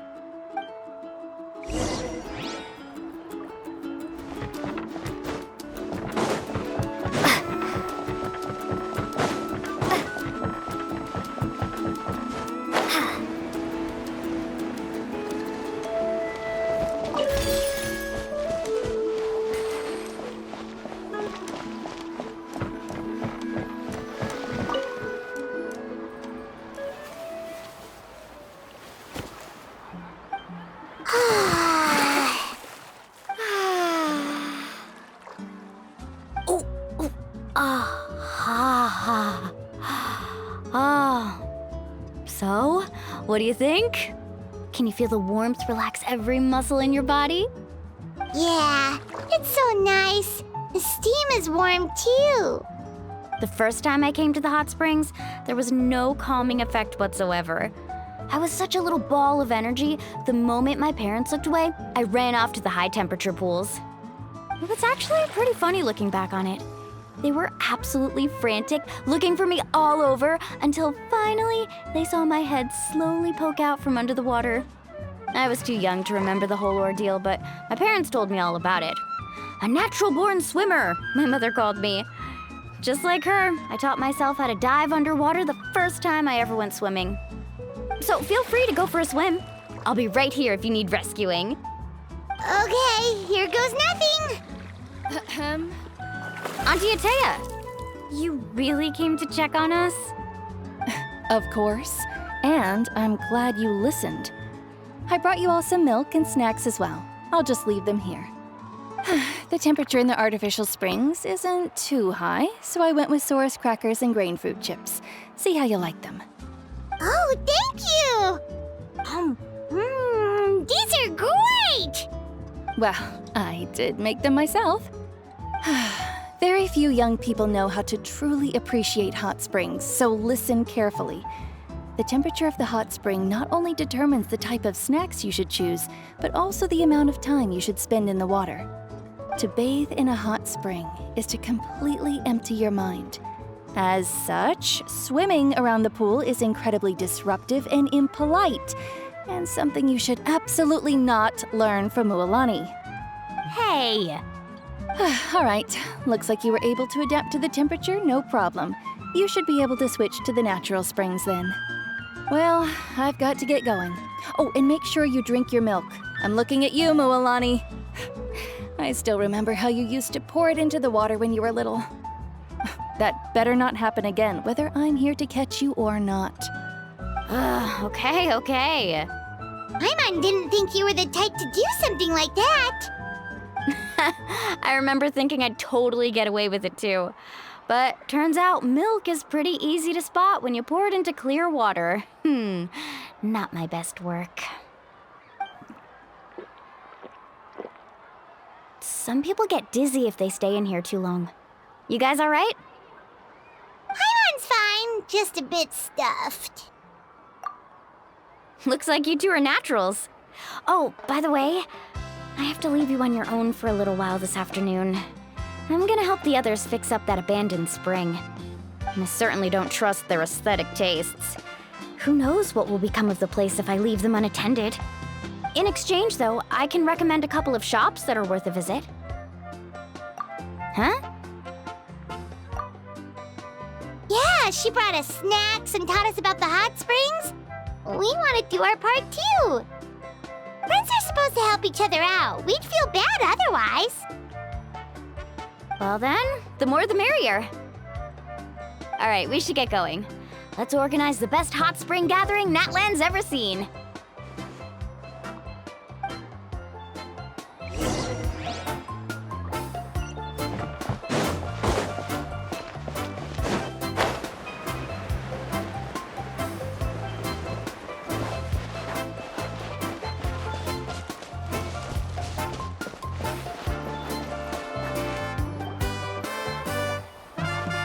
[SPEAKER 12] So, what do you think? Can you feel the warmth relax every muscle in your body?
[SPEAKER 1] Yeah, it's so nice. The steam is warm too.
[SPEAKER 12] The first time I came to the hot springs, there was no calming effect whatsoever. I was such a little ball of energy, the moment my parents looked away, I ran off to the high temperature pools. It was actually pretty funny looking back on it. They were absolutely frantic, looking for me all over, until finally they saw my head slowly poke out from under the water. I was too young to remember the whole ordeal, but my parents told me all about it. A natural-born swimmer, my mother called me. Just like her, I taught myself how to dive underwater the first time I ever went swimming. So feel free to go for a swim. I'll be right here if you need rescuing.
[SPEAKER 1] Okay, here goes nothing.
[SPEAKER 12] Auntie Atea, you really came to check on us?
[SPEAKER 5] Of course. And I'm glad you listened. I brought you all some milk and snacks as well. I'll just leave them here. The temperature in the artificial springs isn't too high, so I went with Saurus crackers and grain fruit chips. See how you like them.
[SPEAKER 1] Oh, thank you! These are great!
[SPEAKER 5] Well, I did make them myself. Very few young people know how to truly appreciate hot springs, so listen carefully. The temperature of the hot spring not only determines the type of snacks you should choose, but also the amount of time you should spend in the water. To bathe in a hot spring is to completely empty your mind. As such, swimming around the pool is incredibly disruptive and impolite, and something you should absolutely not learn from Mualani.
[SPEAKER 12] Hey!
[SPEAKER 5] All right, looks like you were able to adapt to the temperature, no problem. You should be able to switch to the natural springs then. Well, I've got to get going. Oh, and make sure you drink your milk. I'm looking at you, Mualani. I still remember how you used to pour it into the water when you were little. That better not happen again, whether I'm here to catch you or not.
[SPEAKER 12] Okay.
[SPEAKER 1] Paimon didn't think you were the type to do something like that.
[SPEAKER 12] I remember thinking I'd totally get away with it too. But turns out milk is pretty easy to spot when you pour it into clear water. Not my best work. Some people get dizzy if they stay in here too long. You guys all right?
[SPEAKER 1] Paimon's fine, just a bit stuffed.
[SPEAKER 12] Looks like you two are naturals. Oh, by the way, I have to leave you on your own for a little while this afternoon. I'm gonna help the others fix up that abandoned spring. I certainly don't trust their aesthetic tastes. Who knows what will become of the place if I leave them unattended? In exchange, though, I can recommend a couple of shops that are worth a visit. Huh?
[SPEAKER 1] Yeah, she brought us snacks and taught us about the hot springs. We want to do our part too. Friends are supposed to help each other out. We'd feel bad otherwise.
[SPEAKER 12] Well then, the more the merrier. All right, we should get going. Let's organize the best hot spring gathering Natlan's ever seen.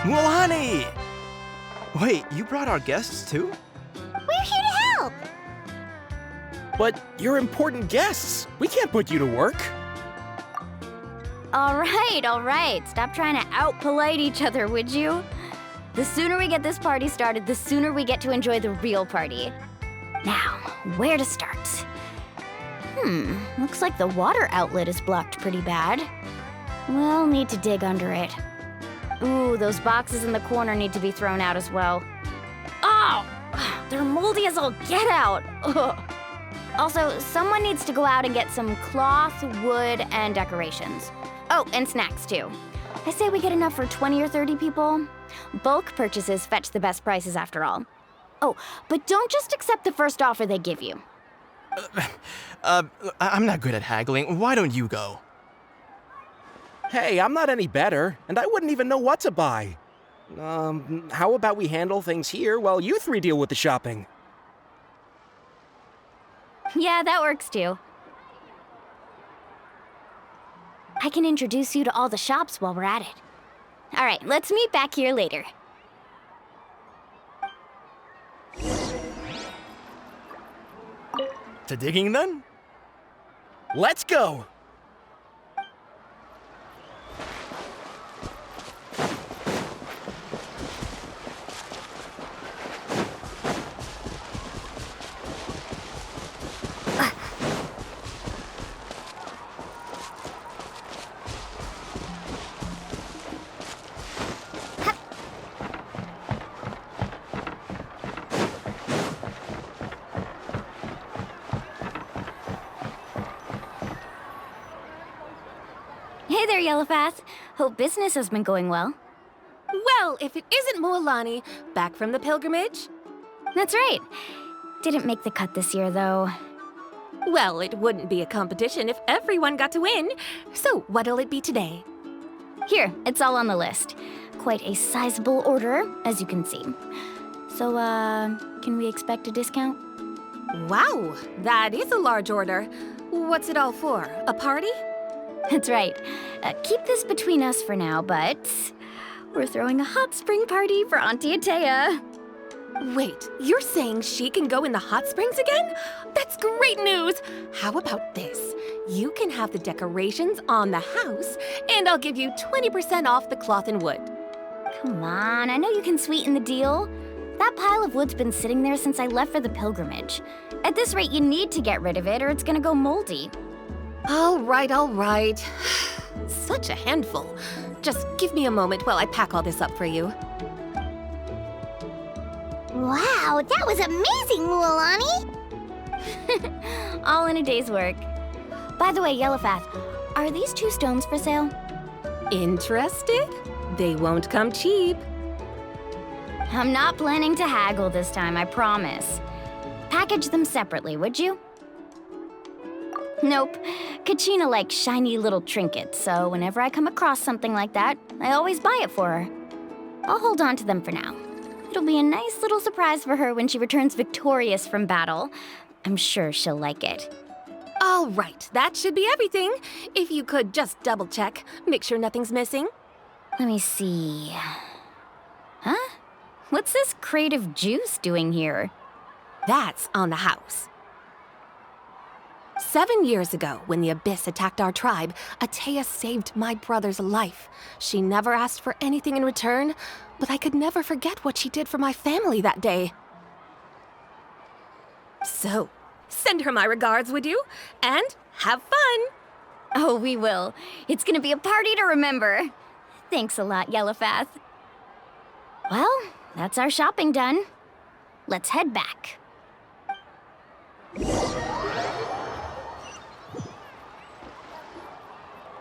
[SPEAKER 16] Mualani! Wait, you brought our guests too?
[SPEAKER 1] We're here to help.
[SPEAKER 19] But you're important guests. We can't put you to work.
[SPEAKER 12] All right. Stop trying to out-polite each other, would you? The sooner we get this party started, the sooner we get to enjoy the real party. Now, where to start? Looks like the water outlet is blocked pretty bad. We'll need to dig under it. Ooh, those boxes in the corner need to be thrown out as well. Oh! They're moldy as all get out! Ugh. Also, someone needs to go out and get some cloth, wood, and decorations. Oh, and snacks too. I say we get enough for 20 or 30 people. Bulk purchases fetch the best prices after all. Oh, but don't just accept the first offer they give you.
[SPEAKER 16] I'm not good at haggling. Why don't you go?
[SPEAKER 19] Hey, I'm not any better, and I wouldn't even know what to buy. How about we handle things here while you three deal with the shopping?
[SPEAKER 12] Yeah, that works too. I can introduce you to all the shops while we're at it. All right, let's meet back here later.
[SPEAKER 16] To digging then?
[SPEAKER 19] Let's go!
[SPEAKER 12] Hey there, Yellowfath. Hope business has been going well.
[SPEAKER 5] Well, if it isn't Moalani, back from the pilgrimage?
[SPEAKER 12] That's right. Didn't make the cut this year, though.
[SPEAKER 5] Well, it wouldn't be a competition if everyone got to win. So, what'll it be today?
[SPEAKER 12] Here, it's all on the list. Quite a sizable order, as you can see. So, can we expect a discount?
[SPEAKER 5] Wow, that is a large order. What's it all for? A party?
[SPEAKER 12] That's right. Keep this between us for now, but we're throwing a hot spring party for Auntie Atea.
[SPEAKER 5] Wait, you're saying she can go in the hot springs again? That's great news! How about this? You can have the decorations on the house, and I'll give you 20% off the cloth and wood.
[SPEAKER 12] Come on, I know you can sweeten the deal. That pile of wood's been sitting there since I left for the pilgrimage. At this rate, you need to get rid of it or it's gonna go moldy.
[SPEAKER 5] All right, all right. Such a handful. Just give me a moment while I pack all this up for you.
[SPEAKER 1] Wow, that was amazing, Moalani!
[SPEAKER 12] All in a day's work. By the way, Yellowfath, are these 2 stones for sale?
[SPEAKER 5] Interested? They won't come cheap.
[SPEAKER 12] I'm not planning to haggle this time, I promise. Package them separately, would you? Nope. Kachina likes shiny little trinkets, so whenever I come across something like that, I always buy it for her. I'll hold on to them for now. It'll be a nice little surprise for her when she returns victorious from battle. I'm sure she'll like it.
[SPEAKER 5] All right, that should be everything. If you could just double check, make sure nothing's missing.
[SPEAKER 12] Let me see. Huh? What's this crate of juice doing here?
[SPEAKER 5] That's on the house. 7 years ago, when the Abyss attacked our tribe, Atea saved my brother's life. She never asked for anything in return, but I could never forget what she did for my family that day. So, send her my regards, would you? And have fun!
[SPEAKER 12] Oh, we will. It's gonna be a party to remember. Thanks a lot, Yellowfath. Well, that's our shopping done. Let's head back.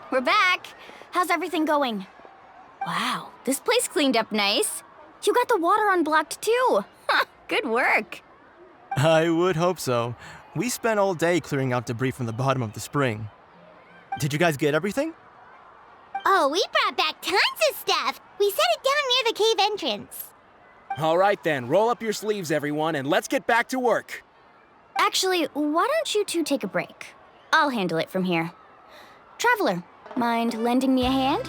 [SPEAKER 12] We're back. How's everything going? Wow, this place cleaned up nice. You got the water unblocked too. Good work.
[SPEAKER 16] I would hope so. We spent all day clearing out debris from the bottom of the spring. Did you guys get everything?
[SPEAKER 1] Oh, we brought back tons of stuff! We set it down near the cave entrance.
[SPEAKER 19] All right then, roll up your sleeves, everyone, and let's get back to work.
[SPEAKER 12] Actually, why don't you 2 take a break? I'll handle it from here. Traveler, mind lending me a hand?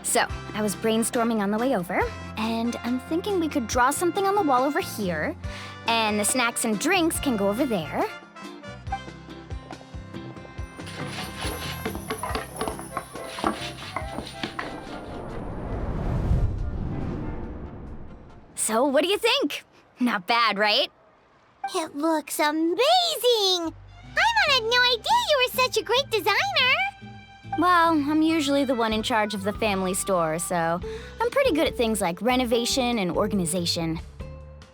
[SPEAKER 12] So, I was brainstorming on the way over, and I'm thinking we could draw something on the wall over here, and the snacks and drinks can go over there. So, what do you think? Not bad, right?
[SPEAKER 1] It looks amazing! Paimon had no idea you were such a great designer!
[SPEAKER 12] Well, I'm usually the one in charge of the family store, so I'm pretty good at things like renovation and organization.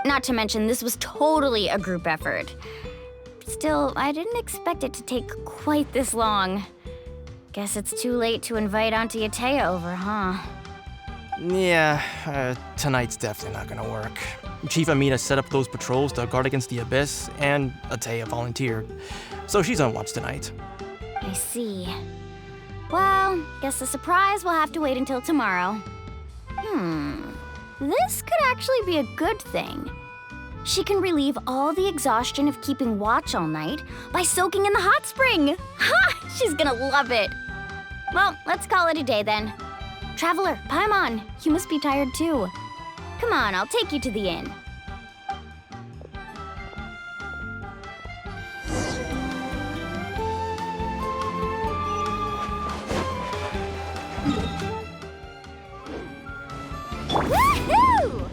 [SPEAKER 12] Not to mention, this was totally a group effort. Still, I didn't expect it to take quite this long. Guess it's too late to invite Auntie Atea over, huh?
[SPEAKER 16] Yeah, tonight's definitely not gonna work. Chief Amina set up those patrols to guard against the Abyss, and Atea volunteered. So she's on watch tonight.
[SPEAKER 12] I see. Well, guess the surprise will have to wait until tomorrow. This could actually be a good thing. She can relieve all the exhaustion of keeping watch all night by soaking in the hot spring. Ha! She's gonna love it. Well, let's call it a day then. Traveler, Paimon, you must be tired too. Come on, I'll take you to the inn. Woohoo!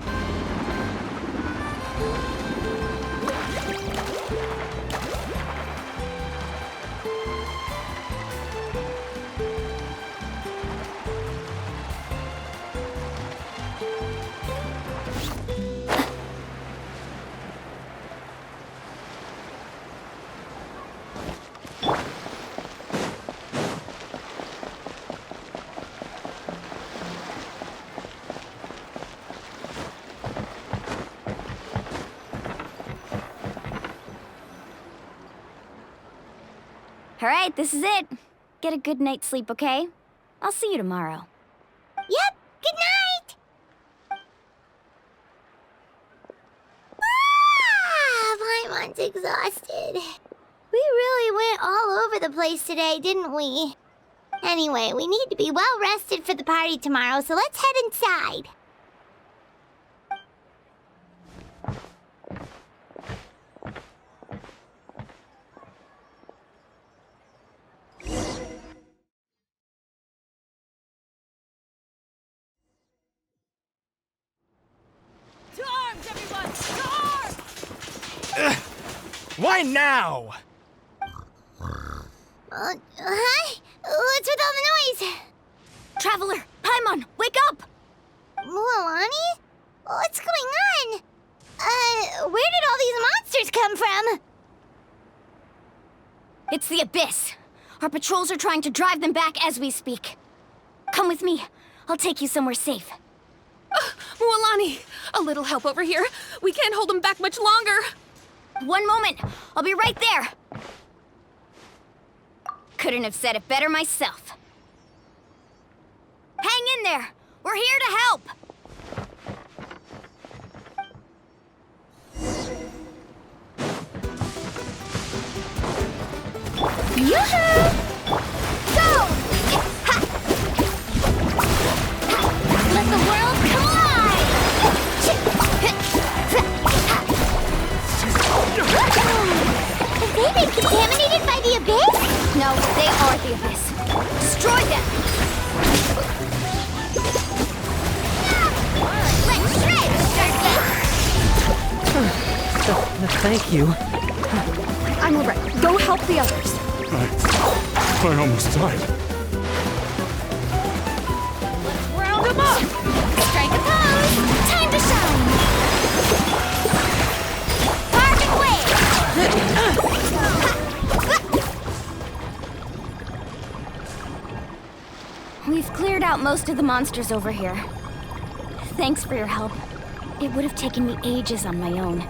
[SPEAKER 12] All right, this is it. Get a good night's sleep, okay? I'll see you tomorrow.
[SPEAKER 1] Yep, good night! Paimon's exhausted. We really went all over the place today, didn't we? Anyway, we need to be well rested for the party tomorrow, so let's head inside.
[SPEAKER 15] To arms, everyone! To arms!
[SPEAKER 16] Why now?
[SPEAKER 1] Hi? What's with all the noise?
[SPEAKER 12] Traveler, Paimon, wake up!
[SPEAKER 1] Mualani? What's going on? Where did all these monsters come from?
[SPEAKER 12] It's the Abyss. Our patrols are trying to drive them back as we speak. Come with me. I'll take you somewhere safe.
[SPEAKER 7] Mualani, a little help over here. We can't hold them back much longer.
[SPEAKER 12] One moment. I'll be right there. Couldn't have said it better myself. Hang in there. We're here to help.
[SPEAKER 1] Yoo-hoo! Go! Ha! Let the world collide! Have they been contaminated by the Abyss?
[SPEAKER 12] No, they are the Abyss. Destroy them!
[SPEAKER 1] Let's shred!
[SPEAKER 6] Thank you.
[SPEAKER 22] I'm alright. Go help the others.
[SPEAKER 18] I almost died.
[SPEAKER 1] Round them up! Strike a pose! Time to shine! Parting
[SPEAKER 12] way! We've cleared out most of the monsters over here. Thanks for your help. It would have taken me ages on my own.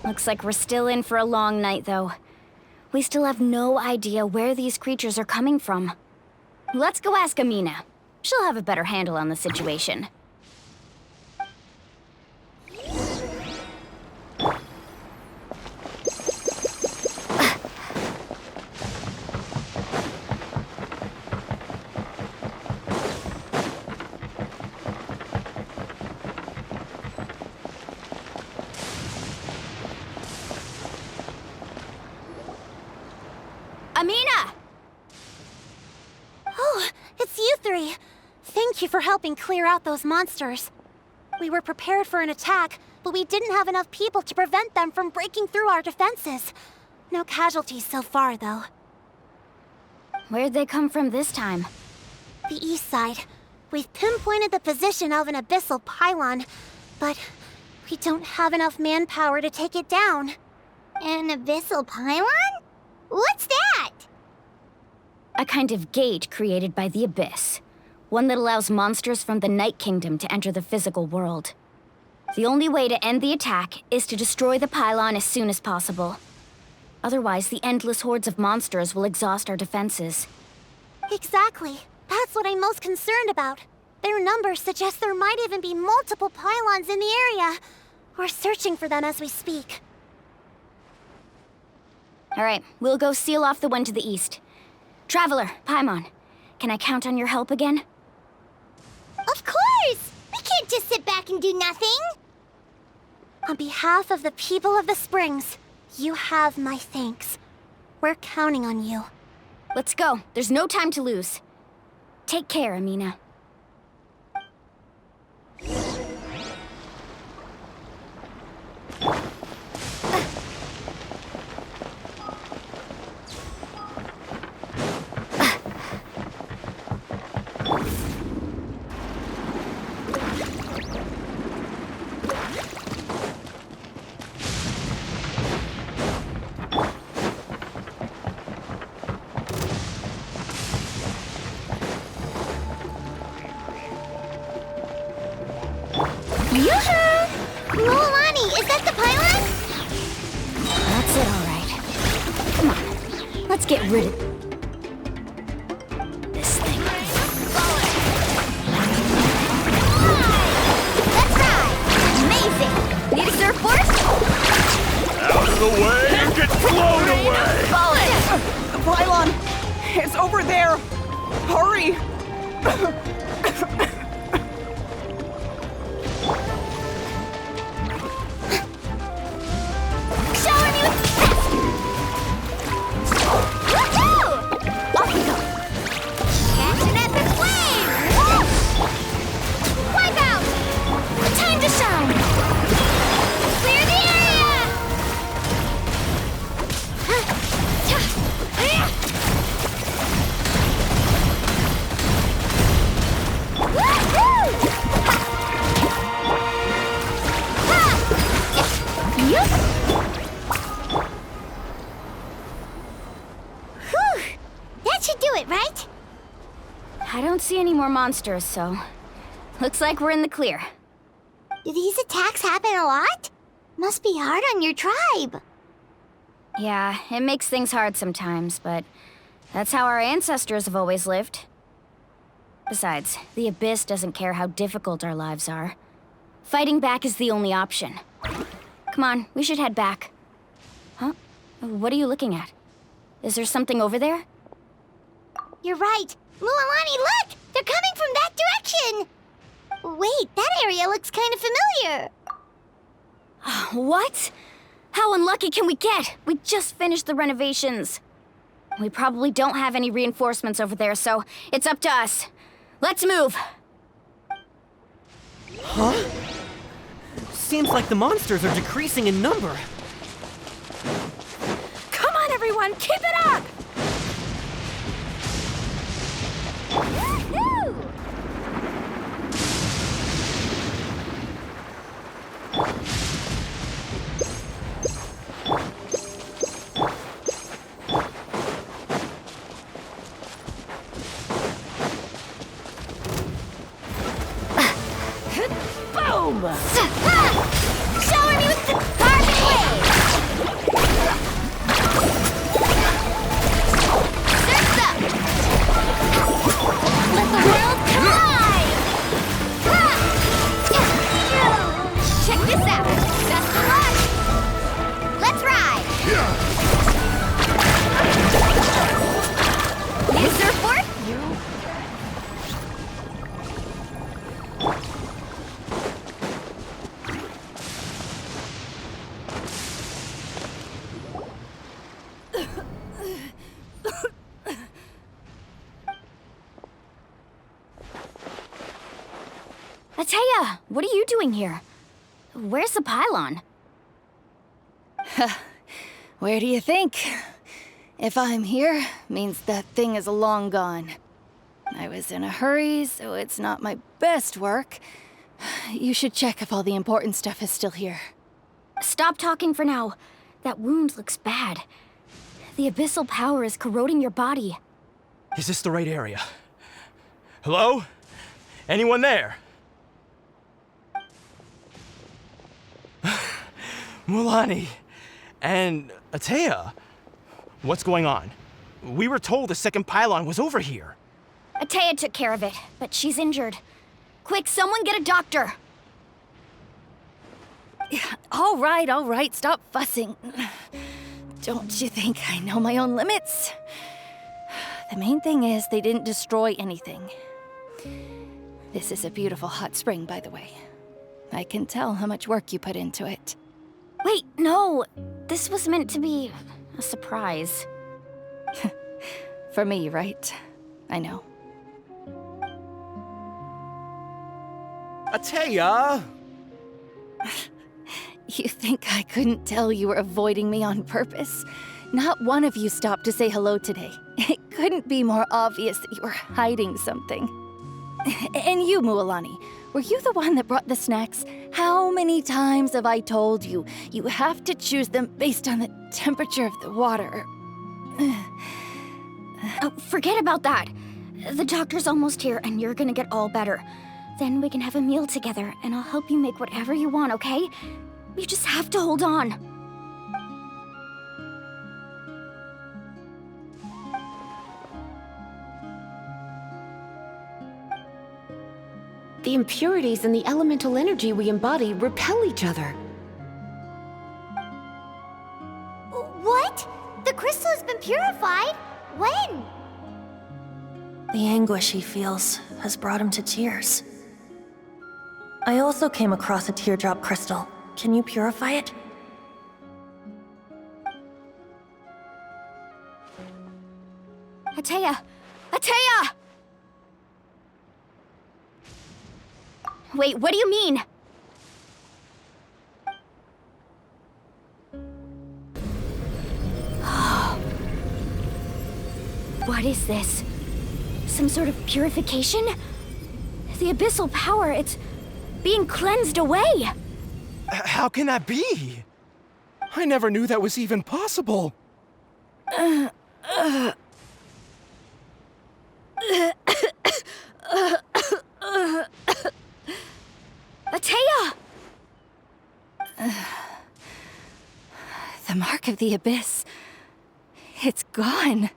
[SPEAKER 12] Looks like we're still in for a long night, though. We still have no idea where these creatures are coming from. Let's go ask Amina. She'll have a better handle on the situation. Amina!
[SPEAKER 1] Oh, it's you three. Thank you for helping clear out those monsters. We were prepared for an attack, but we didn't have enough people to prevent them from breaking through our defenses. No casualties so far, though.
[SPEAKER 12] Where'd they come from this time?
[SPEAKER 1] The east side. We've pinpointed the position of an abyssal pylon, but we don't have enough manpower to take it down. An abyssal pylon? What's that?
[SPEAKER 12] A kind of gate created by the Abyss. One that allows monsters from the Night Kingdom to enter the physical world. The only way to end the attack is to destroy the pylon as soon as possible. Otherwise, the endless hordes of monsters will exhaust our defenses.
[SPEAKER 1] Exactly. That's what I'm most concerned about. Their numbers suggest there might even be multiple pylons in the area. We're searching for them as we speak.
[SPEAKER 12] All right, we'll go seal off the one to the east. Traveler, Paimon, can I count on your help again?
[SPEAKER 1] Of course! We can't just sit back and do nothing! On behalf of the people of the Springs, you have my thanks. We're counting on you.
[SPEAKER 12] Let's go. There's no time to lose. Take care, Amina.
[SPEAKER 1] Mualani, is that the pylon?
[SPEAKER 12] That's it, all right. Come on, let's get rid of...
[SPEAKER 16] of the way, you get blown away!
[SPEAKER 14] The pylon! It's over there! Hurry!
[SPEAKER 1] Shower me with this! Woohoo! Off we go! Catch an epic flame! Wipe out! Time to shine! Clear the area! Whew! That should do it, right?
[SPEAKER 12] I don't see any more monsters, so looks like we're in the clear.
[SPEAKER 1] Do these attacks happen a lot? Must be hard on your tribe.
[SPEAKER 12] Yeah, it makes things hard sometimes, but that's how our ancestors have always lived. Besides, the Abyss doesn't care how difficult our lives are. Fighting back is the only option. Come on, we should head back. Huh? What are you looking at? Is there something over there?
[SPEAKER 1] You're right. Mualani, look! They're coming from that direction! Wait, that area looks kind of familiar.
[SPEAKER 12] What? How unlucky can we get? We just finished the renovations. We probably don't have any reinforcements over there, so it's up to us. Let's move!
[SPEAKER 6] Huh? Seems like the monsters are decreasing in number.
[SPEAKER 22] Come on, everyone, keep it up!
[SPEAKER 1] Boom! Shower me with the carbon wave! Surf's up! Let the world collide! Check this out! Best of luck! Let's ride! New surfboard?
[SPEAKER 12] Ateya, what are you doing here? Where's the pylon?
[SPEAKER 22] Where do you think? If I'm here, means that thing is long gone. I was in a hurry, so it's not my best work. You should check if all the important stuff is still here.
[SPEAKER 12] Stop talking for now. That wound looks bad. The abyssal power is corroding your body.
[SPEAKER 16] Is this the right area? Hello? Anyone there? Mualani and Ateya, what's going on? We were told the second pylon was over here.
[SPEAKER 12] Ateya took care of it, but she's injured. Quick, someone get a doctor!
[SPEAKER 22] All right, stop fussing. Don't you think I know my own limits? The main thing is they didn't destroy anything. This is a beautiful hot spring, by the way. I can tell how much work you put into it.
[SPEAKER 12] Wait, no! This was meant to be a surprise.
[SPEAKER 22] For me, right? I know.
[SPEAKER 19] Ateya!
[SPEAKER 22] You think I couldn't tell you were avoiding me on purpose? Not one of you stopped to say hello today. It couldn't be more obvious that you were hiding something. And you, Mualani, were you the one that brought the snacks? How many times have I told you, you have to choose them based on the temperature of the water?
[SPEAKER 12] Oh, forget about that. The doctor's almost here and you're gonna get all better. Then we can have a meal together and I'll help you make whatever you want, okay? You just have to hold on.
[SPEAKER 7] The impurities and the elemental energy we embody repel each other.
[SPEAKER 1] When?
[SPEAKER 13] The anguish he feels has brought him to tears. I also came across a teardrop crystal. Can you purify it?
[SPEAKER 12] Atea! Atea! Wait, what do you mean? What is this? Some sort of purification? The abyssal power, it's being cleansed away!
[SPEAKER 21] How can that be? I never knew that was even possible.
[SPEAKER 12] Atea!
[SPEAKER 22] The mark of the abyss. It's gone.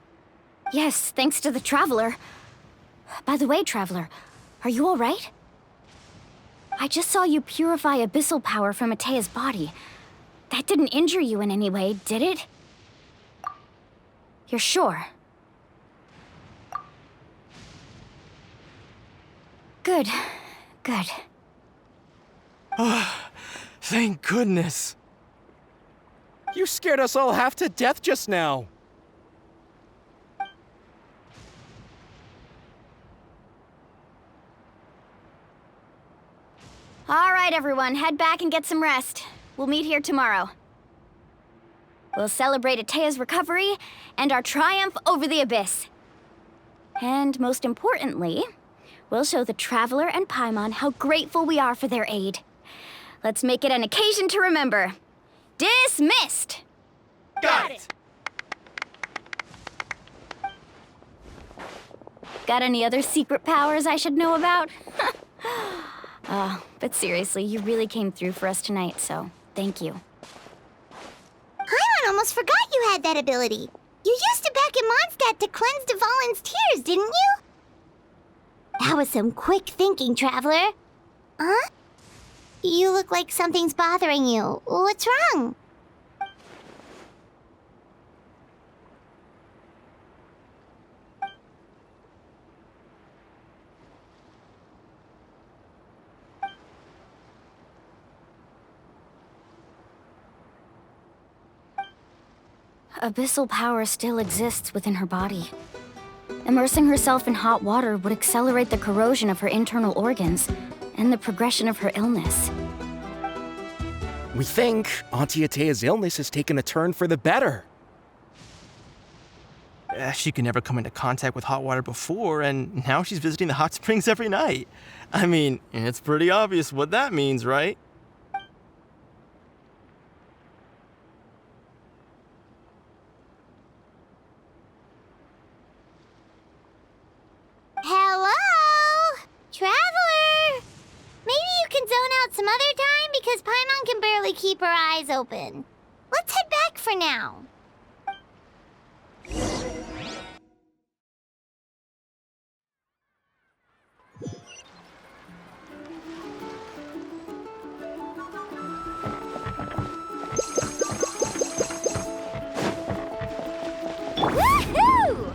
[SPEAKER 12] Yes, thanks to the Traveler. By the way, Traveler, are you all right? I just saw you purify abyssal power from Atea's body. That didn't injure you in any way, did it? You're sure? Good. Good.
[SPEAKER 21] Oh, thank goodness. You scared us all half to death just now.
[SPEAKER 12] All right, everyone, head back and get some rest. We'll meet here tomorrow. We'll celebrate Atea's recovery and our triumph over the abyss. And most importantly, we'll show the Traveler and Paimon how grateful we are for their aid. Let's make it an occasion to remember. Dismissed!
[SPEAKER 21] Got it!
[SPEAKER 12] Got any other secret powers I should know about? But seriously, you really came through for us tonight, so thank you.
[SPEAKER 1] Paimon almost forgot you had that ability. You used it back in Mondstadt to cleanse Dvalin's tears, didn't you? That was some quick thinking, Traveler. Huh? You look like something's bothering you. What's wrong?
[SPEAKER 12] Abyssal power still exists within her body. Immersing herself in hot water would accelerate the corrosion of her internal organs and the progression of her illness.
[SPEAKER 19] We think Auntie Atea's illness has taken a turn for the better.
[SPEAKER 16] She could never come into contact with hot water before, and now she's visiting the hot springs every night. I mean, it's pretty obvious what that means, right?
[SPEAKER 1] Hello? Traveler? Maybe you can zone out some other time because Paimon can barely keep her eyes open. Let's head back for now. Woohoo!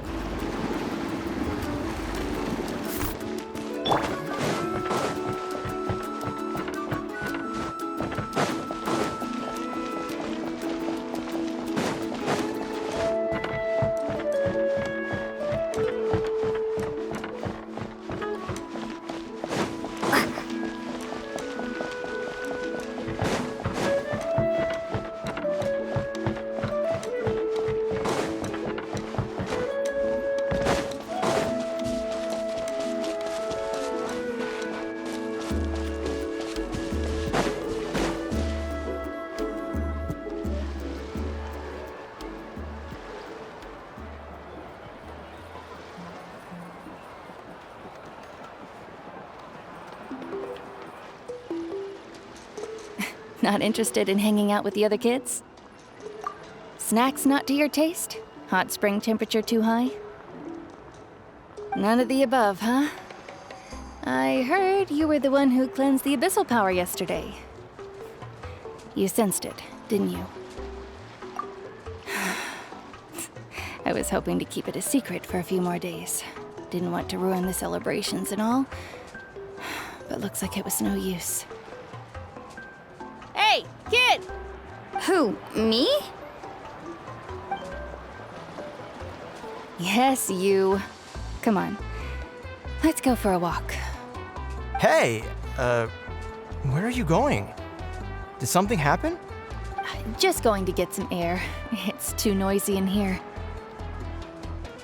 [SPEAKER 5] Not interested in hanging out with the other kids? Snacks not to your taste? Hot spring temperature too high? None of the above, huh? I heard you were the one who cleansed the abyssal power yesterday. You sensed it, didn't you?
[SPEAKER 2] I was hoping to keep it a secret for a few more days. Didn't want to ruin the celebrations and all. But looks like it was no use.
[SPEAKER 22] Hey, kid!
[SPEAKER 12] Who, me?
[SPEAKER 2] Yes, you. Come on. Let's go for a walk.
[SPEAKER 17] Hey, where are you going? Did something happen?
[SPEAKER 2] Just going to get some air. It's too noisy in here.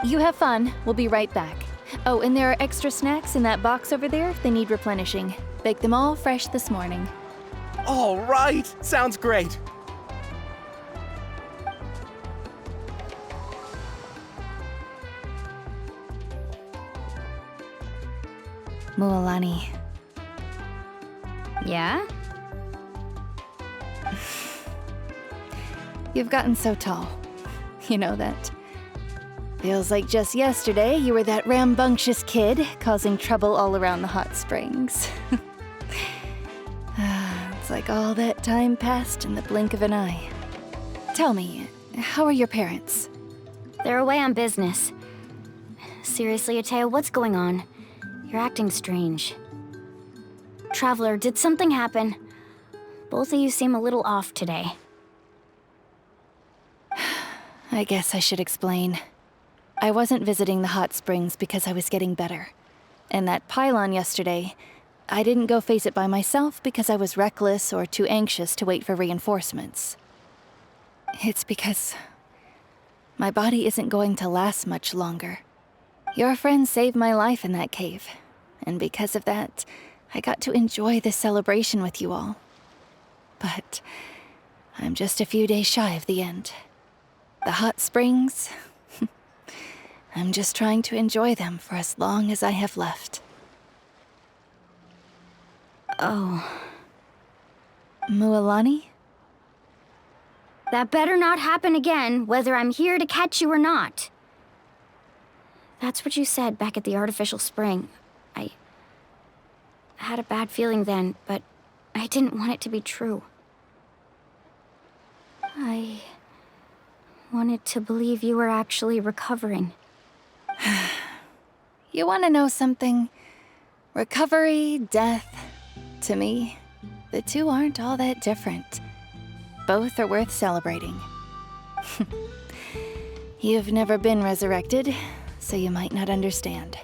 [SPEAKER 2] You have fun. We'll be right back. Oh, and there are extra snacks in that box over there if they need replenishing. Baked them all fresh this morning.
[SPEAKER 19] All right, sounds great.
[SPEAKER 2] Mualani.
[SPEAKER 12] Yeah?
[SPEAKER 2] You've gotten so tall. You know that. Feels like just yesterday you were that rambunctious kid causing trouble all around the hot springs. It's like all that time passed in the blink of an eye. Tell me, how are your parents?
[SPEAKER 12] They're away on business. Seriously, Atea, what's going on? You're acting strange. Traveler, did something happen? Both of you seem a little off today.
[SPEAKER 2] I guess I should explain. I wasn't visiting the hot springs because I was getting better. And that pylon yesterday, I didn't go face it by myself because I was reckless or too anxious to wait for reinforcements. It's because my body isn't going to last much longer. Your friend saved my life in that cave, and because of that, I got to enjoy this celebration with you all. But I'm just a few days shy of the end. The hot springs, I'm just trying to enjoy them for as long as I have left.
[SPEAKER 12] Oh.
[SPEAKER 2] Mualani?
[SPEAKER 12] That better not happen again, whether I'm here to catch you or not. That's what you said back at the artificial spring. I had a bad feeling then, but I didn't want it to be true. I wanted to believe you were actually recovering.
[SPEAKER 2] You want to know something? Recovery, death, to me, the two aren't all that different. Both are worth celebrating. You've never been resurrected, so you might not understand.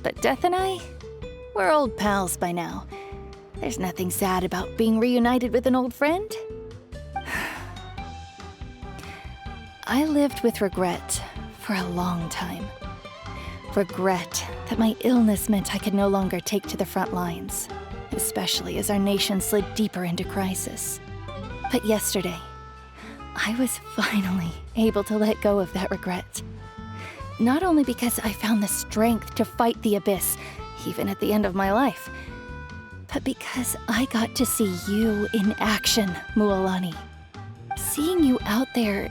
[SPEAKER 2] But Death and I, we're old pals by now. There's nothing sad about being reunited with an old friend. I lived with regret for a long time. Regret that my illness meant I could no longer take to the front lines, especially as our nation slid deeper into crisis. But yesterday, I was finally able to let go of that regret. Not only because I found the strength to fight the abyss, even at the end of my life, but because I got to see you in action, Mualani. Seeing you out there,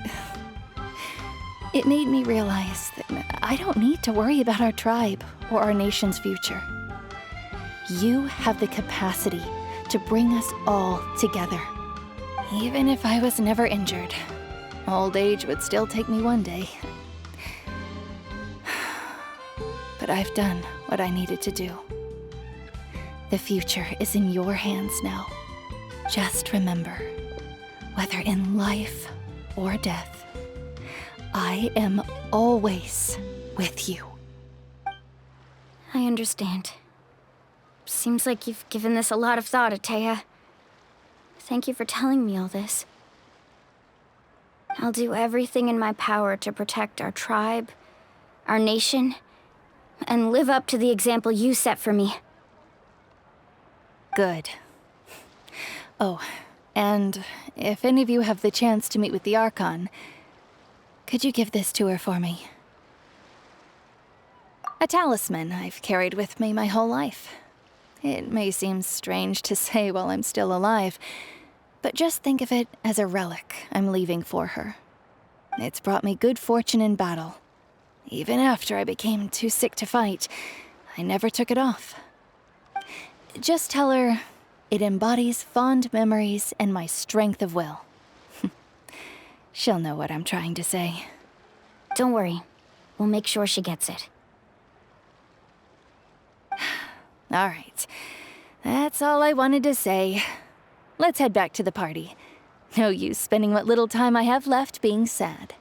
[SPEAKER 2] it made me realize that I don't need to worry about our tribe or our nation's future. You have the capacity to bring us all together. Even if I was never injured, old age would still take me one day. But I've done what I needed to do. The future is in your hands now. Just remember, whether in life or death, I am always with you.
[SPEAKER 12] I understand. Seems like you've given this a lot of thought, Atea. Thank you for telling me all this. I'll do everything in my power to protect our tribe, our nation, and live up to the example you set for me.
[SPEAKER 2] Good. Oh, and if any of you have the chance to meet with the Archon, could you give this to her for me? A talisman I've carried with me my whole life. It may seem strange to say while I'm still alive, but just think of it as a relic I'm leaving for her. It's brought me good fortune in battle. Even after I became too sick to fight, I never took it off. Just tell her it embodies fond memories and my strength of will. She'll know what I'm trying to say.
[SPEAKER 12] Don't worry. We'll make sure she gets it.
[SPEAKER 5] All right. That's all I wanted to say. Let's head back to the party. No use spending what little time I have left being sad.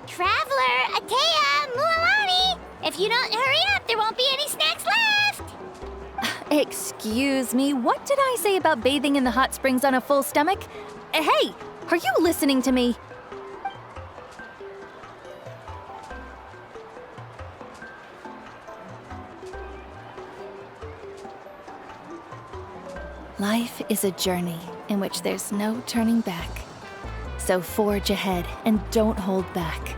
[SPEAKER 1] Traveler, Atea, Mualani! If you don't hurry up, there won't be any snacks left!
[SPEAKER 5] Excuse me, what did I say about bathing in the hot springs on a full stomach? Hey, are you listening to me? Life is a journey in which there's no turning back. So forge ahead and don't hold back.